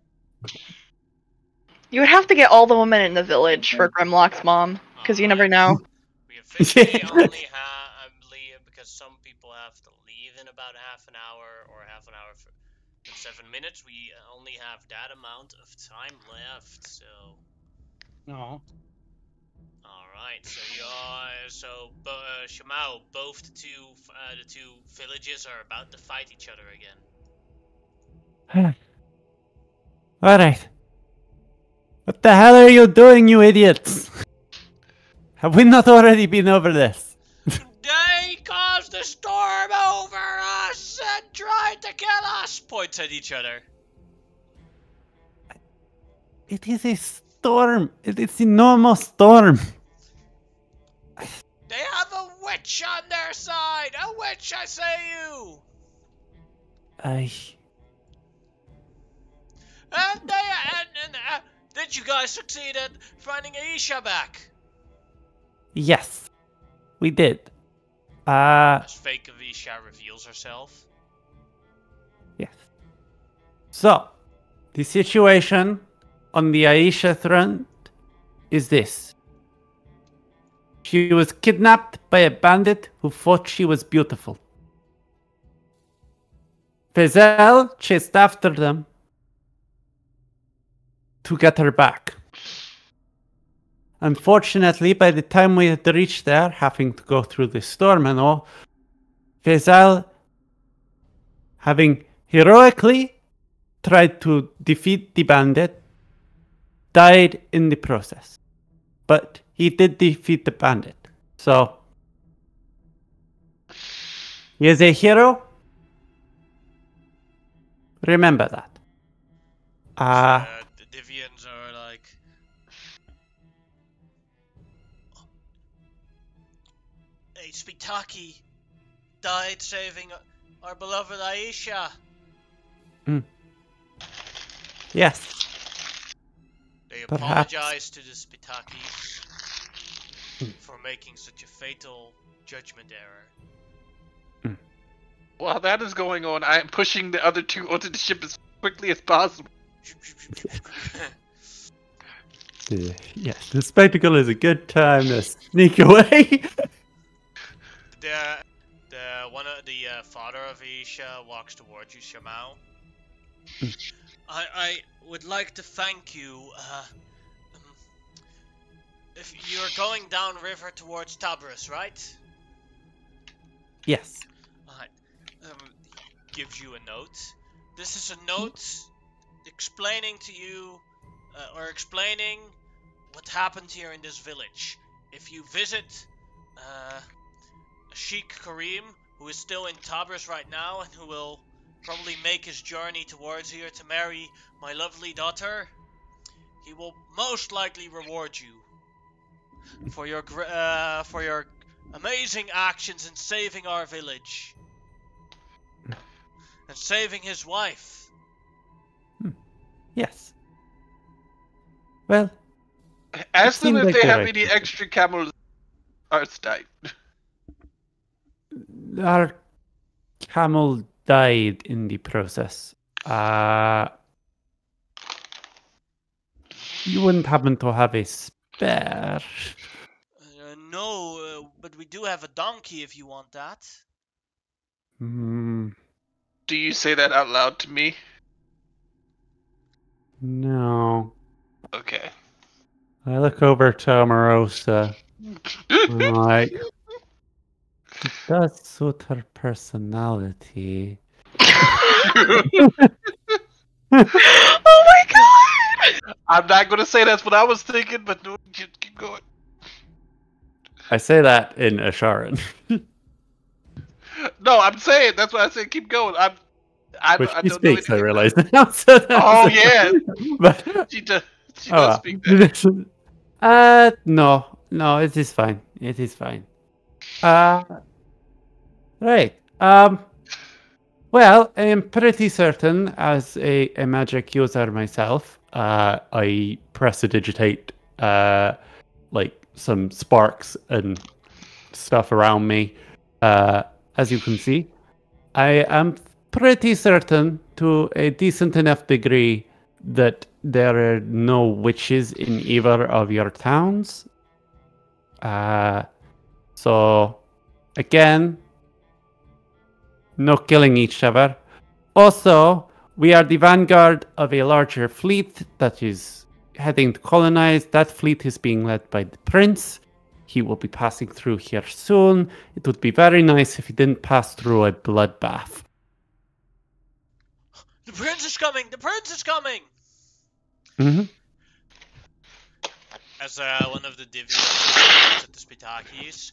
You would have to get all the women in the village for Grimlock's mom, because you never know. We officially only have, I believe, because some people have to leave in about half an hour or half an hour for 7 minutes, we only have that amount of time left, so... No. Alright, so you are, Shamao, both the two villages are about to fight each other again. Alright. What the hell are you doing, you idiots? Have we not already been over this? They caused a storm over us and tried to kill us! Points at each other. It is a storm. It is a normal storm. They have a witch on their side! A witch, I say you! And did you guys succeed at finding Aisha back? Yes. We did. As fake Aisha reveals herself. Yes. So, the situation on the Aisha front is this. She was kidnapped by a bandit who thought she was beautiful. Faisal chased after them to get her back. Unfortunately, by the time we had reached there, having to go through the storm and all, Faisal, having heroically tried to defeat the bandit, died in the process. But he did defeat the bandit. So, he is a hero. Remember that. The Divians are like... Hey, Spitaki died saving our beloved Aisha. Yes. They Perhaps. apologize to the Spitakis for making such a fatal judgment error. While that is going on, I am pushing the other two onto the ship as quickly as possible. Yes, the spectacle is a good time to sneak away. The father of Aisha walks towards you, Shamao. I would like to thank you. If you're going downriver towards Tabris, right? Yes. Alright. Gives you a note. This is a note explaining to you, or explaining what happened here in this village. If you visit Sheikh Karim, who is still in Tabris right now and who will probably make his journey towards here to marry my lovely daughter, he will most likely reward you for your amazing actions in saving our village and saving his wife. Yes. Well, Ask them seems if like they the have right any person. extra camels. Archetype. Our camel died in the process. You wouldn't happen to have a spare? No, but we do have a donkey if you want that. Do you say that out loud to me? No. Okay. I look over to Omarosa. Like, it does suit her personality. Oh my god! I'm not gonna say that's what I was thinking, but no, just keep going. I say that in Asharan. No, I'm saying that's what I said. Keep going. I Which she don't know speaks, I anything. realize now. So Oh yeah, but she does. She oh, does speak that. no, it is fine. It is fine. Right. Well, I am pretty certain, as a magic user myself, I prestidigitate like some sparks and stuff around me. As you can see, I am pretty certain, to a decent enough degree, that there are no witches in either of your towns. So, again, no killing each other. Also, we are the vanguard of a larger fleet that is heading to colonize. That fleet is being led by the prince. He will be passing through here soon. It would be very nice if he didn't pass through a bloodbath. The prince is coming! The prince is coming! Mm-hmm. As one of the Divyos looks at the Spitakis,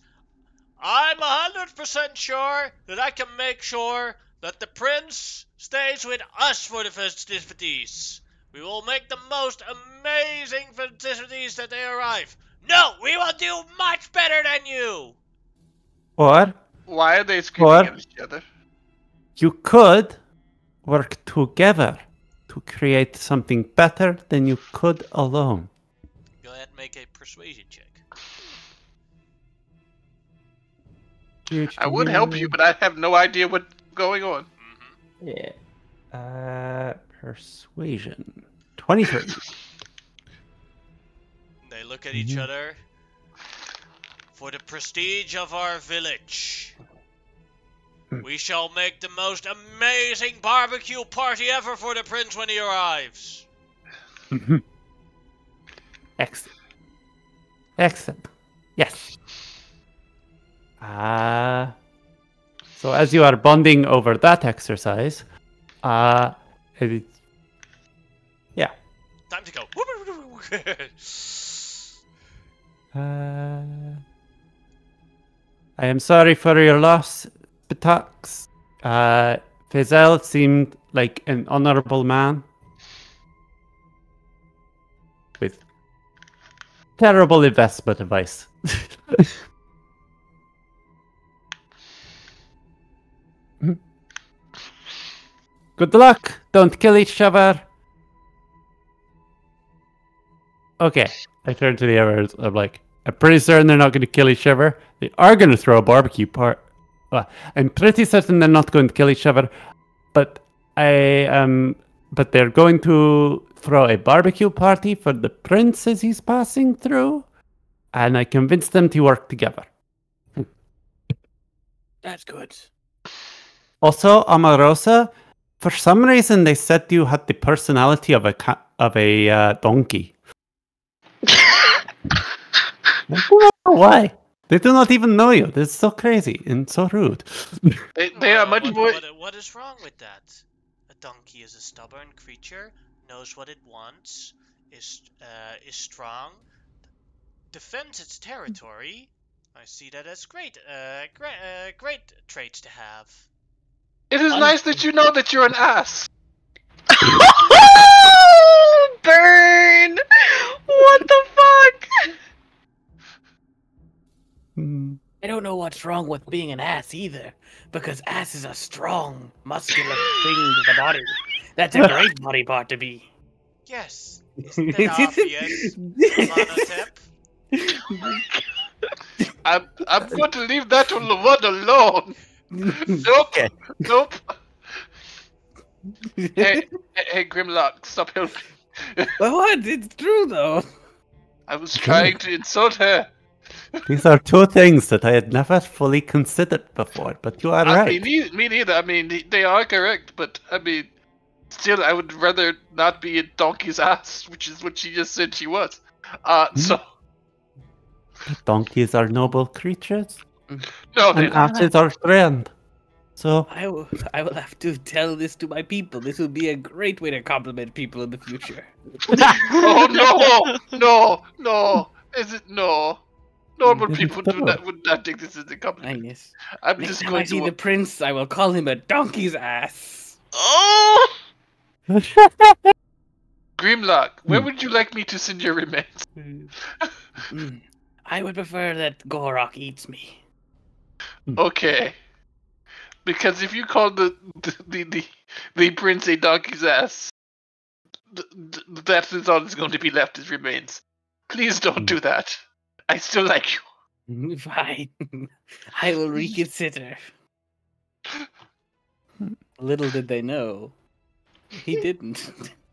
I'm 100% sure that I can make sure that the prince stays with us for the festivities. We will make the most amazing festivities that they arrive. No, we will do much better than you! Or Why are they screaming at each other? you could work together to create something better than you could alone. Go ahead and make a persuasion check. I would help you, but I have no idea what's going on. Yeah. Persuasion. 23. They look at each other. For the prestige of our village, we shall make the most amazing barbecue party ever for the prince when he arrives. Excellent. Excellent. Yes. So as you are bonding over that exercise, yeah. Time to go. I am sorry for your loss, Batax. Faisal seemed like an honorable man with terrible investment advice. Good luck. Don't kill each other. Okay. I turn to the others. I'm like, I'm pretty certain they're not going to kill each other. They are going to throw a barbecue part. Well, I'm pretty certain they're not going to kill each other, but but they're going to throw a barbecue party for the prince as he's passing through, and I convinced them to work together. That's good. Also, Amarosa, for some reason they said you had the personality of a donkey. I don't know why. They do not even know you. This is so crazy and so rude. They are much more. What is wrong with that? A donkey is a stubborn creature, knows what it wants, is strong, defends its territory. I see that as great traits to have. It is nice that you know that you're an ass. Burn! What the fuck? I don't know what's wrong with being an ass either, because ass is a strong, muscular thing to the body. That's a great body part to be. Yes, isn't that obvious, Monotep? I'm going to leave that one alone. Nope. Nope. Hey, Grimlock, stop helping. What? It's true though. I was trying to insult her. These are two things that I had never fully considered before, but you are right. Me neither. I mean, they are correct, but I mean, still, I would rather not be a donkey's ass, which is what she just said she was. So Donkeys are noble creatures, no, they're and not. asses are grand. So, I will have to tell this to my people. This will be a great way to compliment people in the future. Oh no! Is it no? Normal This is people true. would not take this as a compliment. Yes. I'm Next just time I going see to. the prince, I will call him a donkey's ass. Oh, Grimlock, where would you like me to send your remains? I would prefer that Gorok eats me. Okay, because if you call the prince a donkey's ass, that is all that's going to be left as remains. Please don't do that. I still like you. Fine. I will reconsider. Little did they know, he didn't.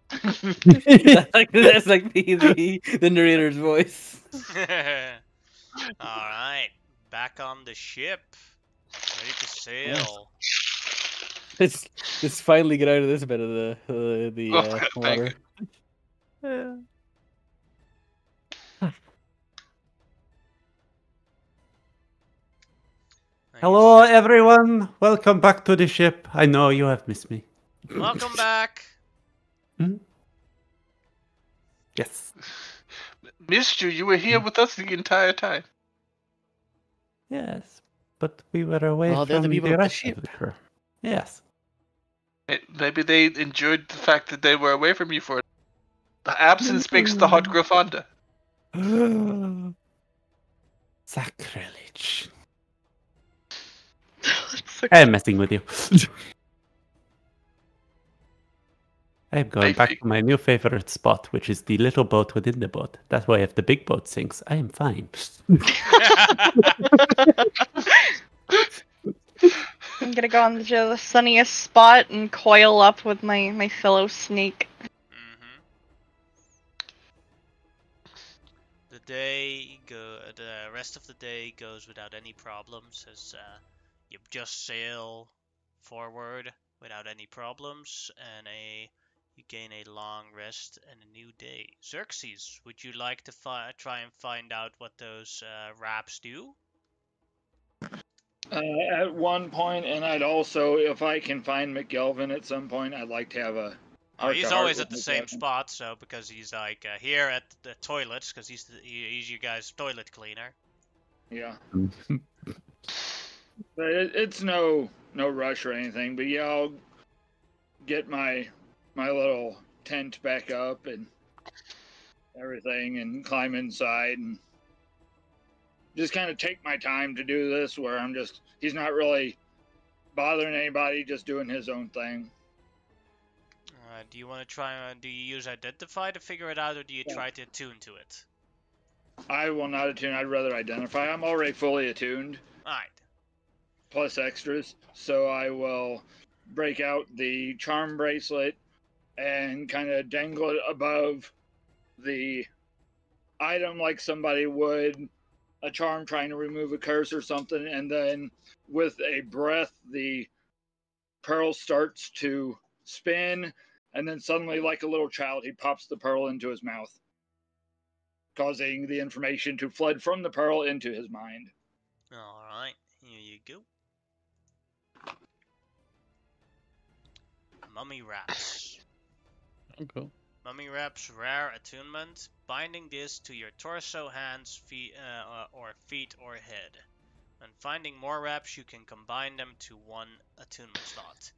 That's like the narrator's voice. Alright, back on the ship. Ready to sail. Let's finally get out of this bit of the Oh, water. hello, everyone. Welcome back to the ship. I know you have missed me. Welcome back. Yes. Missed you. You were here with us the entire time. Yes. But we were away Well, they're from the the people of the rest ship. of the crew. Yes. Maybe they enjoyed the fact that they were away from you for. The absence makes the heart grow fonder. Sacrilege. I'm messing with you. I'm going back to my new favorite spot, which is the little boat within the boat. That way, if the big boat sinks, I am fine. I'm gonna go on the sunniest spot and coil up with my fellow snake. The rest of the day goes without any problems as you just sail forward without any problems, and you gain a long rest and a new day. Xerxes, would you like to try and find out what those raps do? At one point, and I'd also, if I can find McGelvin at some point, I'd like to have a. He's always at the same spot, so because he's like here at the toilets, because he's you guys' toilet cleaner. Yeah. But it's no rush or anything. But yeah, I'll get my little tent back up and everything, and climb inside, and just kind of take my time to do this. Where he's not really bothering anybody, just doing his own thing. Do you want to try? Do you use identify to figure it out, or do you try to attune to it? I will not attune. I'd rather identify. I'm already fully attuned. Alright. Plus extras. So I will break out the charm bracelet and kind of dangle it above the item like somebody would a charm trying to remove a curse or something. And then with a breath, the pearl starts to spin. And then suddenly, like a little child, he pops the pearl into his mouth, causing the information to flood from the pearl into his mind. Alright, here you go. Mummy Wraps. Okay. Mummy Wraps rare attunement. Binding this to your torso, hands, feet, or head. When finding more wraps, you can combine them to one attunement slot.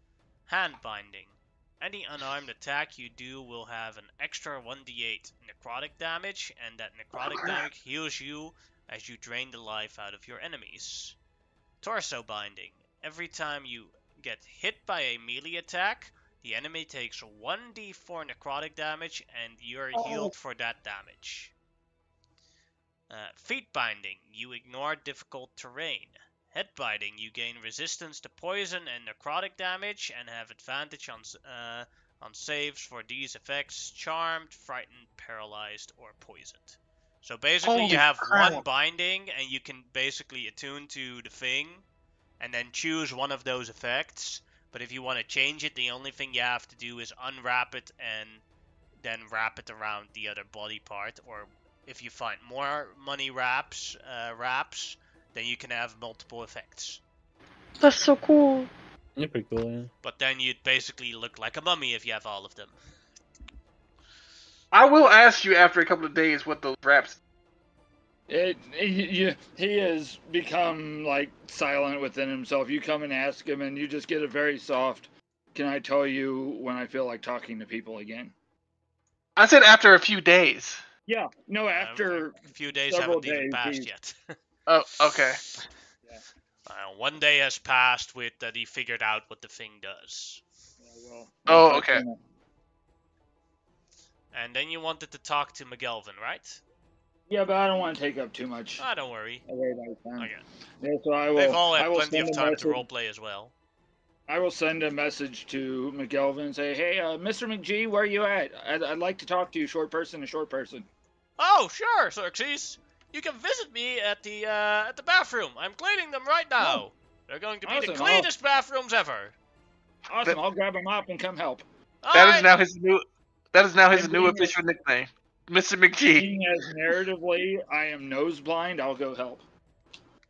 Hand binding. Any unarmed attack you do will have an extra 1d8 necrotic damage, and that necrotic damage heals you as you drain the life out of your enemies. Torso binding. Every time you get hit by a melee attack, the enemy takes 1d4 necrotic damage, and you're healed for that damage. Feet binding. You ignore difficult terrain. Head biting, you gain resistance to poison and necrotic damage and have advantage on saves for these effects: charmed, frightened, paralyzed, or poisoned. So basically, Holy you have one crap. binding, and you can basically attune to the thing, and then choose one of those effects. But if you want to change it, the only thing you have to do is unwrap it and then wrap it around the other body part. Or if you find more money wraps, then you can have multiple effects. That's so cool. Yeah, pretty cool. Yeah. But then you'd basically look like a mummy if you have all of them. I will ask you after a couple of days what those wraps. He has become like silent within himself. You come and ask him, and you just get a very soft. Can I tell you when I feel like talking to people again? I said after a few days. Yeah, no. After A few days several haven't even days, passed he- yet. Oh, okay. One day has passed with that he figured out what the thing does. well, Oh, okay. And then you wanted to talk to McGelvin, right? Yeah, but I don't want to take up too much Ah, don't worry. of everybody's time. Okay. Yeah, so I will. They've all I had will plenty send of a time to message- roleplay as well. I will send a message to McGelvin and say, "Hey, Mr. McGee, where are you at? I'd like to talk to you, short person to short person." Oh, sure, Xerxes. You can visit me at the bathroom. I'm cleaning them right now. They're going to be the Awesome, cleanest bathrooms ever. Awesome, I'll grab him up and come help. That is now his new. That is now his And new being official nickname, Mr. McGee. Being as narratively, I am nose blind. I'll go help.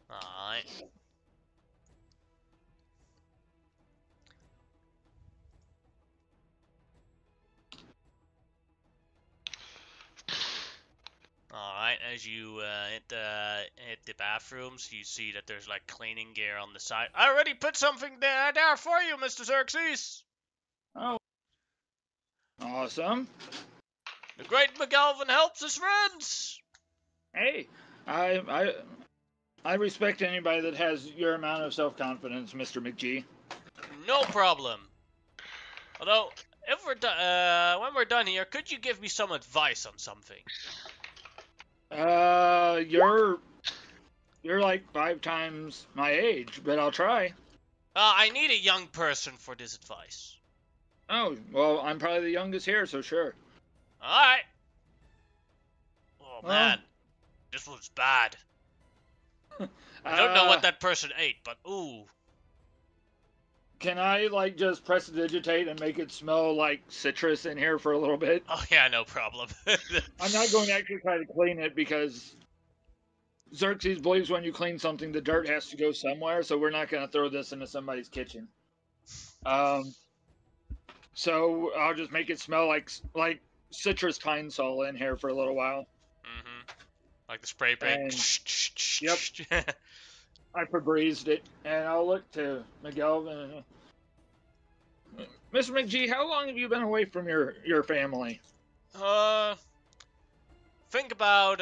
Alright. Alright, as you hit the bathrooms, you see that there's like cleaning gear on the side. I already put something there for you, Mr. Xerxes. Oh, awesome. The great McGelvin helps his friends. Hey, I respect anybody that has your amount of self-confidence, Mr. McGee. No problem. Although, if we're when we're done here, could you give me some advice on something? You're like 5 times my age, but I'll try. I need a young person for this advice. Oh, well, I'm probably the youngest here, so sure. Alright. Oh, Well, man. This was bad. I don't know what that person ate, but ooh. Can I, like, just prestidigitate and make it smell like citrus in here for a little bit? Oh, yeah, no problem. I'm not going to actually try to clean it because Xerxes believes when you clean something, the dirt has to go somewhere, so we're not going to throw this into somebody's kitchen. So I'll just make it smell like citrus pine sol in here for a little while. Mm-hmm. Like the spray paint. Yep. I Febrezed it, and I'll look to McGelvin. Mr. McGee, how long have you been away from your family? Think about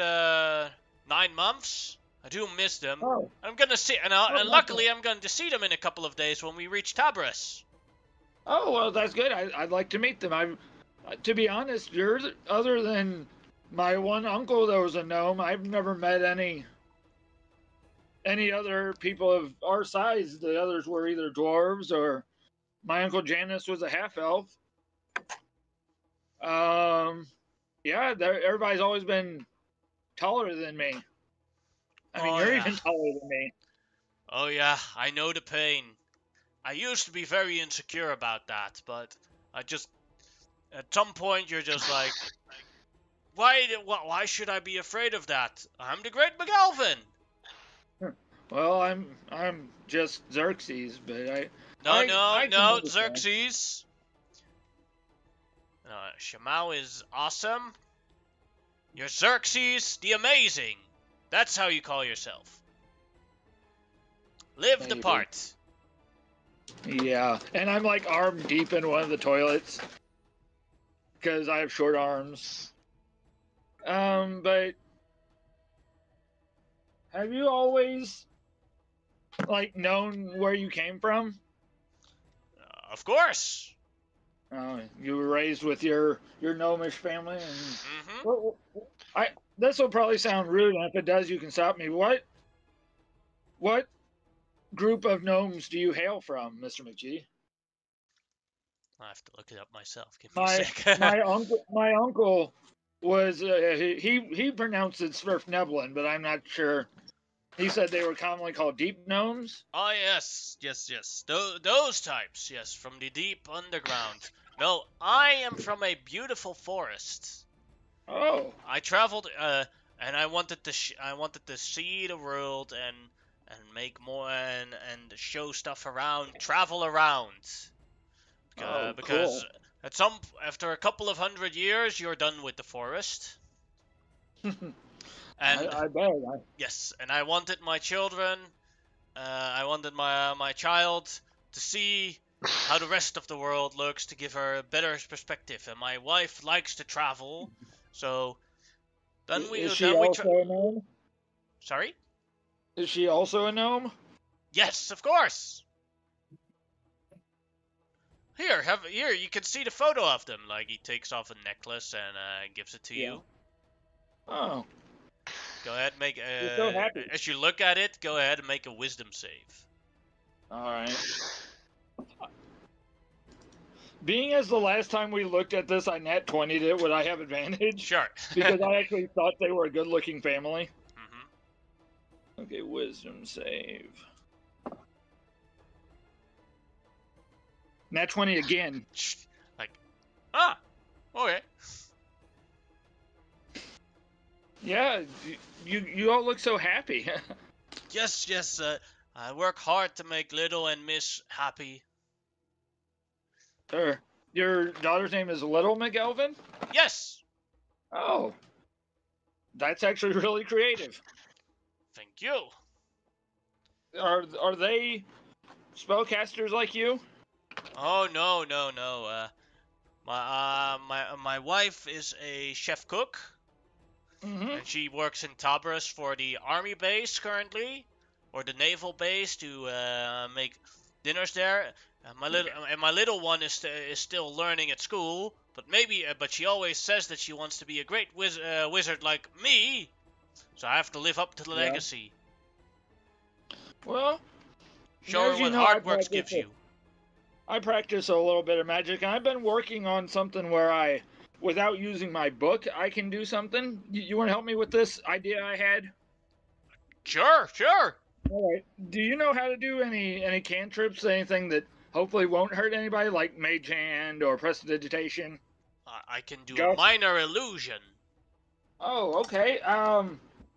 9 months. I do miss them. Oh. I'm gonna see, and luckily I'm going to see them in a couple of days when we reach Tabris. Oh, well, that's good. I'd like to meet them. To be honest, you're other than my one uncle that was a gnome, I've never met any other people of our size. The others were either dwarves or my uncle Janus was a half-elf. Yeah, everybody's always been taller than me. I mean, you're even taller than me. Oh yeah, I know the pain. I used to be very insecure about that, but I just, at some point you're just like, why should I be afraid of that? I'm the great McGelvin. Well, I'm just Xerxes, but No, I can understand. Xerxes. Shamao is awesome. You're Xerxes the Amazing. That's how you call yourself. Live the Maybe. part. Yeah, and I'm like arm deep in one of the toilets because I have short arms. But have you always like known where you came from? Of course. You were raised with your gnomish family, and Mm-hmm. this will probably sound rude, and if it does, you can stop me. What group of gnomes do you hail from, Mr. McGee? I have to look it up myself. Give me a sec. My uncle was he pronounced it Svirfneblin, but I'm not sure. He said they were commonly called deep gnomes. Oh yes. Those types, yes, from the deep underground. No, I am from a beautiful forest. Oh, I traveled, and I wanted to see the world and make more and show stuff around, travel around. oh, Because cool. after a couple of 100 years, you're done with the forest. And I bet. yes, and I wanted my children, I wanted my child to see how the rest of the world looks, to give her a better perspective. And my wife likes to travel, so Is she also a gnome? Sorry? Is she also a gnome? Yes, of course. Here, you can see the photo of them. Like, he takes off a necklace and gives it to you. Oh, Go ahead, you're so happy. as you look at it, go ahead and make a wisdom save. All right. Being as the last time we looked at this, I nat 20'd it, would I have advantage? Sure. Because I actually thought they were a good-looking family. Mm-hmm. Okay, wisdom save. Nat 20 again. Like, okay. Yeah, you all look so happy. Yes, I work hard to make Little and Miss happy. Your daughter's name is Little McElvin? Yes! Oh. That's actually really creative. Thank you. Are they spellcasters like you? Oh, no. My wife is a chef cook. Mm-hmm. And she works in Tabras for the army base currently, or the naval base, to make dinners there. My little one is still learning at school, but she always says that she wants to be a great wizard like me. So I have to live up to the legacy. Well, Show her what hard work gives you. I practice a little bit of magic, and I've been working on something where without using my book, I can do something. You want to help me with this idea I had? Sure. All right. Do you know how to do any cantrips, anything that hopefully won't hurt anybody, like Mage Hand or Prestidigitation? I can do a minor illusion. Oh, okay.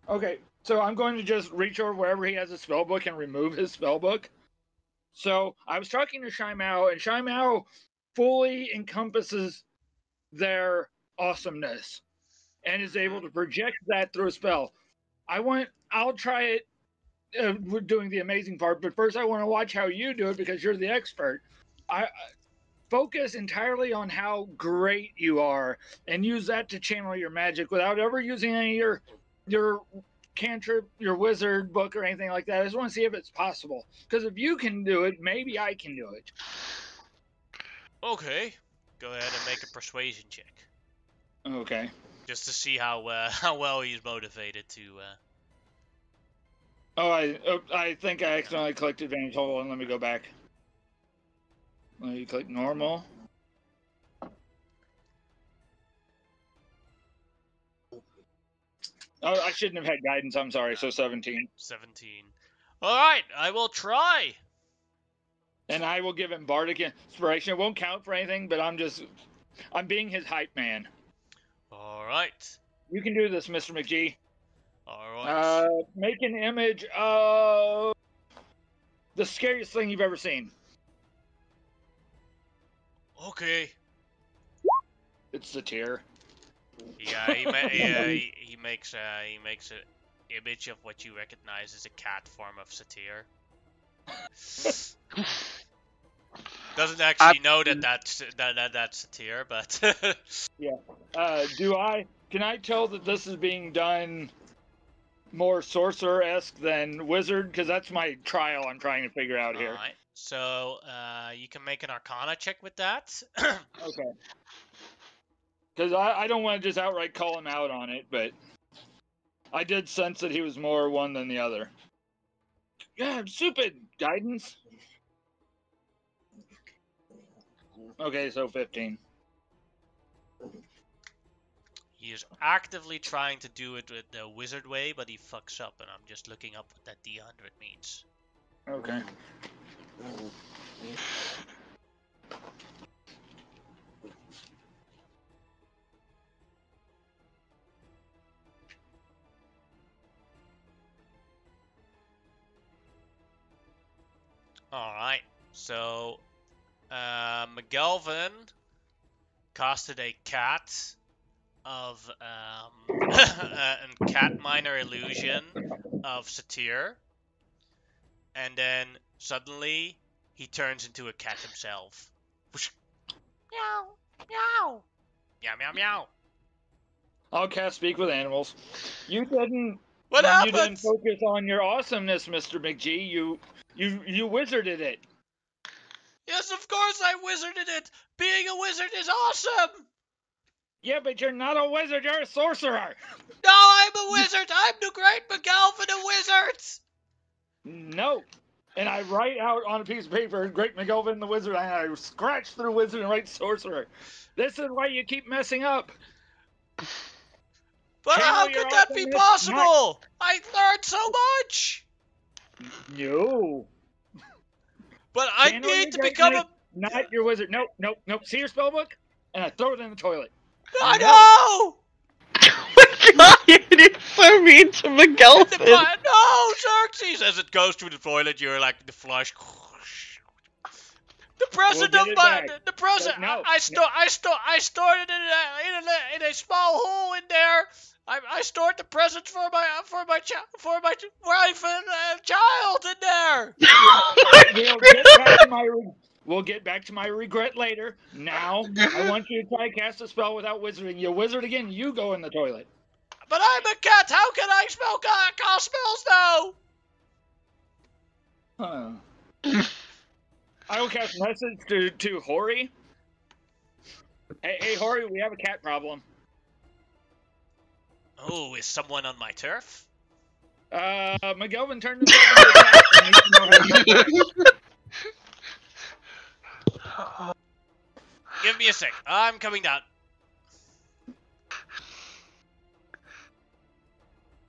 Okay. So I'm going to just reach over wherever he has a spell book and remove his spell book. So I was talking to Shy Mao, and Shy Mao fully encompasses their awesomeness and is able to project that through a spell. I'll try it with doing the amazing part, but first I want to watch how you do it because you're the expert. I focus entirely on how great you are and use that to channel your magic without ever using any of your cantrip, your wizard book, or anything like that. I just want to see if it's possible. Because if you can do it, maybe I can do it. Okay. Go ahead and make a persuasion check. Okay. Just to see how well he's motivated to. I think I accidentally clicked advantage. Hold on, let me go back. Let me click normal. Oh, I shouldn't have had guidance. I'm sorry. So 17. 17. All right, I will try. And I will give him bardic inspiration. It won't count for anything, but I'm being his hype man. All right. You can do this, Mr. McGee. All right. Make an image of the scariest thing you've ever seen. Okay. It's the tear. Yeah, he makes an image of what you recognize as a cat form of satyr. Doesn't actually know that's satyr, but yeah. Can I tell that this is being done more sorcerer-esque than wizard? Because that's my trial I'm trying to figure out here. All right. So you can make an Arcana check with that. Okay. Because I don't want to just outright call him out on it, but I did sense that he was more one than the other. Yeah, stupid guidance. Okay, so 15. He is actively trying to do it with the wizard way, but he fucks up, and I'm just looking up what that D100 means. Okay. Alright, so McGelvin casted a cat of a cat minor illusion of Satyr, and then suddenly he turns into a cat himself. Whoosh. Meow, meow, meow, meow, meow. I'll cast Speak with Animals. You didn't. What You happened? didn't focus on your awesomeness, Mr. McGee. You wizarded it. Yes, of course I wizarded it. Being a wizard is awesome. Yeah, but you're not a wizard. You're a sorcerer. No, I'm a wizard. I'm the great McGelvin of wizards. No. And I write out on a piece of paper, Great McGelvin the Wizard, and I scratch through wizard and write sorcerer. This is why you keep messing up. But Channel how your could that be awesomeness. possible? I learned so much. No. But I Channel your need to become a... greatness, Not your wizard. Nope, nope, nope. See your spellbook? And I throw it in the toilet. I know! Oh my god, you're so mean to McGelvin. No, Xerxes! As it goes through the toilet, you're like the flush. The present We'll of get it my... back. The present... No, I stored it in a small hole in there. I stored the presents for my wife and child in there. We'll get back to my regret later. Now, I want you to try to cast a spell without wizarding. You wizard again, you go in the toilet. But I'm a cat. How can I cast spells now? Huh. I will cast message to Hori. Hey, Hori, we have a cat problem. Oh, is someone on my turf? McGelvin turned himself into a cat. And needs to know how to do that. Give me a sec. I'm coming down.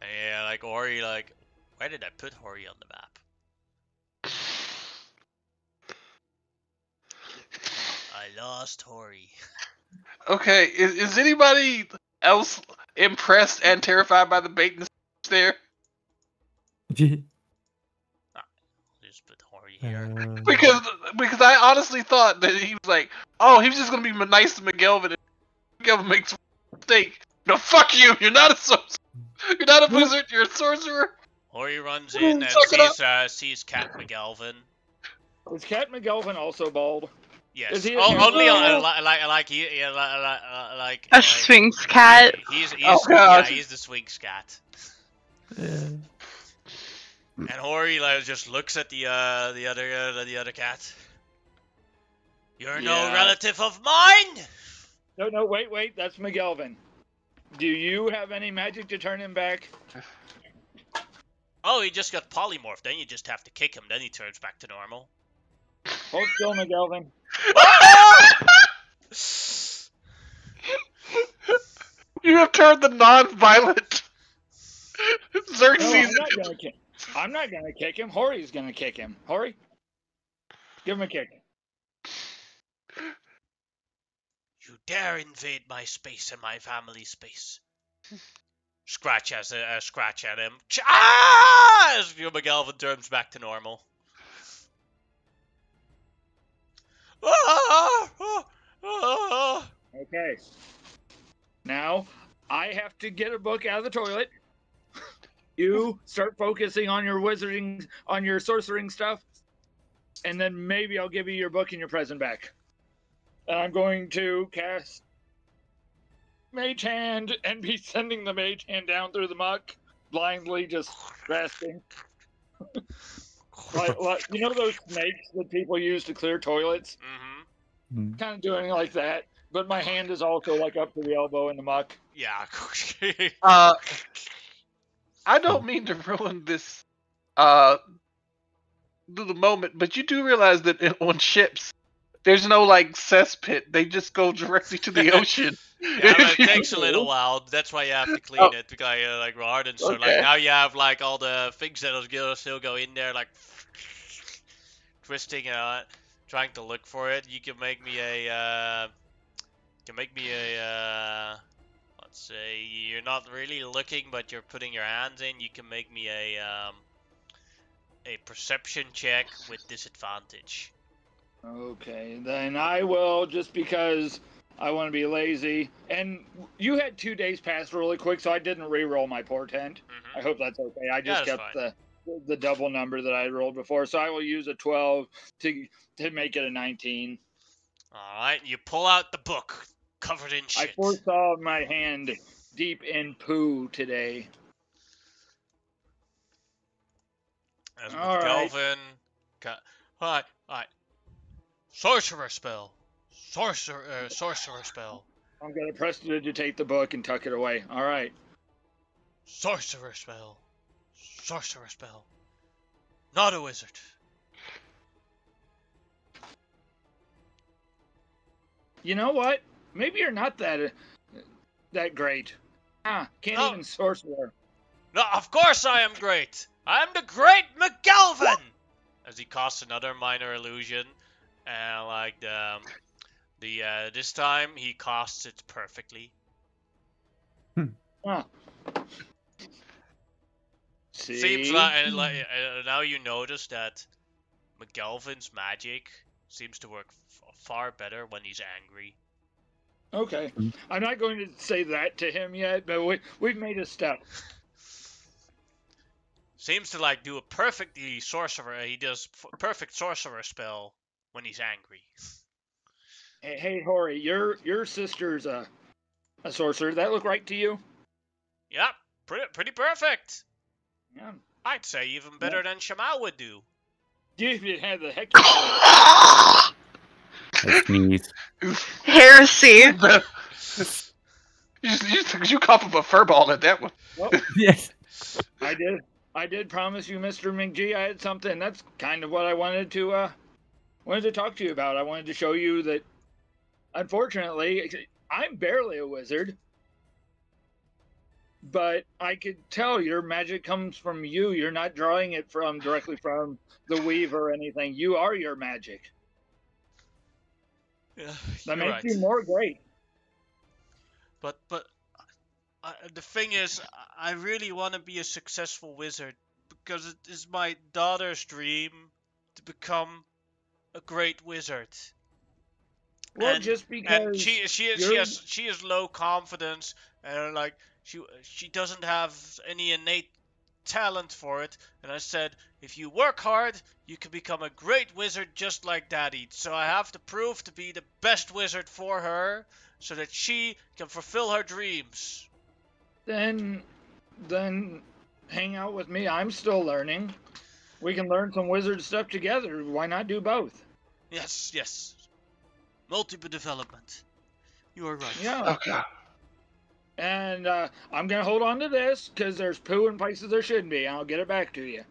Yeah, like Hori, like, where did I put Hori on the map? I lost Hori. Okay, is anybody else impressed and terrified by the bait and switch there? Just put Hori here. Because I honestly thought that he was like, oh, he was just gonna be nice to McGelvin, and McGelvin makes a mistake. No, fuck you! You're not a sorcerer. You're not a wizard. You're a sorcerer. Hori runs in and sees Cat McGelvin. Is Cat McGelvin also bald? Yes. Is he Only a like A Sphinx cat. He's the Sphinx cat. And Hori just looks at the other cat. You're no relative of mine. No, wait. That's McGelvin. Do you have any magic to turn him back? Oh, he just got polymorphed. Then you just have to kick him. Then he turns back to normal. Hold still, McGelvin. You have turned the non-violent Xerxes. I'm not gonna kick him. Hori's gonna kick him. Hori, give him a kick. You dare invade my space and my family's space. Scratch at him. As McGelvin turns back to normal. Okay. Now, I have to get a book out of the toilet. You start focusing on your wizarding, on your sorcering stuff, and then maybe I'll give you your book and your present back. And I'm going to cast Mage Hand and be sending the Mage Hand down through the muck, blindly just grasping. like, you know those snakes that people use to clear toilets? Mm-hmm. Kind of doing like that, but my hand is also like up to the elbow in the muck. Yeah. I don't mean to ruin this the moment, but you do realize that on ships, there's no like cesspit. They just go directly to the ocean. Yeah, but it takes a little while. That's why you have to clean it, because like Arden. So like Okay. now you have like all the things that'll still go in there, like twisting trying to look for it. You can make me a let's say you're not really looking, but you're putting your hands in. You can make me a perception check with disadvantage. Okay, then I will, just because I want to be lazy. And you had 2 days pass really quick, so I didn't re-roll my portent. Mm-hmm. I hope that's okay. I just that's kept fine. the double number that I rolled before, so I will use a 12 to make it a 19. Alright, you pull out the book, covered in shit. I foresaw my hand deep in poo today. As Alright. McGelvin... Alright. Sorcerer spell. Sorcerer spell. I'm gonna press to take the book and tuck it away. Alright. Sorcerer spell. Sorcerer spell. Not a wizard. You know what? Maybe you're not that great. Can't No. even sorcerer. No, of course I am great. I'm the great McGelvin. As he casts another minor illusion, and like this time he casts it perfectly. Huh. See? Seems like, now you notice that McGelvin's magic seems to work far better when he's angry. Okay. I'm not going to say that to him yet, but we've made a step. Seems to like do a perfectly sorcerer. He does perfect sorcerer spell when he's angry. Hey, Hori, your sister's a sorcerer. Does that look right to you? Yep, pretty perfect. Yeah. I'd say even better than Shamal would do. You had the heck. I sneeze. Heresy. You cough up a furball at that one. Well, Yes. I did promise you, Mr. McGee, I had something. That's kind of what I wanted to talk to you about. I wanted to show you that, unfortunately, I'm barely a wizard, but I could tell your magic comes from you. You're not drawing it directly from the weave or anything. You are your magic. Yeah, That you're makes right. you more great. But the thing is, I really want to be a successful wizard because it is my daughter's dream to become a great wizard. Well, And, just because she has low confidence, and like she doesn't have any innate talent for it. And I said, if you work hard, you can become a great wizard just like Daddy. So I have to prove to be the best wizard for her, so that she can fulfill her dreams. then hang out with me. I'm still learning. We can learn some wizard stuff together. Why not do both? Yes. Multiple development. You are right. Yeah. Okay. And I'm gonna hold on to this because there's poo in places there shouldn't be. I'll get it back to you.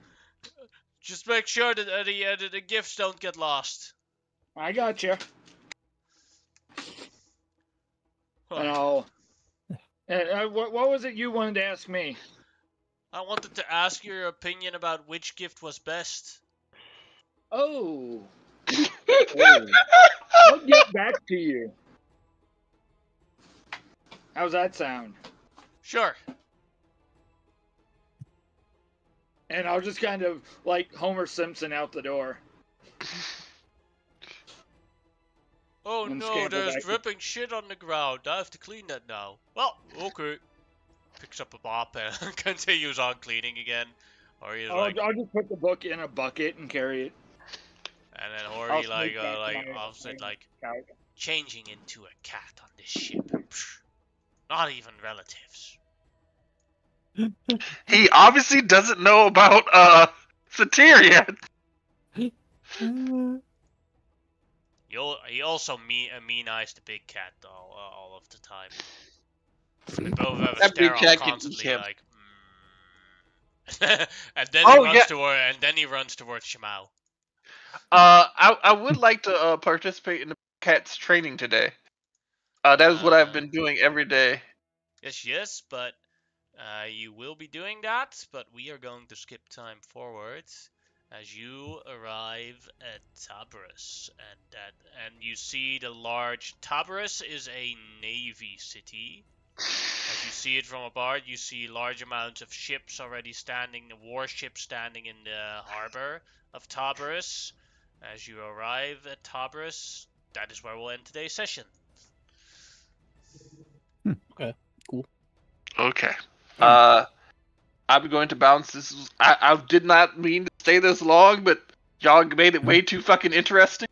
Just make sure that the gifts don't get lost. I got you. And Huh. I'll. What was it you wanted to ask me? I wanted to ask your opinion about which gift was best. Oh. I'll get back to you. How's that sound? Sure. And I'll just kind of like Homer Simpson out the door. Oh And no, scamper there's back. dripping shit on the ground. I have to clean that now. Well, okay. Picks up a mop and continues on cleaning again. Or he's I'll like, just put the book in a bucket and carry it. and then I'll Hori sneak back to my- offset like couch. changing into a cat on this ship. Psh, not even relatives. He obviously doesn't know about Satyr yet. He also mean-eyes the big cat all of the time. They both have a That big stare cat off can eat constantly him. like. And then Oh, he runs towards Shimao. I would like to participate in the cat's training today. That is what I've been doing every day. Yes, but you will be doing that, but we are going to skip time forward as you arrive at Tabris, and you see the large. Tabris is a navy city. As you see it from above, you see large amounts of ships already standing, the warships standing in the harbor of Tabris. As you arrive at Tabris, that is where we'll end today's session. Okay, cool. Okay. I'm going to bounce this. I did not mean to stay this long, but y'all made it way too fucking interesting.